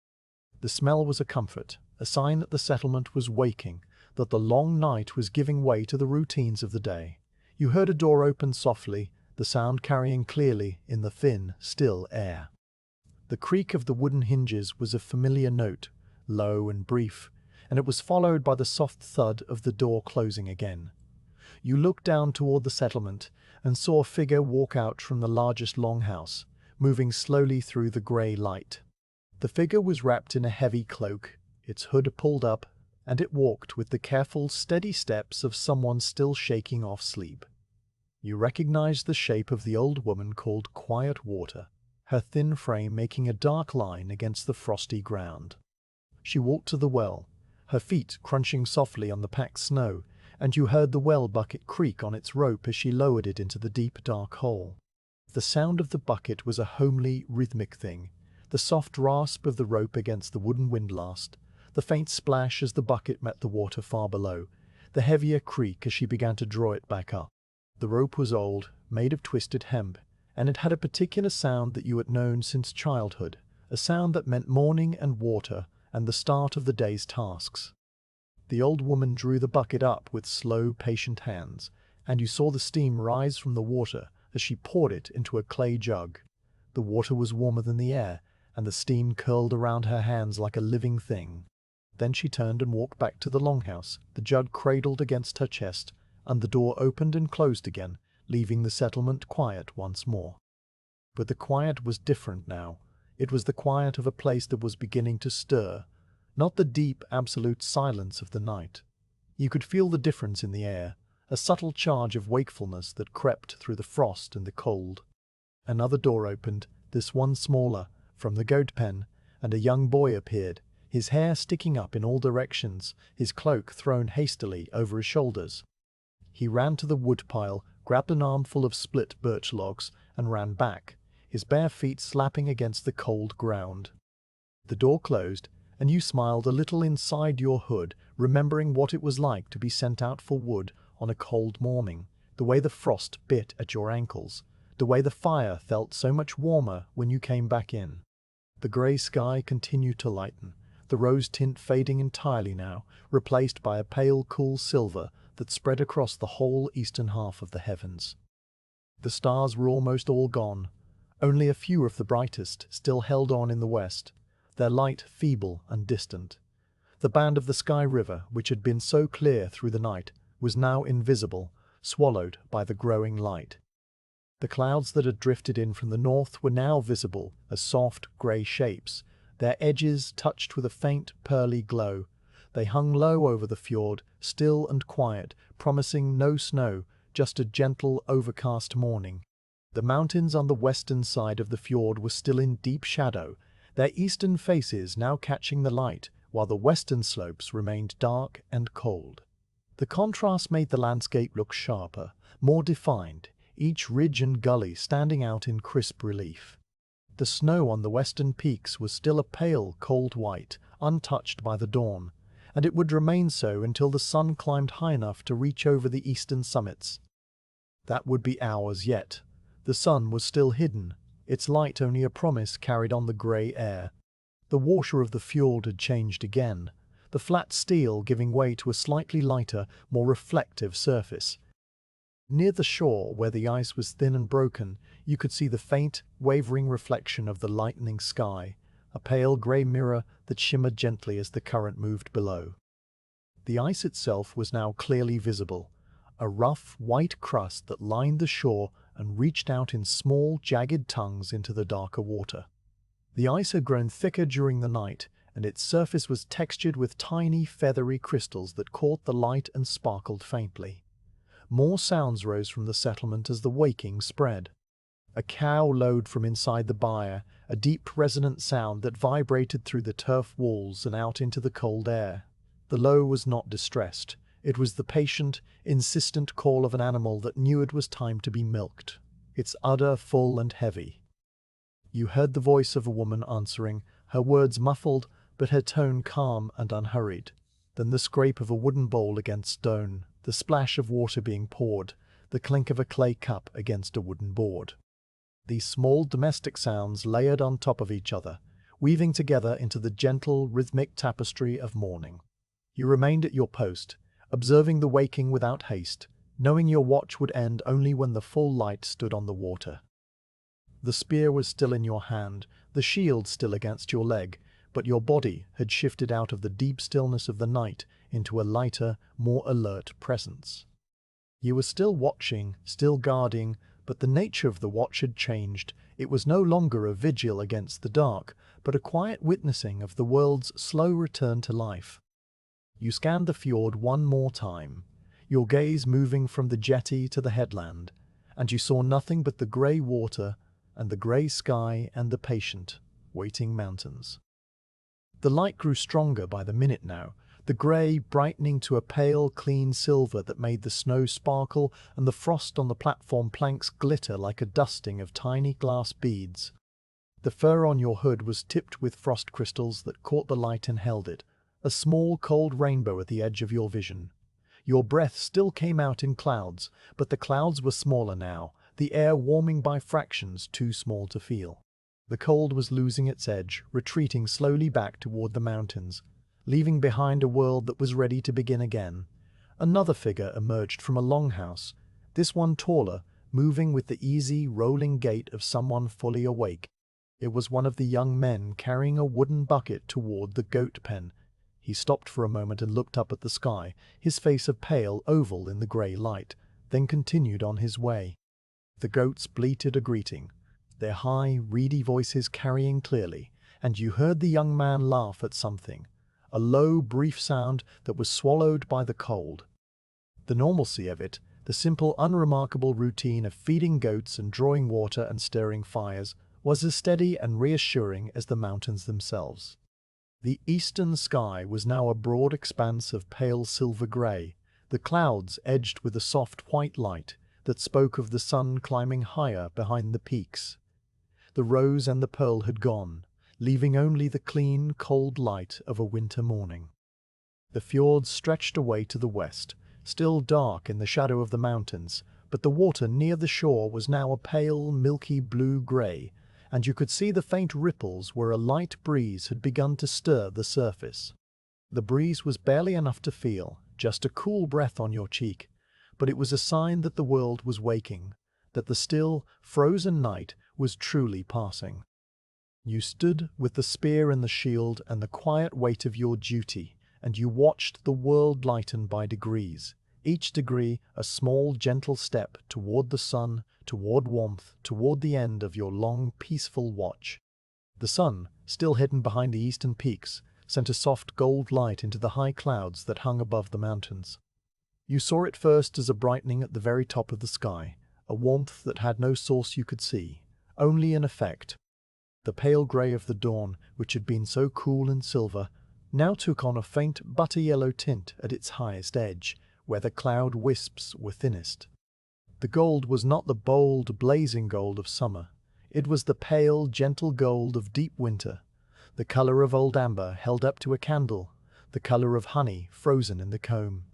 Speaker 1: The smell was a comfort, a sign that the settlement was waking, that the long night was giving way to the routines of the day. You heard a door open softly, the sound carrying clearly in the thin, still air. The creak of the wooden hinges was a familiar note, low and brief, and it was followed by the soft thud of the door closing again. You looked down toward the settlement and saw a figure walk out from the largest longhouse, moving slowly through the grey light. The figure was wrapped in a heavy cloak, its hood pulled up, and it walked with the careful, steady steps of someone still shaking off sleep. You recognized the shape of the old woman called Quiet Water, her thin frame making a dark line against the frosty ground. She walked to the well, her feet crunching softly on the packed snow, and you heard the well bucket creak on its rope as she lowered it into the deep, dark hole. The sound of the bucket was a homely, rhythmic thing, the soft rasp of the rope against the wooden windlass, the faint splash as the bucket met the water far below, the heavier creak as she began to draw it back up. The rope was old, made of twisted hemp, and it had a particular sound that you had known since childhood, a sound that meant morning and water and the start of the day's tasks. The old woman drew the bucket up with slow, patient hands, and you saw the steam rise from the water as she poured it into a clay jug. The water was warmer than the air, and the steam curled around her hands like a living thing. Then she turned and walked back to the longhouse, the jug cradled against her chest, and the door opened and closed again, leaving the settlement quiet once more. But the quiet was different now. It was the quiet of a place that was beginning to stir, not the deep, absolute silence of the night. You could feel the difference in the air, a subtle charge of wakefulness that crept through the frost and the cold. Another door opened, this one smaller, from the goat pen, and a young boy appeared, his hair sticking up in all directions, his cloak thrown hastily over his shoulders. He ran to the woodpile, grabbed an armful of split birch logs, and ran back, his bare feet slapping against the cold ground. The door closed, and you smiled a little inside your hood, remembering what it was like to be sent out for wood on a cold morning, the way the frost bit at your ankles, the way the fire felt so much warmer when you came back in. The grey sky continued to lighten, the rose tint fading entirely now, replaced by a pale, cool silver that spread across the whole eastern half of the heavens. The stars were almost all gone. Only a few of the brightest still held on in the west, their light feeble and distant. The band of the Sky River, which had been so clear through the night, was now invisible, swallowed by the growing light. The clouds that had drifted in from the north were now visible as soft, grey shapes, their edges touched with a faint, pearly glow. They hung low over the fjord, still and quiet, promising no snow, just a gentle, overcast morning. The mountains on the western side of the fjord were still in deep shadow, their eastern faces now catching the light, while the western slopes remained dark and cold. The contrast made the landscape look sharper, more defined, each ridge and gully standing out in crisp relief. The snow on the western peaks was still a pale, cold white, untouched by the dawn, and it would remain so until the sun climbed high enough to reach over the eastern summits. That would be hours yet. The sun was still hidden, its light only a promise carried on the grey air. The water of the fjord had changed again, the flat steel giving way to a slightly lighter, more reflective surface. Near the shore, where the ice was thin and broken, you could see the faint, wavering reflection of the lightening sky, a pale grey mirror that shimmered gently as the current moved below. The ice itself was now clearly visible, a rough, white crust that lined the shore and reached out in small, jagged tongues into the darker water. The ice had grown thicker during the night, and its surface was textured with tiny, feathery crystals that caught the light and sparkled faintly. More sounds rose from the settlement as the waking spread. A cow lowed from inside the byre, a deep, resonant sound that vibrated through the turf walls and out into the cold air. The low was not distressed. It was the patient, insistent call of an animal that knew it was time to be milked, its udder full and heavy. You heard the voice of a woman answering, her words muffled, but her tone calm and unhurried. Then the scrape of a wooden bowl against stone, the splash of water being poured, the clink of a clay cup against a wooden board. These small domestic sounds layered on top of each other, weaving together into the gentle, rhythmic tapestry of morning. You remained at your post, observing the waking without haste, knowing your watch would end only when the full light stood on the water. The spear was still in your hand, the shield still against your leg, but your body had shifted out of the deep stillness of the night into a lighter, more alert presence. You were still watching, still guarding, but the nature of the watch had changed. It was no longer a vigil against the dark, but a quiet witnessing of the world's slow return to life. You scanned the fjord one more time, your gaze moving from the jetty to the headland, and you saw nothing but the grey water and the grey sky and the patient, waiting mountains. The light grew stronger by the minute now, the grey brightening to a pale, clean silver that made the snow sparkle and the frost on the platform planks glitter like a dusting of tiny glass beads. The fur on your hood was tipped with frost crystals that caught the light and held it, a small cold rainbow at the edge of your vision. Your breath still came out in clouds, but the clouds were smaller now, the air warming by fractions too small to feel. The cold was losing its edge, retreating slowly back toward the mountains, leaving behind a world that was ready to begin again. Another figure emerged from a longhouse, this one taller, moving with the easy, rolling gait of someone fully awake. It was one of the young men carrying a wooden bucket toward the goat pen. He stopped for a moment and looked up at the sky, his face a pale oval in the grey light, then continued on his way. The goats bleated a greeting, their high, reedy voices carrying clearly, and you heard the young man laugh at something, a low, brief sound that was swallowed by the cold. The normalcy of it, the simple, unremarkable routine of feeding goats and drawing water and stirring fires, was as steady and reassuring as the mountains themselves. The eastern sky was now a broad expanse of pale silver grey, the clouds edged with a soft white light that spoke of the sun climbing higher behind the peaks. The rose and the pearl had gone, leaving only the clean, cold light of a winter morning. The fjord stretched away to the west, still dark in the shadow of the mountains, but the water near the shore was now a pale, milky blue-grey, and you could see the faint ripples where a light breeze had begun to stir the surface. The breeze was barely enough to feel, just a cool breath on your cheek, but it was a sign that the world was waking, that the still, frozen night was truly passing. You stood with the spear and the shield and the quiet weight of your duty, and you watched the world lighten by degrees, each degree a small, gentle step toward the sun, toward warmth, toward the end of your long, peaceful watch. The sun, still hidden behind the eastern peaks, sent a soft gold light into the high clouds that hung above the mountains. You saw it first as a brightening at the very top of the sky, a warmth that had no source you could see, only an effect. The pale grey of the dawn, which had been so cool and silver, now took on a faint butter-yellow tint at its highest edge, where the cloud wisps were thinnest. The gold was not the bold, blazing gold of summer. It was the pale, gentle gold of deep winter, the colour of old amber held up to a candle, the colour of honey frozen in the comb.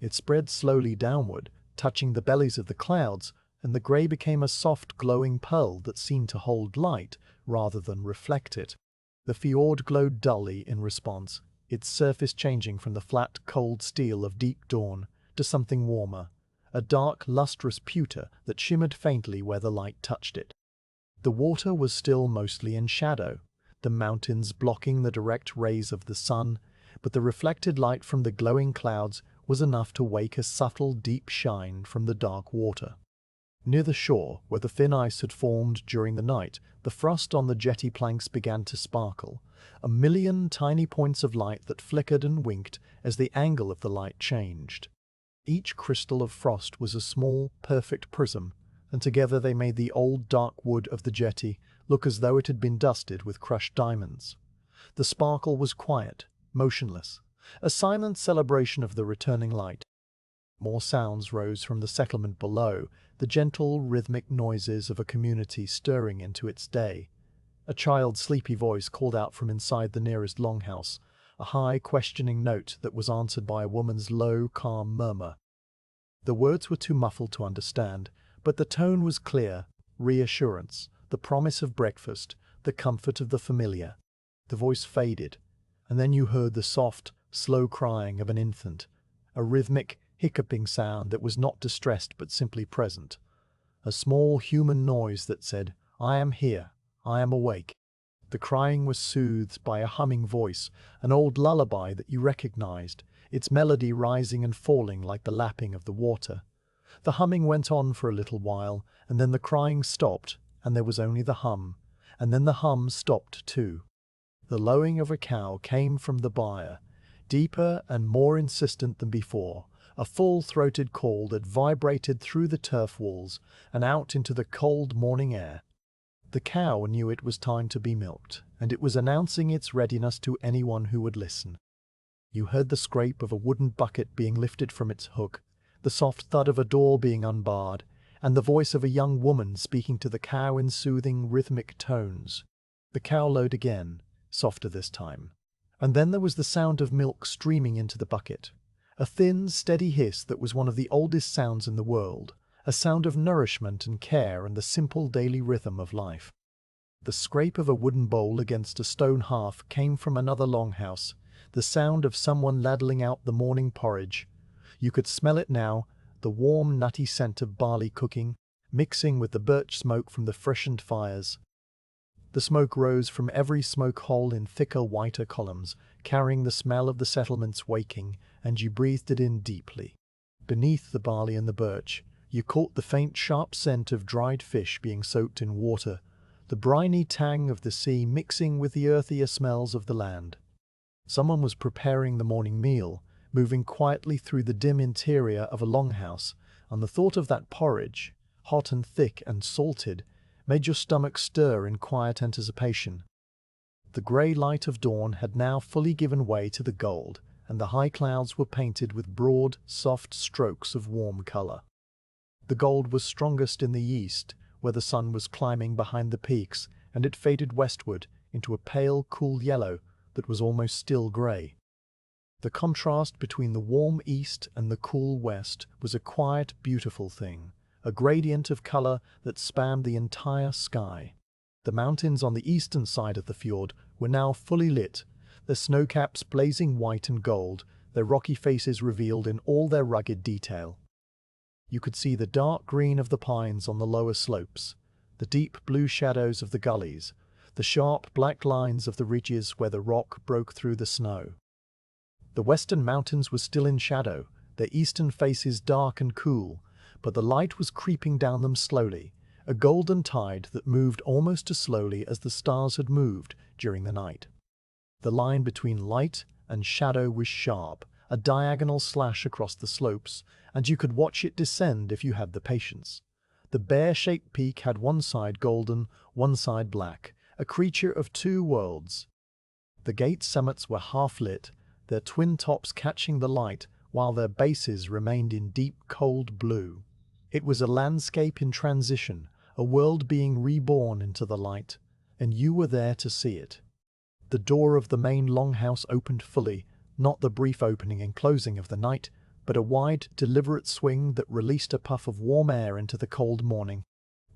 Speaker 1: It spread slowly downward, touching the bellies of the clouds, and the grey became a soft, glowing pearl that seemed to hold light rather than reflect it. The fjord glowed dully in response, its surface changing from the flat, cold steel of deep dawn to something warmer, a dark, lustrous pewter that shimmered faintly where the light touched it. The water was still mostly in shadow, the mountains blocking the direct rays of the sun, but the reflected light from the glowing clouds was enough to wake a subtle, deep shine from the dark water. Near the shore, where the thin ice had formed during the night, the frost on the jetty planks began to sparkle, a million tiny points of light that flickered and winked as the angle of the light changed. Each crystal of frost was a small, perfect prism, and together they made the old dark wood of the jetty look as though it had been dusted with crushed diamonds. The sparkle was quiet, motionless, a silent celebration of the returning light. More sounds rose from the settlement below, the gentle, rhythmic noises of a community stirring into its day. A child's sleepy voice called out from inside the nearest longhouse, a high, questioning note that was answered by a woman's low, calm murmur. The words were too muffled to understand, but the tone was clear, reassurance, the promise of breakfast, the comfort of the familiar. The voice faded, and then you heard the soft, slow crying of an infant, a rhythmic, hiccuping sound that was not distressed but simply present, a small human noise that said, "I am here, I am awake." The crying was soothed by a humming voice, an old lullaby that you recognized, its melody rising and falling like the lapping of the water. The humming went on for a little while, and then the crying stopped, and there was only the hum, and then the hum stopped too. The lowing of a cow came from the byre, deeper and more insistent than before, a full-throated call that vibrated through the turf walls and out into the cold morning air. The cow knew it was time to be milked, and it was announcing its readiness to anyone who would listen. You heard the scrape of a wooden bucket being lifted from its hook, the soft thud of a door being unbarred, and the voice of a young woman speaking to the cow in soothing, rhythmic tones. The cow lowed again, softer this time, and then there was the sound of milk streaming into the bucket, a thin, steady hiss that was one of the oldest sounds in the world, a sound of nourishment and care and the simple daily rhythm of life. The scrape of a wooden bowl against a stone hearth came from another longhouse, the sound of someone ladling out the morning porridge. You could smell it now, the warm, nutty scent of barley cooking, mixing with the birch smoke from the freshened fires. The smoke rose from every smoke hole in thicker, whiter columns, carrying the smell of the settlements waking, and you breathed it in deeply. Beneath the barley and the birch, you caught the faint, sharp scent of dried fish being soaked in water, the briny tang of the sea mixing with the earthier smells of the land. Someone was preparing the morning meal, moving quietly through the dim interior of a longhouse, and the thought of that porridge, hot and thick and salted, made your stomach stir in quiet anticipation. The grey light of dawn had now fully given way to the gold, and the high clouds were painted with broad, soft strokes of warm colour. The gold was strongest in the east, where the sun was climbing behind the peaks, and it faded westward into a pale, cool yellow that was almost still grey. The contrast between the warm east and the cool west was a quiet, beautiful thing, a gradient of colour that spanned the entire sky. The mountains on the eastern side of the fjord were now fully lit, their snowcaps blazing white and gold, their rocky faces revealed in all their rugged detail. You could see the dark green of the pines on the lower slopes, the deep blue shadows of the gullies, the sharp black lines of the ridges where the rock broke through the snow. The western mountains were still in shadow, their eastern faces dark and cool, but the light was creeping down them slowly, a golden tide that moved almost as slowly as the stars had moved during the night. The line between light and shadow was sharp, a diagonal slash across the slopes, and you could watch it descend if you had the patience. The bear-shaped peak had one side golden, one side black, a creature of two worlds. The gate summits were half-lit, their twin tops catching the light while their bases remained in deep, cold blue. It was a landscape in transition, a world being reborn into the light, and you were there to see it. The door of the main longhouse opened fully, not the brief opening and closing of the night, but a wide, deliberate swing that released a puff of warm air into the cold morning.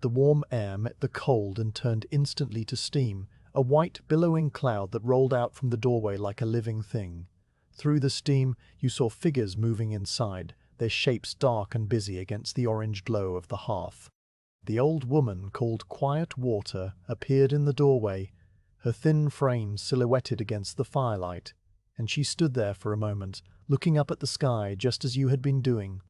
Speaker 1: The warm air met the cold and turned instantly to steam, a white, billowing cloud that rolled out from the doorway like a living thing. Through the steam, you saw figures moving inside, their shapes dark and busy against the orange glow of the hearth. The old woman, called Quiet Water, appeared in the doorway, her thin frame silhouetted against the firelight, and she stood there for a moment, looking up at the sky just as you had been doing.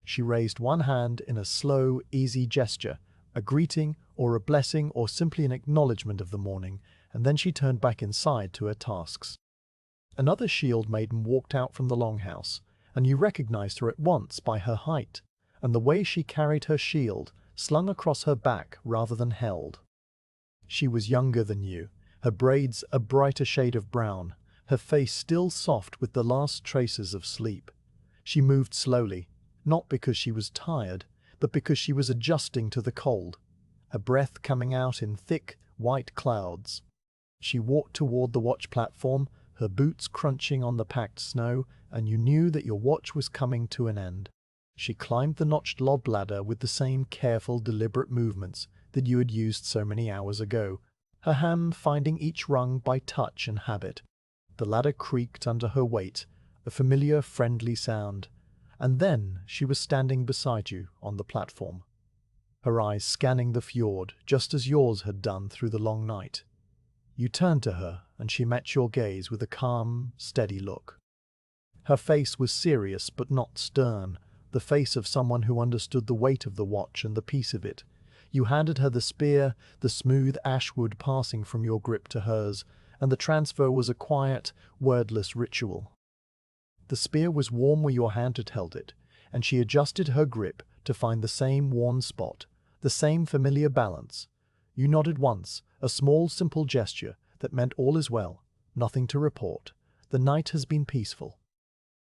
Speaker 1: She raised one hand in a slow, easy gesture, a greeting or a blessing or simply an acknowledgement of the morning, and then she turned back inside to her tasks. Another Shieldmaiden walked out from the longhouse, and you recognized her at once by her height, and the way she carried her shield, slung across her back rather than held. She was younger than you, her braids a brighter shade of brown, her face still soft with the last traces of sleep. She moved slowly, not because she was tired, but because she was adjusting to the cold, her breath coming out in thick, white clouds. She walked toward the watch platform, her boots crunching on the packed snow, and you knew that your watch was coming to an end. She climbed the notched log ladder with the same careful, deliberate movements that you had used so many hours ago, her hand finding each rung by touch and habit. The ladder creaked under her weight, a familiar, friendly sound, and then she was standing beside you on the platform, her eyes scanning the fjord just as yours had done through the long night. You turned to her, and she met your gaze with a calm, steady look. Her face was serious but not stern, the face of someone who understood the weight of the watch and the peace of it. You handed her the spear, the smooth ashwood passing from your grip to hers, and the transfer was a quiet, wordless ritual. The spear was warm where your hand had held it, and she adjusted her grip to find the same worn spot, the same familiar balance. You nodded once, a small, simple gesture that meant all is well, nothing to report. The night has been peaceful.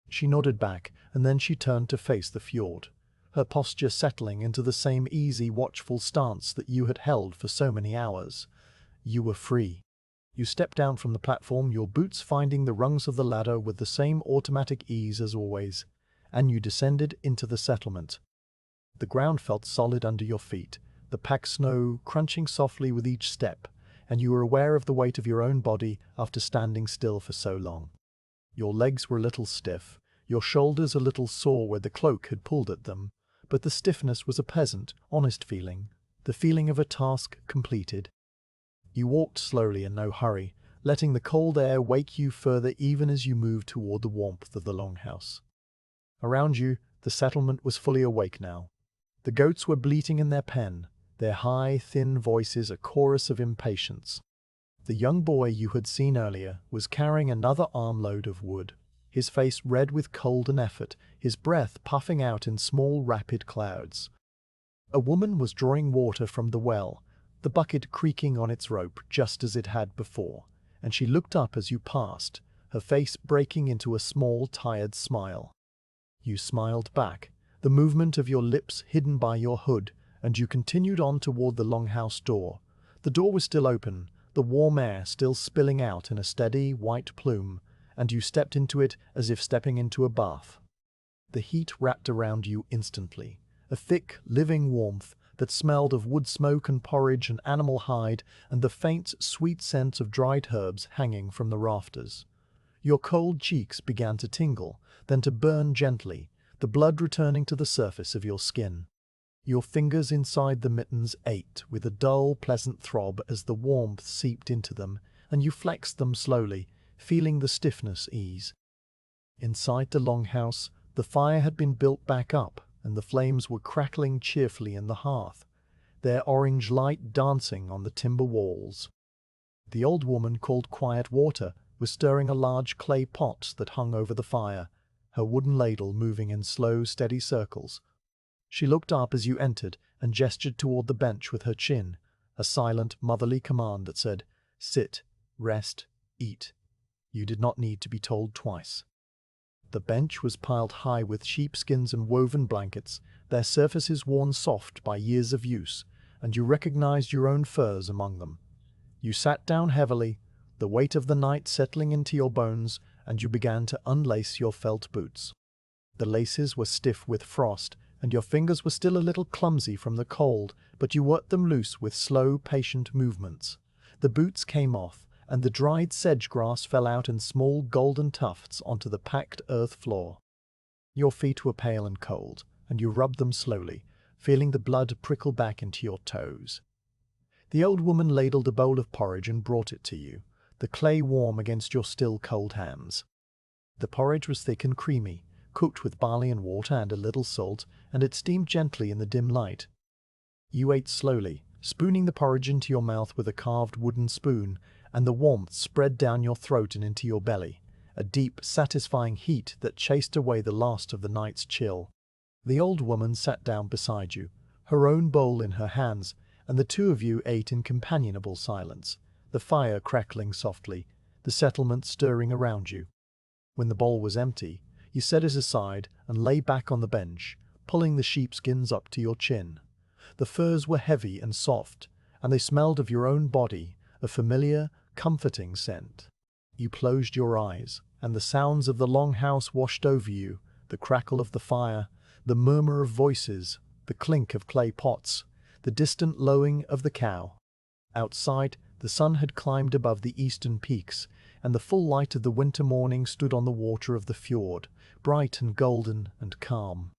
Speaker 1: She nodded back, and then she turned to face the fjord, her posture settling into the same easy, watchful stance that you had held for so many hours. You were free. You stepped down from the platform, your boots finding the rungs of the ladder with the same automatic ease as always, and you descended into the settlement. The ground felt solid under your feet, the packed snow crunching softly with each step, and you were aware of the weight of your own body after standing still for so long. Your legs were a little stiff, your shoulders a little sore where the cloak had pulled at them, but the stiffness was a pleasant, honest feeling, the feeling of a task completed. You walked slowly in no hurry, letting the cold air wake you further even as you moved toward the warmth of the longhouse. Around you, the settlement was fully awake now. The goats were bleating in their pen, their high, thin voices a chorus of impatience. The young boy you had seen earlier was carrying another armload of wood, his face red with cold and effort, his breath puffing out in small, rapid clouds. A woman was drawing water from the well, the bucket creaking on its rope just as it had before, and she looked up as you passed, her face breaking into a small, tired smile. You smiled back, the movement of your lips hidden by your hood, and you continued on toward the longhouse door. The door was still open, the warm air still spilling out in a steady, white plume, and you stepped into it as if stepping into a bath. The heat wrapped around you instantly, a thick, living warmth that smelled of wood smoke and porridge and animal hide and the faint, sweet scent of dried herbs hanging from the rafters. Your cold cheeks began to tingle, then to burn gently, the blood returning to the surface of your skin. Your fingers inside the mittens ached with a dull, pleasant throb as the warmth seeped into them, and you flexed them slowly, feeling the stiffness ease. Inside the longhouse, The fire had been built back up, and the flames were crackling cheerfully in the hearth, their orange light dancing on the timber walls. The old woman, called Quiet Water, was stirring a large clay pot that hung over the fire, her wooden ladle moving in slow, steady circles. She looked up as you entered and gestured toward the bench with her chin, a silent, motherly command that said, "Sit, rest, eat." You did not need to be told twice. The bench was piled high with sheepskins and woven blankets, their surfaces worn soft by years of use, and you recognized your own furs among them. You sat down heavily, the weight of the night settling into your bones, and you began to unlace your felt boots. The laces were stiff with frost, and your fingers were still a little clumsy from the cold, but you worked them loose with slow, patient movements. The boots came off, and the dried sedge grass fell out in small golden tufts onto the packed earth floor. Your feet were pale and cold, and you rubbed them slowly, feeling the blood prickle back into your toes. The old woman ladled a bowl of porridge and brought it to you, the clay warm against your still cold hands. The porridge was thick and creamy, cooked with barley and water and a little salt, and it steamed gently in the dim light. You ate slowly, spooning the porridge into your mouth with a carved wooden spoon, and the warmth spread down your throat and into your belly, a deep, satisfying heat that chased away the last of the night's chill. The old woman sat down beside you, her own bowl in her hands, and the two of you ate in companionable silence, the fire crackling softly, the settlement stirring around you. When the bowl was empty, you set it aside and lay back on the bench, pulling the sheepskins up to your chin. The furs were heavy and soft, and they smelled of your own body, a familiar, comforting scent. You closed your eyes, and the sounds of the longhouse washed over you, the crackle of the fire, the murmur of voices, the clink of clay pots, the distant lowing of the cow. Outside, the sun had climbed above the eastern peaks, and the full light of the winter morning stood on the water of the fjord, bright and golden and calm.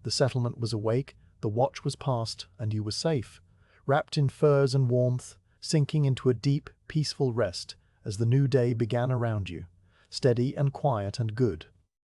Speaker 1: The settlement was awake, the watch was past, and you were safe, wrapped in furs and warmth, sinking into a deep, peaceful rest as the new day began around you, steady and quiet and good.